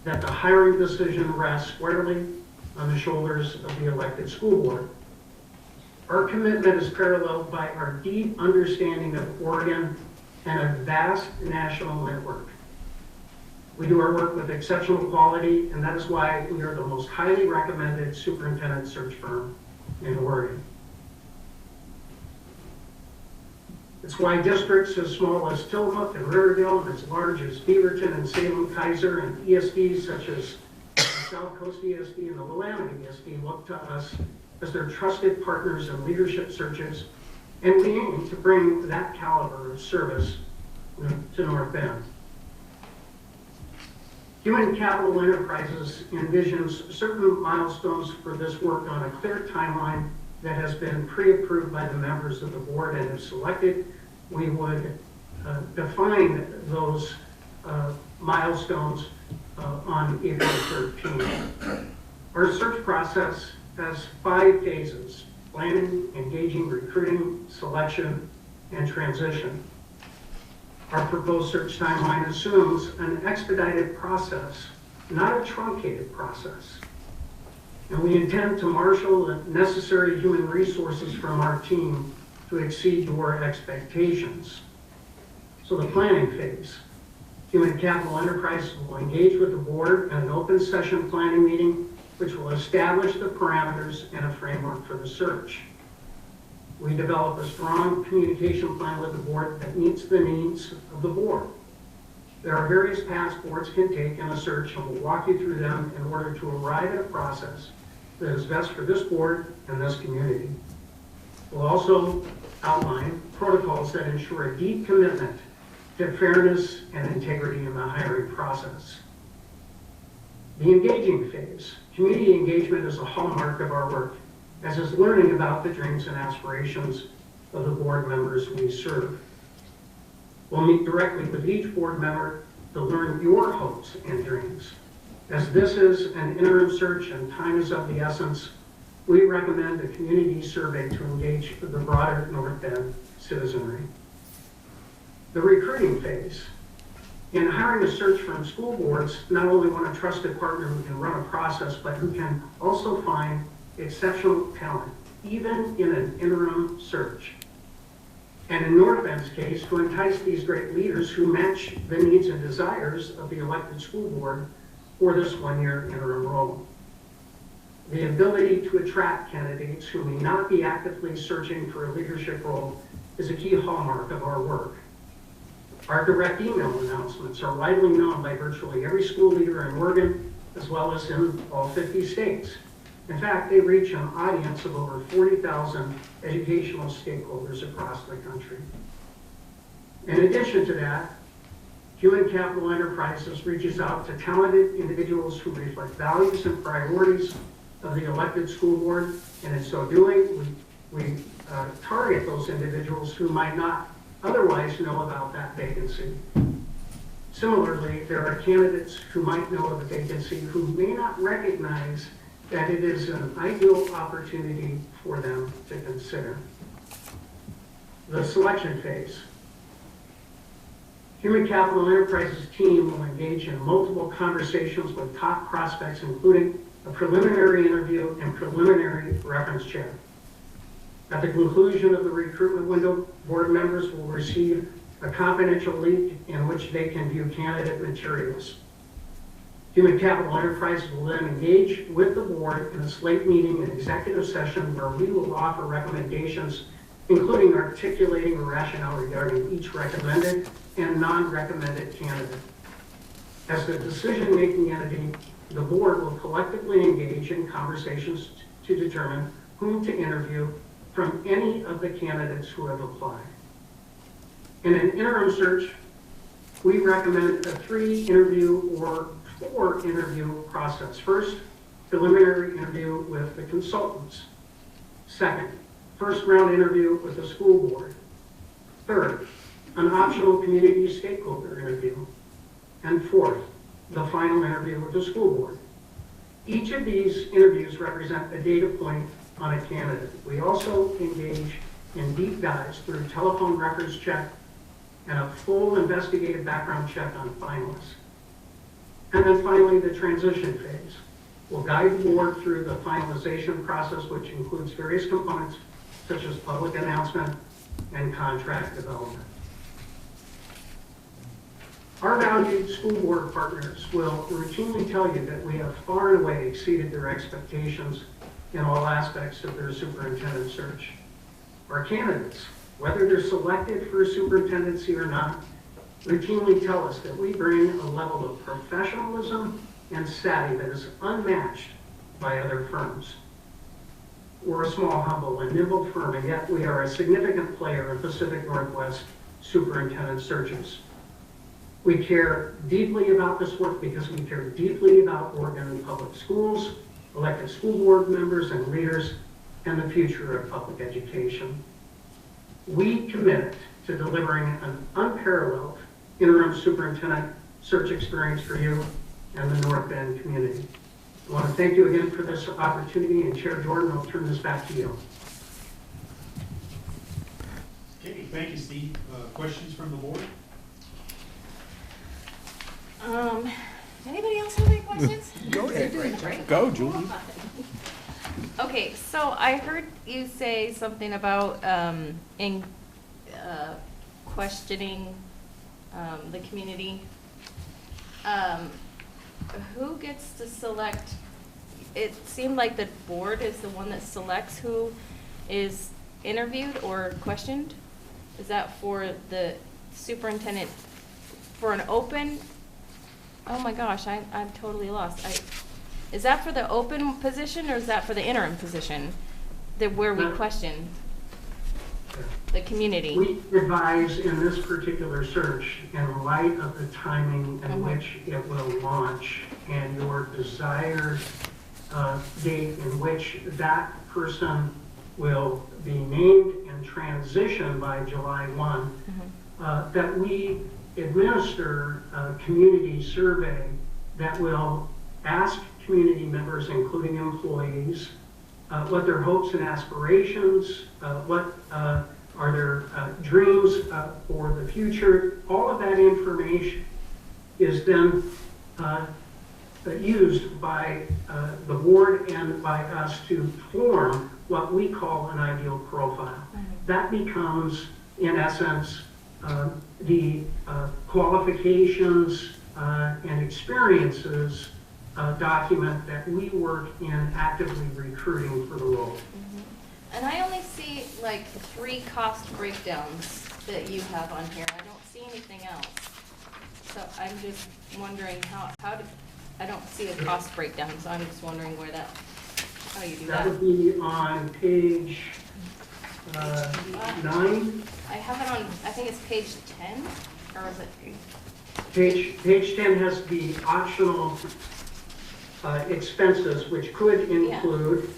that the hiring decision rests squarely on the shoulders of the elected school board. Our commitment is paralleled by our deep understanding of Oregon and a vast national network. We do our work with exceptional quality, and that is why we are the most highly recommended superintendent search firm in Oregon. It's why districts as small as Tillamook and Riverdale and as large as Beaverton and Salem-Keizer and ESDs such as South Coast ESD and the Willamette ESD look to us as their trusted partners in leadership searches, and we aim to bring that caliber of service to North Bend. Human Capital Enterprises envisions certain milestones for this work on a clear timeline that has been pre-approved by the members of the board, and if selected, we would define those milestones on April 13th. Our search process has 5 phases: planning, engaging, recruiting, selection, and transition. Our proposed search timeline assumes an expedited process, not a truncated process. And we intend to marshal the necessary human resources from our team to exceed your expectations. So the planning phase. Human Capital Enterprise will engage with the board in an open session planning meeting, which will establish the parameters and a framework for the search. We develop a strong communication plan with the board that meets the needs of the board. There are various paths boards can take in a search, and we'll walk you through them in order to arrive at a process that is best for this board and this community. We'll also outline protocols that ensure a deep commitment to fairness and integrity in the hiring process. The engaging phase. Community engagement is a hallmark of our work, as is learning about the dreams and aspirations of the board members we serve. We'll meet directly with each board member to learn your hopes and dreams. As this is an interim search and time is of the essence, we recommend a community survey to engage the broader North Bend citizenry. The recruiting phase. In hiring a search firm, school boards not only want a trusted partner who can run a process, but who can also find exceptional talent, even in an interim search. And in North Bend's case, to entice these great leaders who match the needs and desires of the elected school board for this one-year interim role. The ability to attract candidates who may not be actively searching for a leadership role is a key hallmark of our work. Our direct email announcements are widely known by virtually every school leader in Oregon, as well as in all 50 states. In fact, they reach an audience of over 40,000 educational stakeholders across the country. In addition to that, Human Capital Enterprises reaches out to talented individuals who reflect values and priorities of the elected school board, and in so doing, we target those individuals who might not otherwise know about that vacancy. Similarly, there are candidates who might know of a vacancy who may not recognize that it is an ideal opportunity for them to consider. The selection phase. Human Capital Enterprises team will engage in multiple conversations with top prospects, including a preliminary interview and preliminary reference check. At the conclusion of the recruitment window, board members will receive a confidential leak in which they can view candidate materials. Human Capital Enterprises will then engage with the board in a slate meeting and executive session where we will offer recommendations, including articulating a rationale regarding each recommended and non-recommended candidate. As the decision-making entity, the board will collectively engage in conversations to determine whom to interview from any of the candidates who have applied. In an interim search, we recommend a 3-interview or 4-interview process. First, preliminary interview with the consultants. Second, first-round interview with the school board. Third, an optional community stakeholder interview. And fourth, the final interview with the school board. Each of these interviews represent a data point on a candidate. We also engage in deep dives through telephone records check and a full investigative background check on finalists. And then finally, the transition phase. We'll guide the board through the finalization process, which includes various components such as public announcement and contract development. Our valued school board partners will routinely tell you that we have far and away exceeded their expectations in all aspects of their superintendent search. Our candidates, whether they're selected for a superintendency or not, routinely tell us that we bring a level of professionalism and savvy that is unmatched by other firms. We're a small, humble, and nimble firm, and yet we are a significant player in Pacific Northwest superintendent searches. We care deeply about this work because we care deeply about Oregon public schools, elected school board members and leaders, and the future of public education. We commit to delivering an unparalleled interim superintendent search experience for you and the North Bend community. I want to thank you again for this opportunity, and Chair Jordan, I'll turn this back to you. Okay, thank you, Steve. Questions from the board? Anybody else have any questions? Go ahead. You're doing great. Go, Julie. Okay, so I heard you say something about questioning the community. Who gets to select? It seemed like the board is the one that selects who is interviewed or questioned. Is that for the superintendent for an open? Oh my gosh, I'm totally lost. Is that for the open position or is that for the interim position where we question? the community. We advise in this particular search, in light of the timing in which it will launch and your desired date in which that person will be named and transitioned by July 1, that we administer a community survey that will ask community members, including employees, what their hopes and aspirations, what are their dreams for the future. All of that information is then used by the board and by us to form what we call an ideal profile. That becomes, in essence, the qualifications and experiences document that we work in actively recruiting for the role. And I only see like 3 cost breakdowns that you have on here. I don't see anything else. So I'm just wondering how did, I don't see a cost breakdown, so I'm just wondering how you do that. That would be on page 9. I have it on, I think it's page 10, or is it? Page 10 has the optional expenses, which could include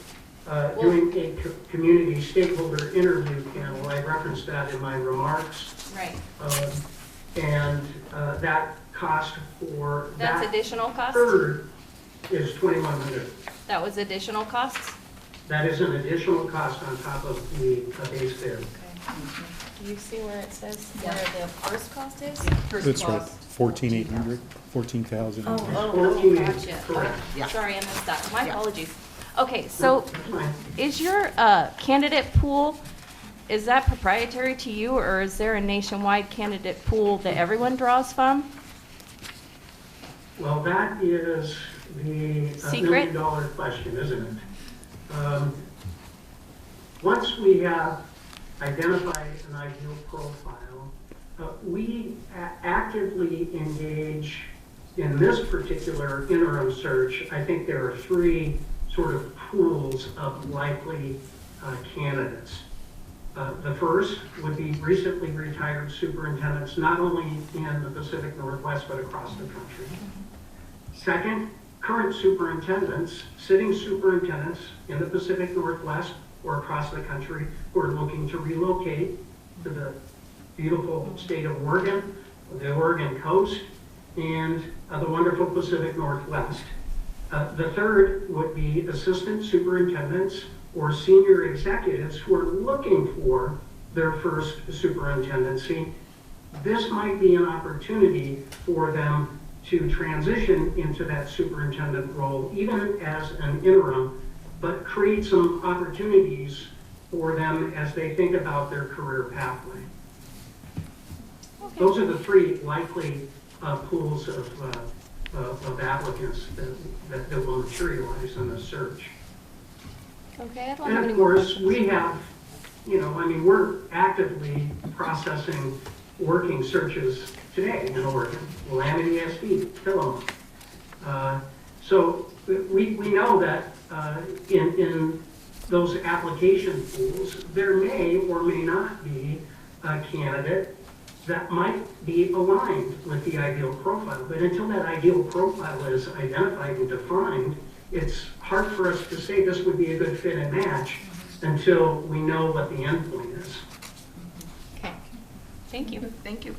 doing a community stakeholder interview panel. I referenced that in my remarks. Right. And that cost for That's that additional cost? third is $2,100. That was additional costs? That is an additional cost on top of the base fare. Do you see where it says where the first cost is? That's right, 14,800, 14,000. Oh, gotcha. Correct. Sorry, I missed that. My apologies. Okay, so is your candidate pool, is that proprietary to you, or is there a nationwide candidate pool that everyone draws from? Well, that is the Secret? million-dollar question, isn't it? Once we have identified an ideal profile, we actively engage in this particular interim search. I think there are 3 sort of pools of likely candidates. The first would be recently retired superintendents, not only in the Pacific Northwest, but across the country. Second, current superintendents, sitting superintendents in the Pacific Northwest or across the country who are looking to relocate to the beautiful state of Oregon, the Oregon coast, and the wonderful Pacific Northwest. The third would be assistant superintendents or senior executives who are looking for their first superintendency. This might be an opportunity for them to transition into that superintendent role, even as an interim, but create some opportunities for them as they think about their career pathway. Those are the 3 likely pools of applicants that will materialize in the search. Okay, I don't have And any of more course, questions. we have, we're actively processing working searches today in Oregon, Willamette ESD, Tillamook. So we know that in those application pools, there may or may not be a candidate that might be aligned with the ideal profile. But until that ideal profile is identified and defined, it's hard for us to say this would be a good fit and match until we know what the end point is. Okay, thank you. Thank you.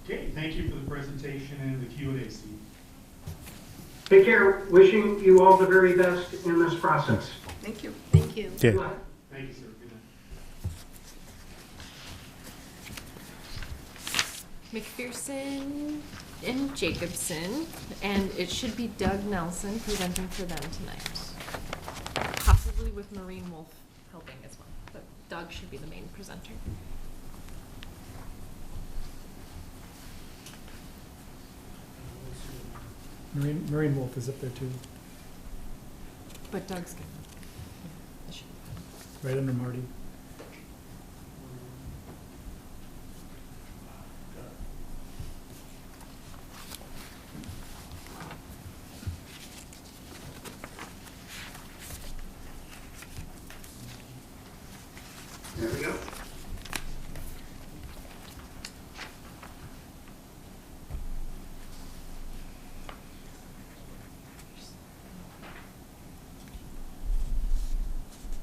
Okay, thank you for the presentation and the Q&A, Steve. Take care. Wishing you all the very best in this process. Thank you. Thank you. Yeah. Good luck. Thank you, sir. Good night. McPherson and Jacobson, and it should be Doug Nelson presenting for them tonight. Possibly with Maureen Wolf helping as well, but Doug should be the main presenter. Marine Wolf is up there too, But Doug's good. right under Marty. There we go.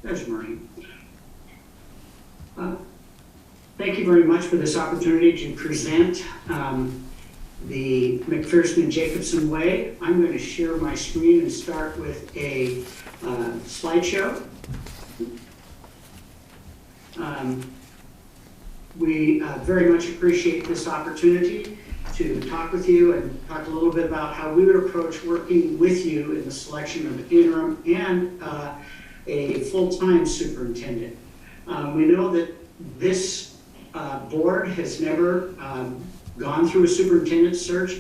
There's Maureen. Thank you very much for this opportunity to present the McPherson and Jacobson Way. I'm going to share my screen and start with a slideshow. We very much appreciate this opportunity to talk with you and talk a little bit about how we would approach working with you in the selection of interim and a full-time superintendent. We know that this board has never gone through a superintendent search.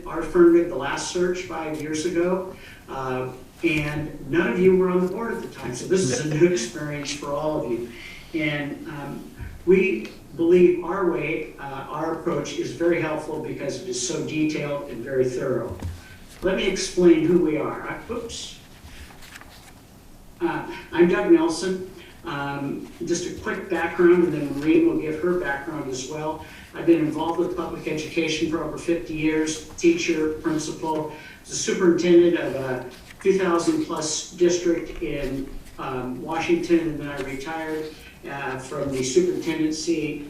Our firm did the last search 5 years ago, and none of you were on the board at the time, so this is a new experience for all of you. And we believe our way, our approach is very helpful because it is so detailed and very thorough. Let me explain who we are. I'm Doug Nelson. Just a quick background, and then Maureen will give her background as well. I've been involved with public education for over 50 years, teacher, principal, was a superintendent of a 2,000 plus district in Washington, and then I retired from the superintendency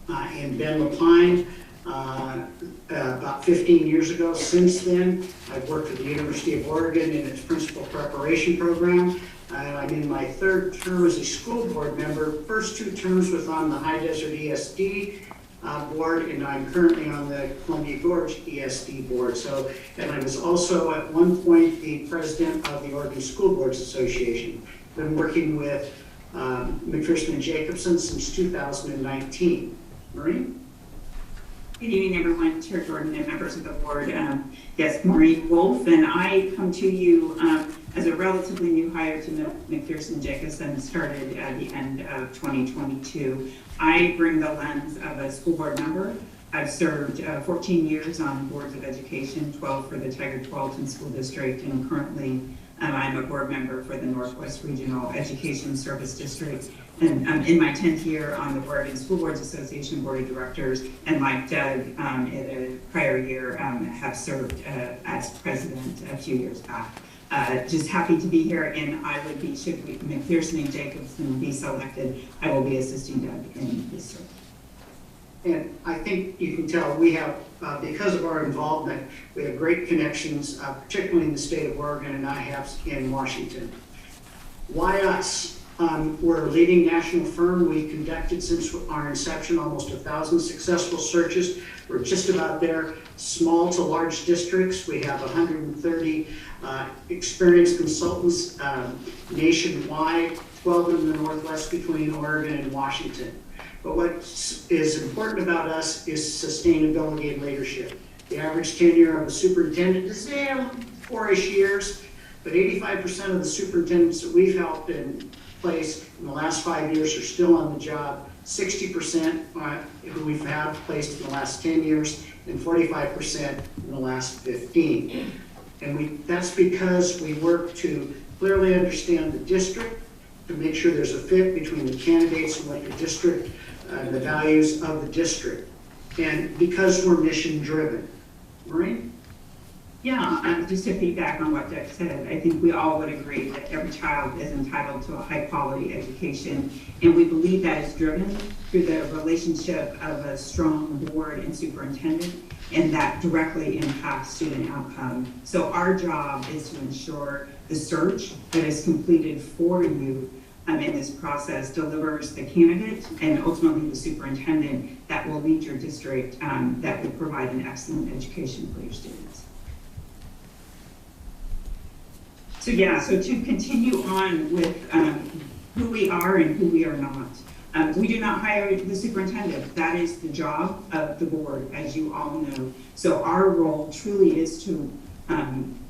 in Ben LaPine about 15 years ago. Since then, I've worked at the University of Oregon in its principal preparation program. I'm in my third term as a school board member. First 2 terms was on the High Desert ESD board, and I'm currently on the Columbia Gorge ESD board. So, and I was also at one point the president of the Oregon School Boards Association. Been working with McPherson and Jacobson since 2019. Maureen? Good evening, everyone. Chair Jordan and members of the board. Yes, Maureen Wolf, and I come to you as a relatively new hire to McPherson Jacobson, started at the end of 2022. I bring the lens of a school board member. I've served 14 years on boards of education, 12 for the Tigard-Tualatin School District, and currently I'm a board member for the Northwest Regional Education Service District. And I'm in my 10th year on the Oregon School Boards Association Board of Directors, and like Doug, in a prior year, have served as president a few years back. Just happy to be here, and I would be, should McPherson and Jacobson be selected, I will be assisting Doug in this search. And I think you can tell we have, because of our involvement, we have great connections, particularly in the state of Oregon and IHAPS in Washington. Why us? We're a leading national firm. We conducted since our inception almost 1,000 successful searches. We're just about there. Small to large districts. We have 130 experienced consultants nationwide, 12 in the Northwest between Oregon and Washington. But what is important about us is sustainability and leadership. The average tenure of a superintendent is 4-ish years, but 85% of the superintendents that we've helped in place in the last 5 years are still on the job. 60% who we've had placed in the last 10 years, and 45% in the last 15. And that's because we work to clearly understand the district, to make sure there's a fit between the candidates and what the district, the values of the district. And because we're mission driven. Maureen? Yeah, just to feedback on what Doug said, I think we all would agree that every child is entitled to a high quality education, and we believe that is driven through the relationship of a strong board and superintendent, and that directly impacts student outcome. So our job is to ensure the search that is completed for you in this process delivers the candidate and ultimately the superintendent that will lead your district, that will provide an excellent education for your students. So yeah, so to continue on with who we are and who we are not. We do not hire the superintendent. That is the job of the board, as you all know. So our role truly is to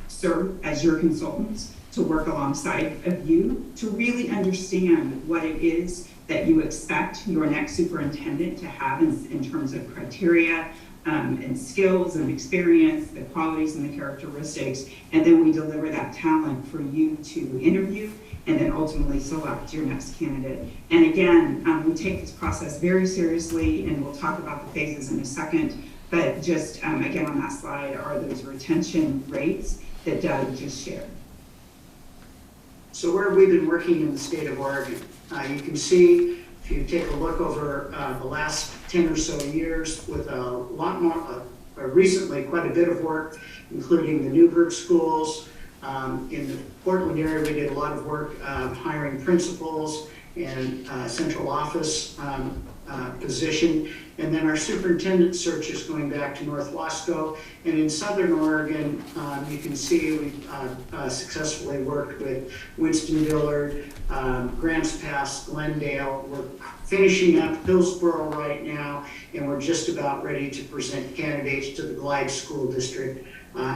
serve as your consultants, to work alongside of you, to really understand what it is that you expect your next superintendent to have in terms of criteria, and skills and experience, the qualities and the characteristics, and then we deliver that talent for you to interview and then ultimately select your next candidate. And again, we take this process very seriously, and we'll talk about the phases in a second, but just again on that slide are those retention rates that Doug just shared. So where have we been working in the state of Oregon? You can see, if you take a look over the last 10 or so years, with a lot more, recently quite a bit of work, including the Newburgh schools. In the Portland area, we did a lot of work hiring principals and central office position. And then our superintendent search is going back to North Wasco. And in Southern Oregon, you can see we've successfully worked with Winston Dillard, Grants Pass, Glendale. We're finishing up Hillsborough right now, and we're just about ready to present candidates to the Glide School District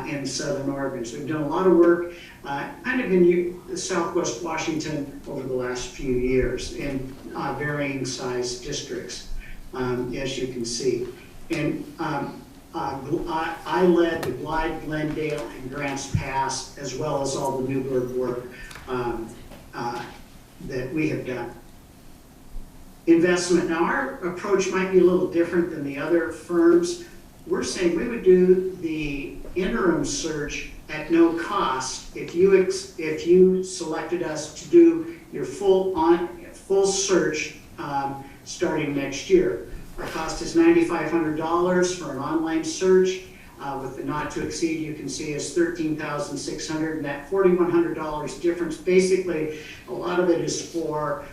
in Southern Oregon. So we've done a lot of work kind of in Southwest Washington over the last few years in varying size districts, as you can see. And I led the Glide, Glendale, and Grants Pass, as well as all the Newburgh work that we have done. Investment. Now, our approach might be a little different than the other firms. We're saying we would do the interim search at no cost if you selected us to do your full search starting next year. Our cost is $9,500 for an online search. With the not to exceed, you can see is $13,600, and that $4,100 difference, basically a lot of it is for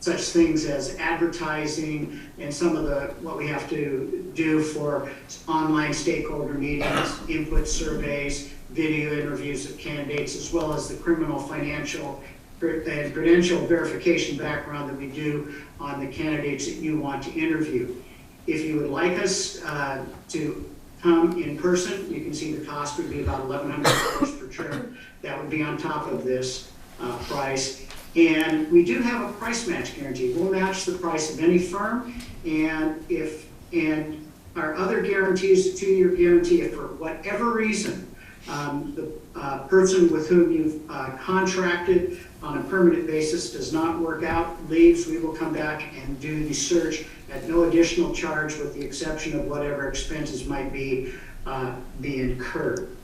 such things as advertising and some of what we have to do for online stakeholder meetings, input surveys, video interviews of candidates, as well as the criminal, financial, and credential verification background that we do on the candidates that you want to interview. If you would like us to come in person, you can see the cost would be about $1,100 per trip. That would be on top of this price. And we do have a price match guarantee. We'll match the price of any firm, and our other guarantees, a 2-year guarantee, if for whatever reason the person with whom you've contracted on a permanent basis does not work out, leaves, we will come back and do the search at no additional charge, with the exception of whatever expenses might be incurred.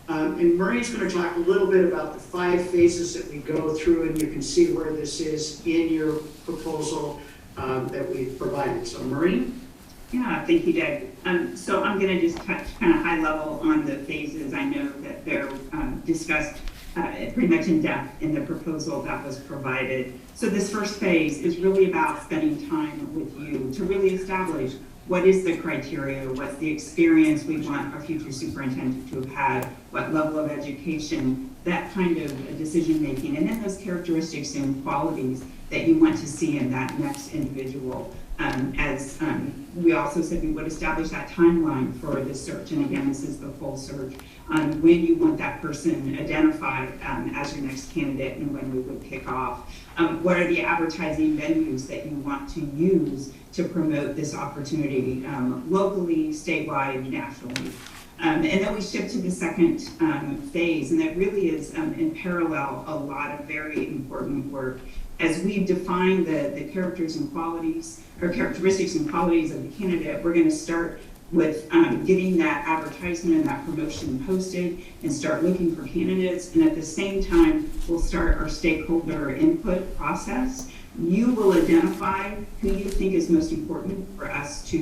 And Maria's going to talk a little bit about the 5 phases that we go through, and you can see where this is in your proposal that we've provided. So Marie? Yeah, thank you, Doug. So I'm going to just touch kind of high level on the phases. I know that they're discussed pretty much in depth in the proposal that was provided. So this first phase is really about spending time with you to really establish what is the criteria, what's the experience we want our future superintendent to have had, what level of education, that kind of decision making, and then those characteristics and qualities that you want to see in that next individual. As we also said, we would establish that timeline for the search, and again, this is the full search, when you want that person identified as your next candidate and when we would kick off. What are the advertising venues that you want to use to promote this opportunity locally, statewide, nationally? And then we shift to the second phase, and that really is in parallel a lot of very important work. As we've defined the characters and qualities, or characteristics and qualities of the candidate, we're going to start with getting that advertisement and that promotion posted and start looking for candidates. And at the same time, we'll start our stakeholder input process. You will identify who you think is most important for us to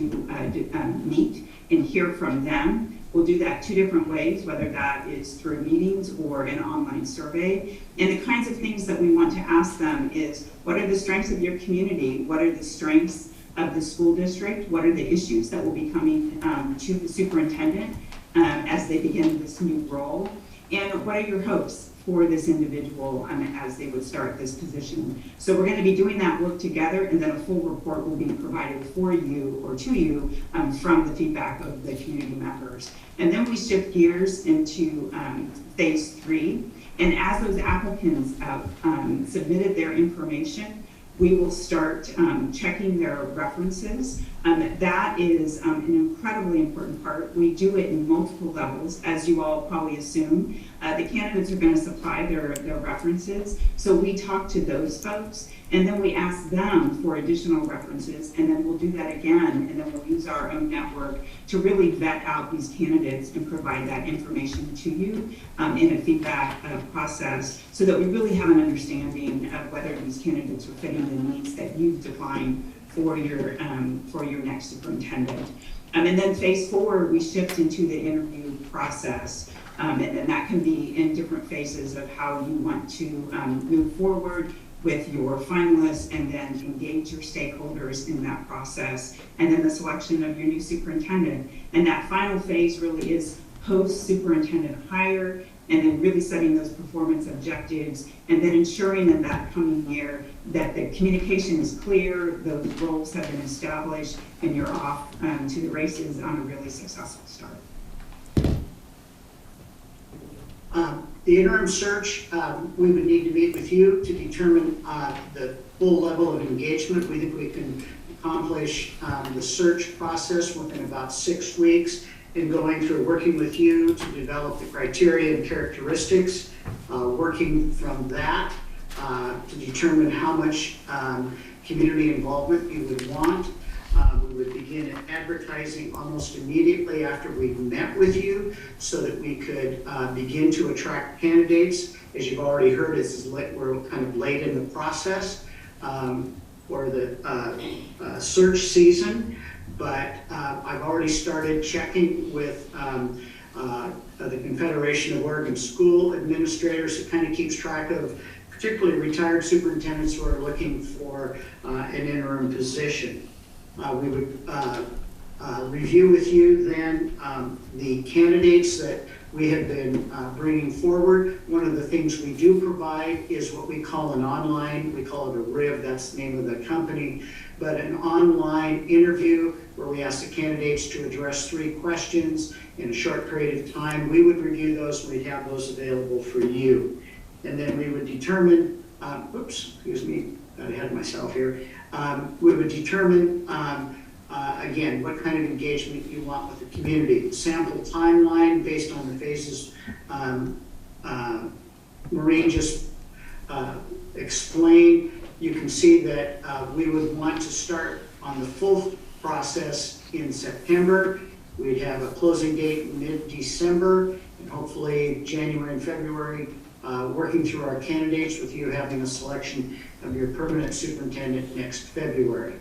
meet and hear from them. We'll do that 2 different ways, whether that is through meetings or an online survey. And the kinds of things that we want to ask them is, what are the strengths of your community? What are the strengths of the school district? What are the issues that will be coming to the superintendent as they begin this new role? And what are your hopes for this individual as they would start this position? So we're going to be doing that work together, and then a full report will be provided for you or to you from the feedback of the community members. And then we shift gears into phase 3. And as those applicants submitted their information, we will start checking their references. That is an incredibly important part. We do it in multiple levels, as you all probably assume. The candidates are going to supply their references, so we talk to those folks, And then we ask them for additional references, and then we'll do that again, and then we'll use our own network to really vet out these candidates and provide that information to you in a feedback process, so that we really have an understanding of whether these candidates are fitting the needs that you've defined for your next superintendent. And then phase 4, we shift into the interview process. And then that can be in different phases of how you want to move forward with your finalists, and then engage your stakeholders in that process, and then the selection of your new superintendent. And that final phase really is post-superintendent hire, and then really setting those performance objectives, and then ensuring in that coming year that the communication is clear, those roles have been established, and you're off to the races on a really successful start. The interim search, we would need to meet with you to determine the full level of engagement. We think we can accomplish the search process within about 6 weeks, in going through working with you to develop the criteria and characteristics, working from that to determine how much community involvement you would want. We would begin advertising almost immediately after we've met with you, so that we could begin to attract candidates. As you've already heard, we're kind of late in the process for the search season, but I've already started checking with the Confederation of Oregon School Administrators. It kind of keeps track of particularly retired superintendents who are looking for an interim position. We would review with you then the candidates that we have been bringing forward. One of the things we do provide is what we call an online, we call it a RIV, that's the name of the company, but an online interview where we ask the candidates to address 3 questions in a short period of time. We would review those, and we'd have those available for you. And then we would determine, excuse me, got ahead of myself here. We would determine, again, what kind of engagement you want with the community. Sample timeline based on the phases Maureen just explained. You can see that we would want to start on the full process in September. We'd have a closing date in mid-December, and hopefully January and February, working through our candidates, with you having a selection of your permanent superintendent next February.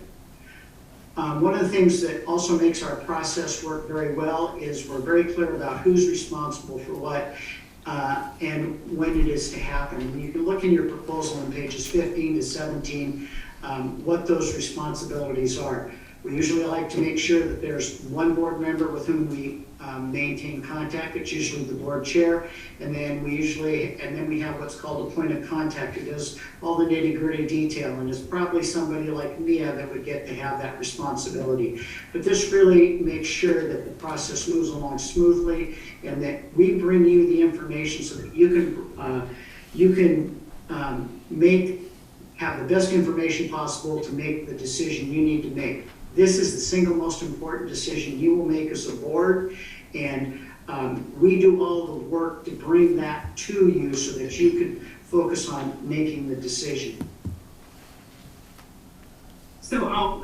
One of the things that also makes our process work very well is we're very clear about who's responsible for what and when it is to happen. And you can look in your proposal on pages 15 to 17 what those responsibilities are. We usually like to make sure that there's one board member with whom we maintain contact. It's usually the board chair, and then we have what's called a point of contact who does all the nitty-gritty detail, and it's probably somebody like Mia that would get to have that responsibility. But this really makes sure that the process moves along smoothly, and that we bring you the information so that you can have the best information possible to make the decision you need to make. This is the single most important decision you will make as a board, and we do all the work to bring that to you so that you can focus on making the decision. So I'll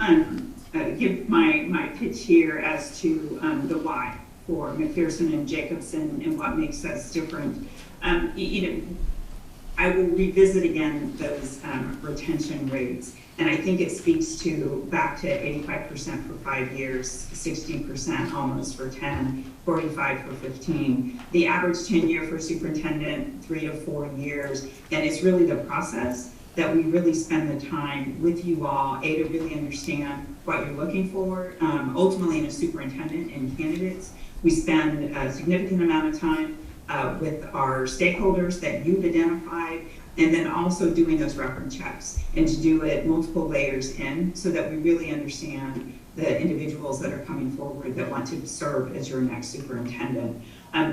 give my pitch here as to the why for McPherson and Jacobson and what makes us different. I will revisit again those retention rates. And I think it speaks to back to 85% for 5 years, 60% almost for 10, 45 for 15. The average tenure for superintendent, 3 to 4 years. And it's really the process that we really spend the time with you all, to really understand what you're looking for. Ultimately in a superintendent and candidates, we spend a significant amount of time with our stakeholders that you've identified, and then also doing those reference checks, and to do it multiple layers in so that we really understand the individuals that are coming forward that want to serve as your next superintendent.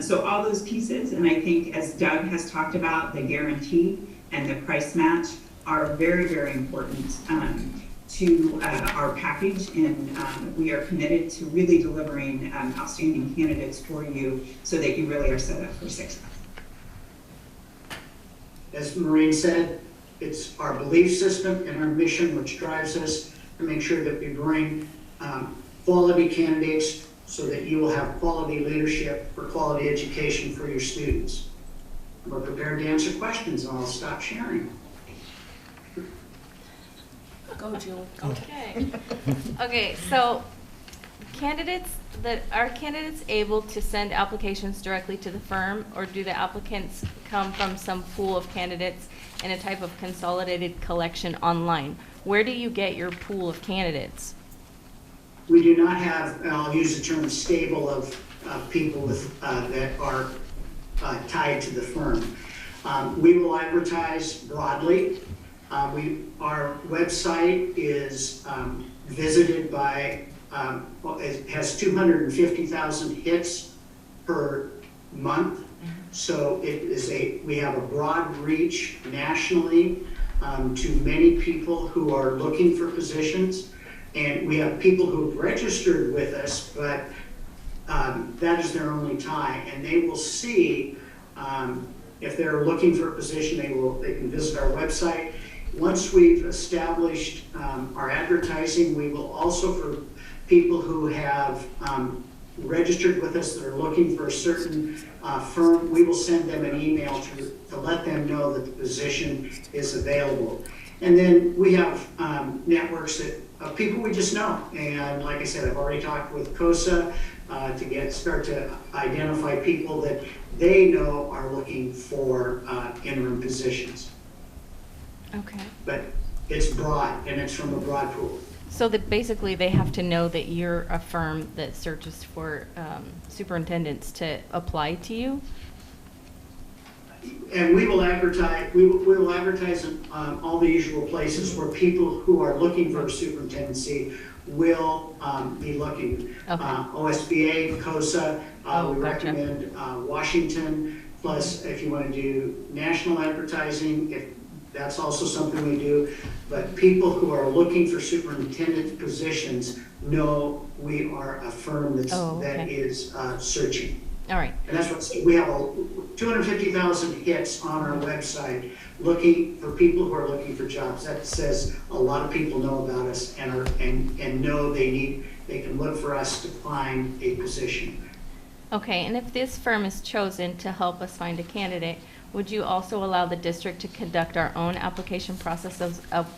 So all those pieces, and I think as Doug has talked about, the guarantee and the price match are very, very important to our package, and we are committed to really delivering outstanding candidates for you so that you really are set up for success. As Maureen said, it's our belief system and our mission which drives us to make sure that we bring quality candidates so that you will have quality leadership for quality education for your students. We're prepared to answer questions, and I'll stop sharing. Go, Jill. Okay. Okay, so are candidates able to send applications directly to the firm, or do the applicants come from some pool of candidates in a type of consolidated collection online? Where do you get your pool of candidates? We do not have, and I'll use the term stable of people with, that are tied to the firm. We will advertise broadly. Our website is visited by, it has 250,000 hits per month. So we have a broad reach nationally to many people who are looking for positions. And we have people who've registered with us, but that is their only tie. And they will see, if they're looking for a position, they can visit our website. Once we've established our advertising, we will also, for people who have registered with us that are looking for a certain firm, we will send them an email to let them know that the position is available. And then we have networks of people we just know. And like I said, I've already talked with COSA to start to identify people that they know are looking for interim positions. Okay. But it's broad, and it's from a broad pool. So that basically they have to know that you're a firm that searches for superintendents to apply to you? And we will advertise, we will advertise in all the usual places where people who are looking for a superintendency will be looking. Okay. OSBA, COSA, we gotcha. recommend Washington, plus if you want to do national advertising, if that's also something we do. But people who are looking for superintendent positions know we are a firm that is searching. All right. And that's what we have 250,000 hits on our website looking for people who are looking for jobs. That says a lot of people know about us and know they can look for us to find a position. Okay, and if this firm is chosen to help us find a candidate, would you also allow the district to conduct our own application process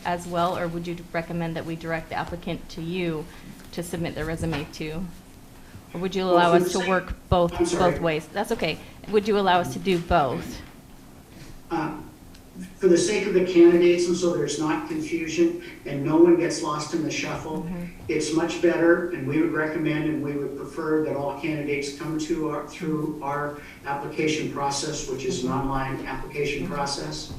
as well, or would you recommend that we direct the applicant to you to submit their resume to? Or would you allow us to work both ways? That's okay. Would you allow us to do both? For the sake of the candidates, and so there's not confusion and no one gets lost in the shuffle, it's much better, and we would recommend and we would prefer that all candidates come through our application process, which is an online application process.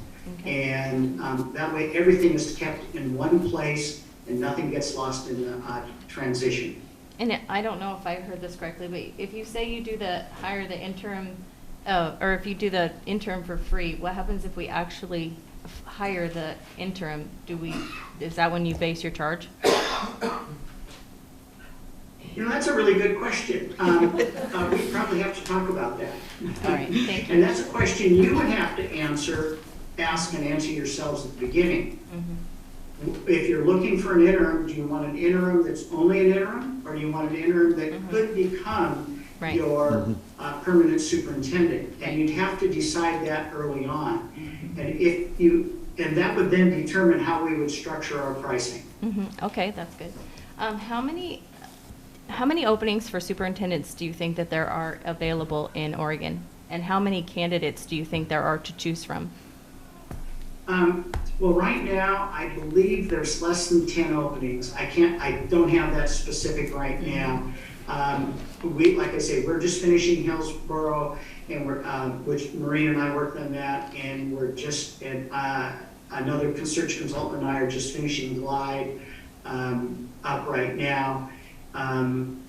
And that way everything is kept in one place and nothing gets lost in the transition. And I don't know if I heard this correctly, but if you say you do hire the interim, or if you do the interim for free, what happens if we actually hire the interim? Is that when you base your charge? You know, that's a really good question. We probably have to talk about that. All right, thank you. And that's a question you would have to ask and answer yourselves at the beginning. If you're looking for an interim, do you want an interim that's only an interim, or do you want an interim that could become your permanent superintendent? And you'd have to decide that early on. And that would then determine how we would structure our pricing. Okay, that's good. How many openings for superintendents do you think that there are available in Oregon? And how many candidates do you think there are to choose from? Well, right now, I believe there's less than 10 openings. I don't have that specific right now. Like I say, we're just finishing Hillsborough, and which Maureen and I worked on that, and we're just, another search consultant and I are just finishing Glide up right now. And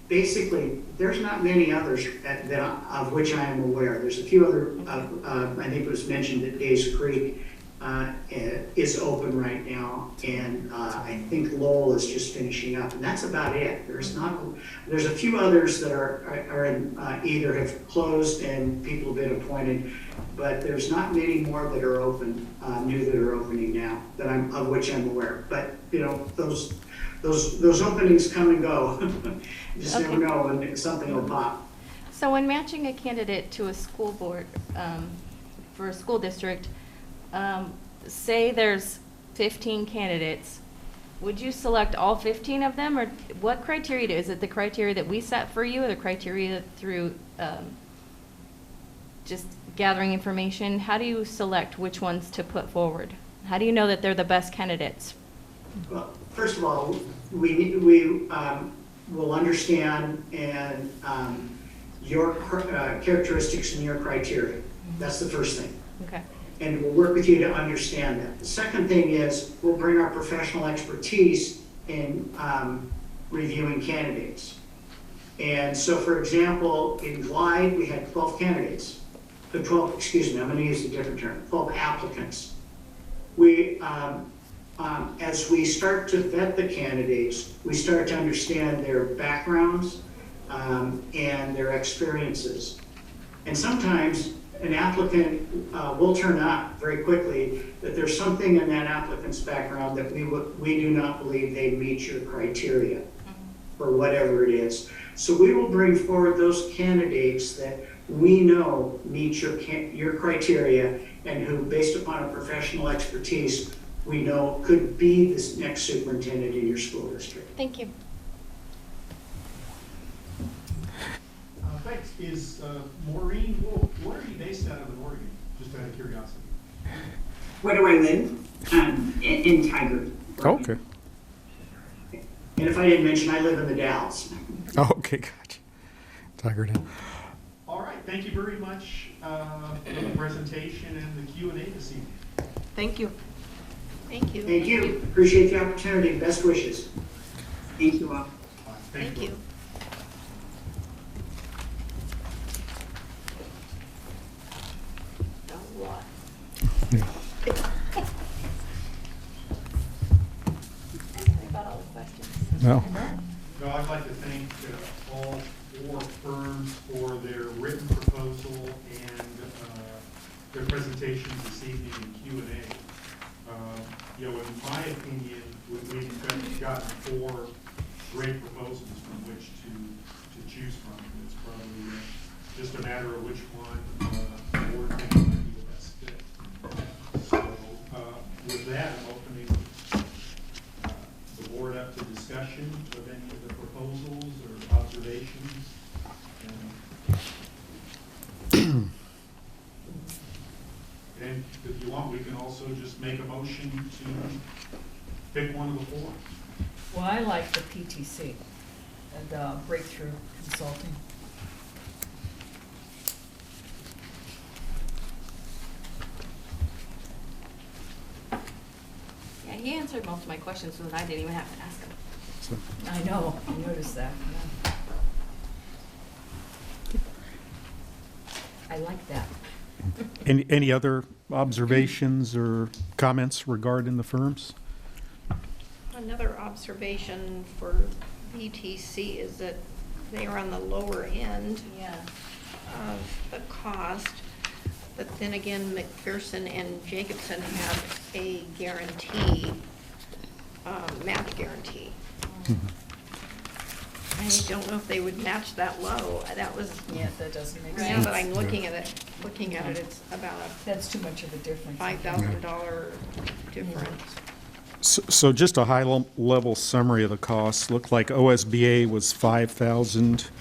there's not many others of which I am aware. There's a few other, I think it was mentioned at Days Creek, is open right now, and I think Lowell is just finishing up, and that's about it. There's a few others that are in, either have closed and people have been appointed, but there's not many more that are open, new that are opening now, of which I'm aware. But, you know, those openings come and go. You just never know when something will pop. So when matching a candidate to a school board, for a school district, say there's 15 candidates, would you select all 15 of them, or what criteria? Is it the criteria that we set for you, or the criteria through just gathering information? How do you select which ones to put forward? How do you know that they're the best candidates? Well, first of all, we will understand and your characteristics and your criteria. That's the first thing. Okay. And we'll work with you to understand that. The second thing is we'll bring our professional expertise in reviewing candidates. And so, for example, in Glide, we had 12 candidates. 12, excuse me, I'm going to use a different term, 12 applicants. We, as we start to vet the candidates, we start to understand their backgrounds and their experiences. And sometimes an applicant will turn up very quickly that there's something in that applicant's background that we do not believe they meet your criteria for whatever it is. So we will bring forward those candidates that we know meet your criteria and who, based upon a professional expertise, we know could be this next superintendent in your school district. Thank you. Thanks. Is Maureen, where are you based out of in Oregon? Just out of curiosity. Where do I live? In Tigard. Okay. And if I didn't mention, I live in the Dalles. Okay, gotcha. Tiger Hill. All right. Thank you very much for the presentation and the Q&A this evening. Thank you. Thank you. Thank you. Appreciate the opportunity. Best wishes. Thank you all. Thank you. No. No, I'd like to thank all four firms for their written proposal and their presentations this evening in Q&A. You know, in my opinion, we've gotten four great proposals from which to choose from. It's probably just a matter of which one the board thinks might be the best fit. So with that, I'm opening the board up to discussion of any of the proposals or observations. And if you want, we can also just make a motion to pick one of the four. Well, I like the PTC and Breakthrough Consulting. Yeah, he answered most of my questions, so I didn't even have to ask him. I know, I noticed that. Yeah. I like that. Any other observations or comments regarding the firms? Another observation for BTC is that they are on the lower end of the cost, but then again, McPherson and Jacobson have a guarantee, match guarantee. I don't know if they would match that low. That was. Yeah, that doesn't make Now sense. that I'm looking at it, it's about That's too much of a difference. $5,000 difference. So just a high-level summary of the costs. Looked like OSBA was $5,000,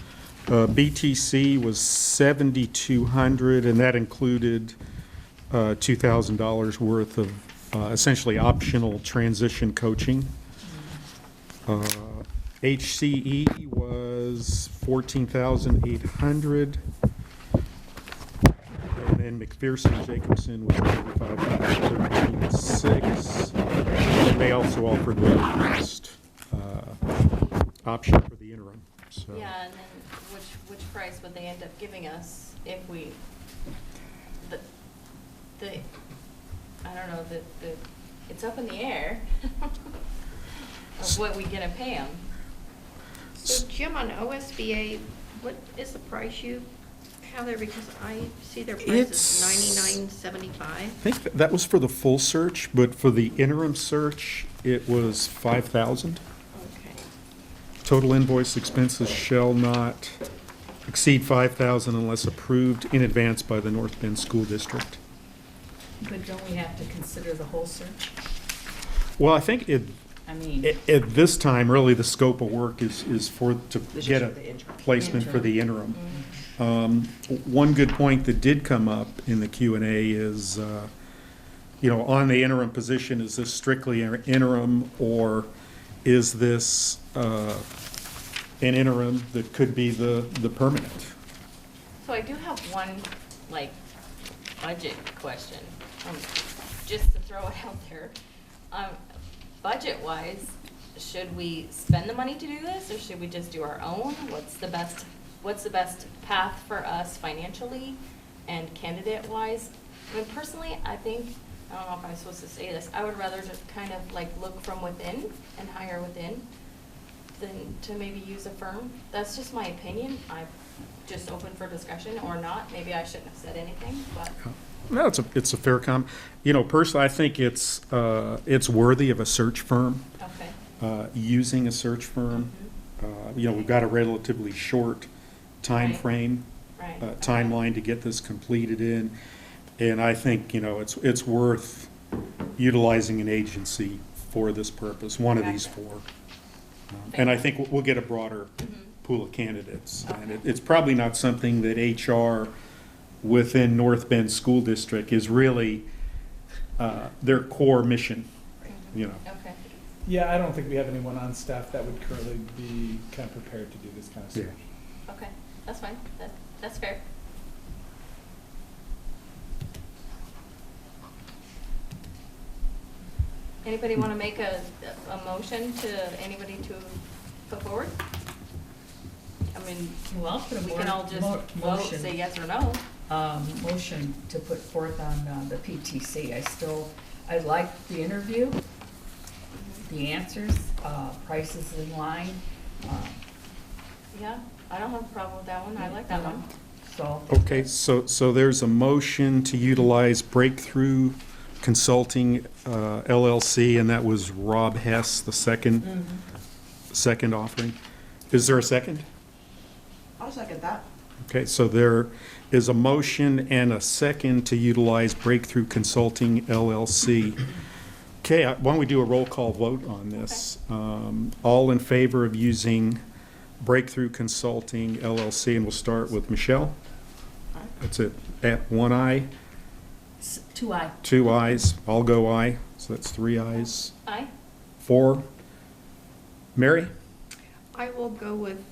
BTC was $7,200, and that included $2,000 worth of essentially optional transition coaching. HCE was $14,800, and then McPherson Jacobson was $35,600. And they also offered the cost option for the interim. So. Yeah, and then which price would they end up giving us if we, I don't know, it's up in the air of what we gonna pay them. So Jim, on OSBA, what is the price you have there? Because I see their price is $99.75. I think that was for the full search, but for the interim search, it was $5,000. Okay. Total invoice expenses shall not exceed $5,000 unless approved in advance by the North Bend School District. But don't we have to consider the whole search? Well, I think I mean, at this time, really, the scope of work is to This get is a for the interim. placement for the interim. One good point that did come up in the Q&A is, on the interim position, is this strictly interim, or is this an interim that could be the permanent? So I do have one, budget question, just to throw it out there. Budget-wise, should we spend the money to do this, or should we just do our own? What's the best path for us financially and candidate-wise? I mean, personally, I think, I don't know if I'm supposed to say this, I would rather just kind of look from within and hire within than to maybe use a firm. That's just my opinion. I'm just open for discussion or not. Maybe I shouldn't have said anything, but. No, it's a fair comment. Personally, I think it's worthy of a search firm. Okay. Using a search firm. We've got a relatively short time frame, Right. timeline to get this completed in. And I think, it's worth utilizing an agency for this purpose, one of these four. And I think we'll get a broader pool of candidates. And it's probably not something that HR within North Bend School District is really their core mission, Okay. Yeah, I don't think we have anyone on staff that would currently be kind of prepared to do this kind of search. Okay, that's fine. That's fair. Anybody want to make a motion to anybody to put forward? I mean, well, I'll put a we can all just vote, motion. say yes or no. Motion to put forth on the PTC. I liked the interview, the answers, prices in line. Yeah, I don't have a problem with that one. I like that one. So. Okay, so there's a motion to utilize Breakthrough Consulting LLC, and that was Rob Hess, the second offering. Is there a second? I'll second that. Okay, so there is a motion and a second to utilize Breakthrough Consulting LLC. Okay, why don't we do a roll call vote on this? All in favor of using Breakthrough Consulting LLC, and we'll start with Michelle. That's it. At one eye, 2 ayes. 2 ayes. I'll go aye. So that's 3 ayes. Aye. 4. Mary? I will go with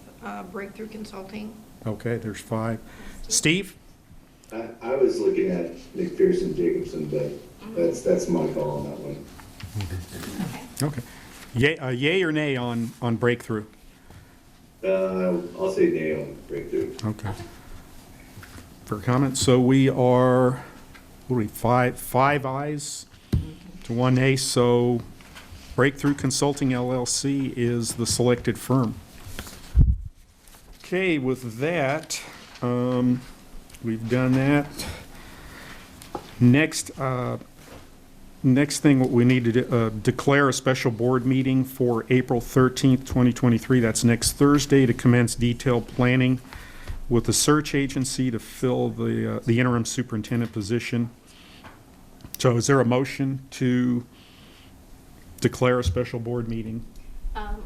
Breakthrough Consulting. Okay, there's 5. Steve? I was looking at McPherson Jacobson, but that's my call on that one. Okay. Yay or nay on Breakthrough? I'll say nay on Breakthrough. Okay. For comment, so we are, what are we, 5 ayes to 1 nay, so Breakthrough Consulting LLC is the selected firm. Okay, with that, we've done that. Next thing, what we need to declare a special board meeting for April 13th, 2023. That's next Thursday, to commence detailed planning with the search agency to fill the interim superintendent position. So is there a motion to declare a special board meeting?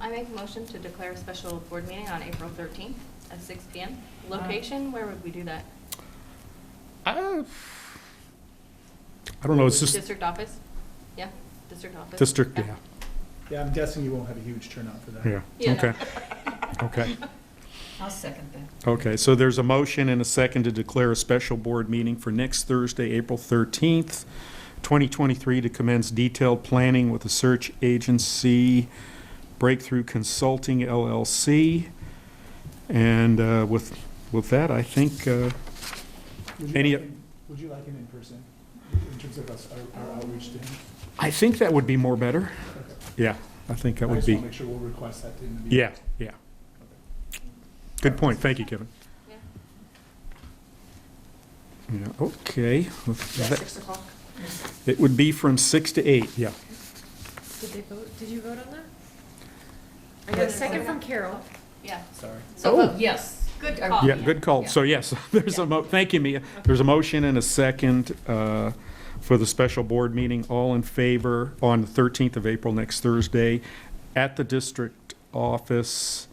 I make a motion to declare a special board meeting on April 13th at 6 p.m. Location, where would we do that? I don't know, it's just. District office? Yeah, district office. District, yeah. Yeah, I'm guessing you won't have a huge turnout for that. Yeah, okay. Okay. I'll second that. Okay, so there's a motion and a second to declare a special board meeting for next Thursday, April 13th, 2023, to commence detailed planning with the search agency Breakthrough Consulting LLC. And with that, I think Would you like it in person? in terms of us, our outreach to him? I think that would be more better. Yeah, I think that I would just be. want to make sure we'll request that to him. to be- Yeah, yeah. Good point. Thank you, Kevin. Yeah, okay. With Yeah, that- 6 o'clock. It would be from 6 to 8, yeah. Did they vote, did you vote on that? I got a second from Carol. Yeah. Sorry. Oh. Yes. Good call. Yeah, good call. So yes, there's thank you, Mia. There's a motion and a second for the special board meeting. All in favor on the 13th of April, next Thursday, at the district office,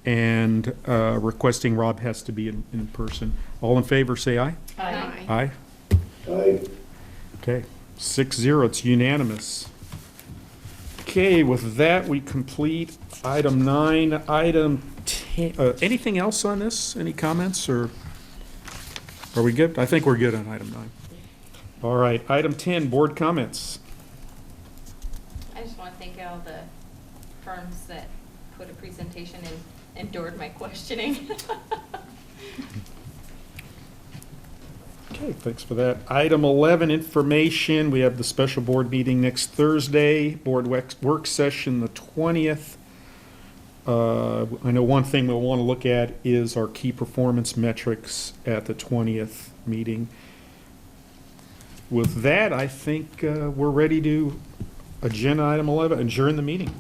and requesting Rob has to be in person. All in favor, say aye. Aye. Aye? Aye. Okay, 6-0, it's unanimous. Okay, with that, we complete item 9. Item 10, anything else on this? Any comments, or are we good? I think we're good on item 9. All right, item 10, board comments. I just want to thank all the firms that put a presentation and endured my questioning. Okay, thanks for that. Item 11, information. We have the special board meeting next Thursday, board work session the 20th. I know one thing we'll want to look at is our key performance metrics at the 20th meeting. With that, I think we're ready to agenda item 11, adjourn the meeting.